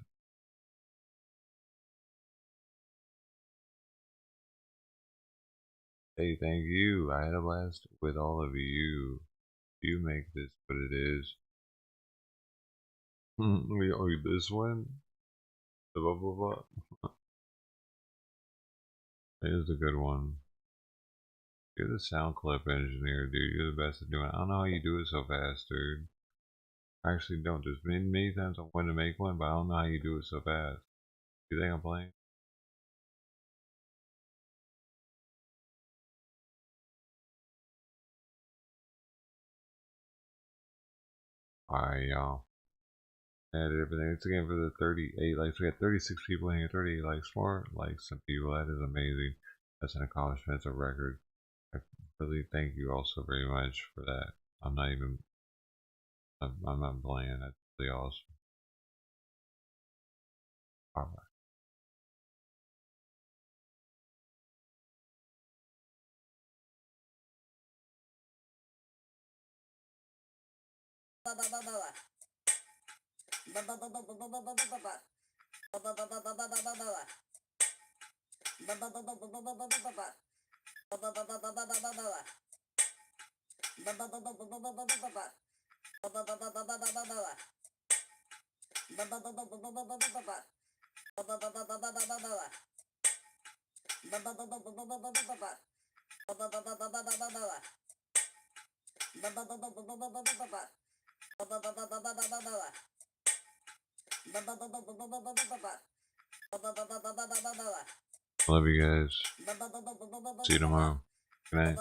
Hey, thank you. I had a blast with all of you. You make this what it is. This one? Blah, blah, blah. It is a good one. You're the sound clip engineer, dude. You're the best at doing it. I don't know how you do it so fast, dude. I actually don't. There's many times I wanted to make one, but I don't know how you do it so fast. You think I'm playing? Alright, y'all. Added everything. It's again for the 38 likes. We got 36 people in here, 38 likes. More likes than people. That is amazing. That's an accomplishment. It's a record. I really thank you all so very much for that. I'm not playing. That's really awesome. Alright. Love you guys. See you tomorrow. Good night.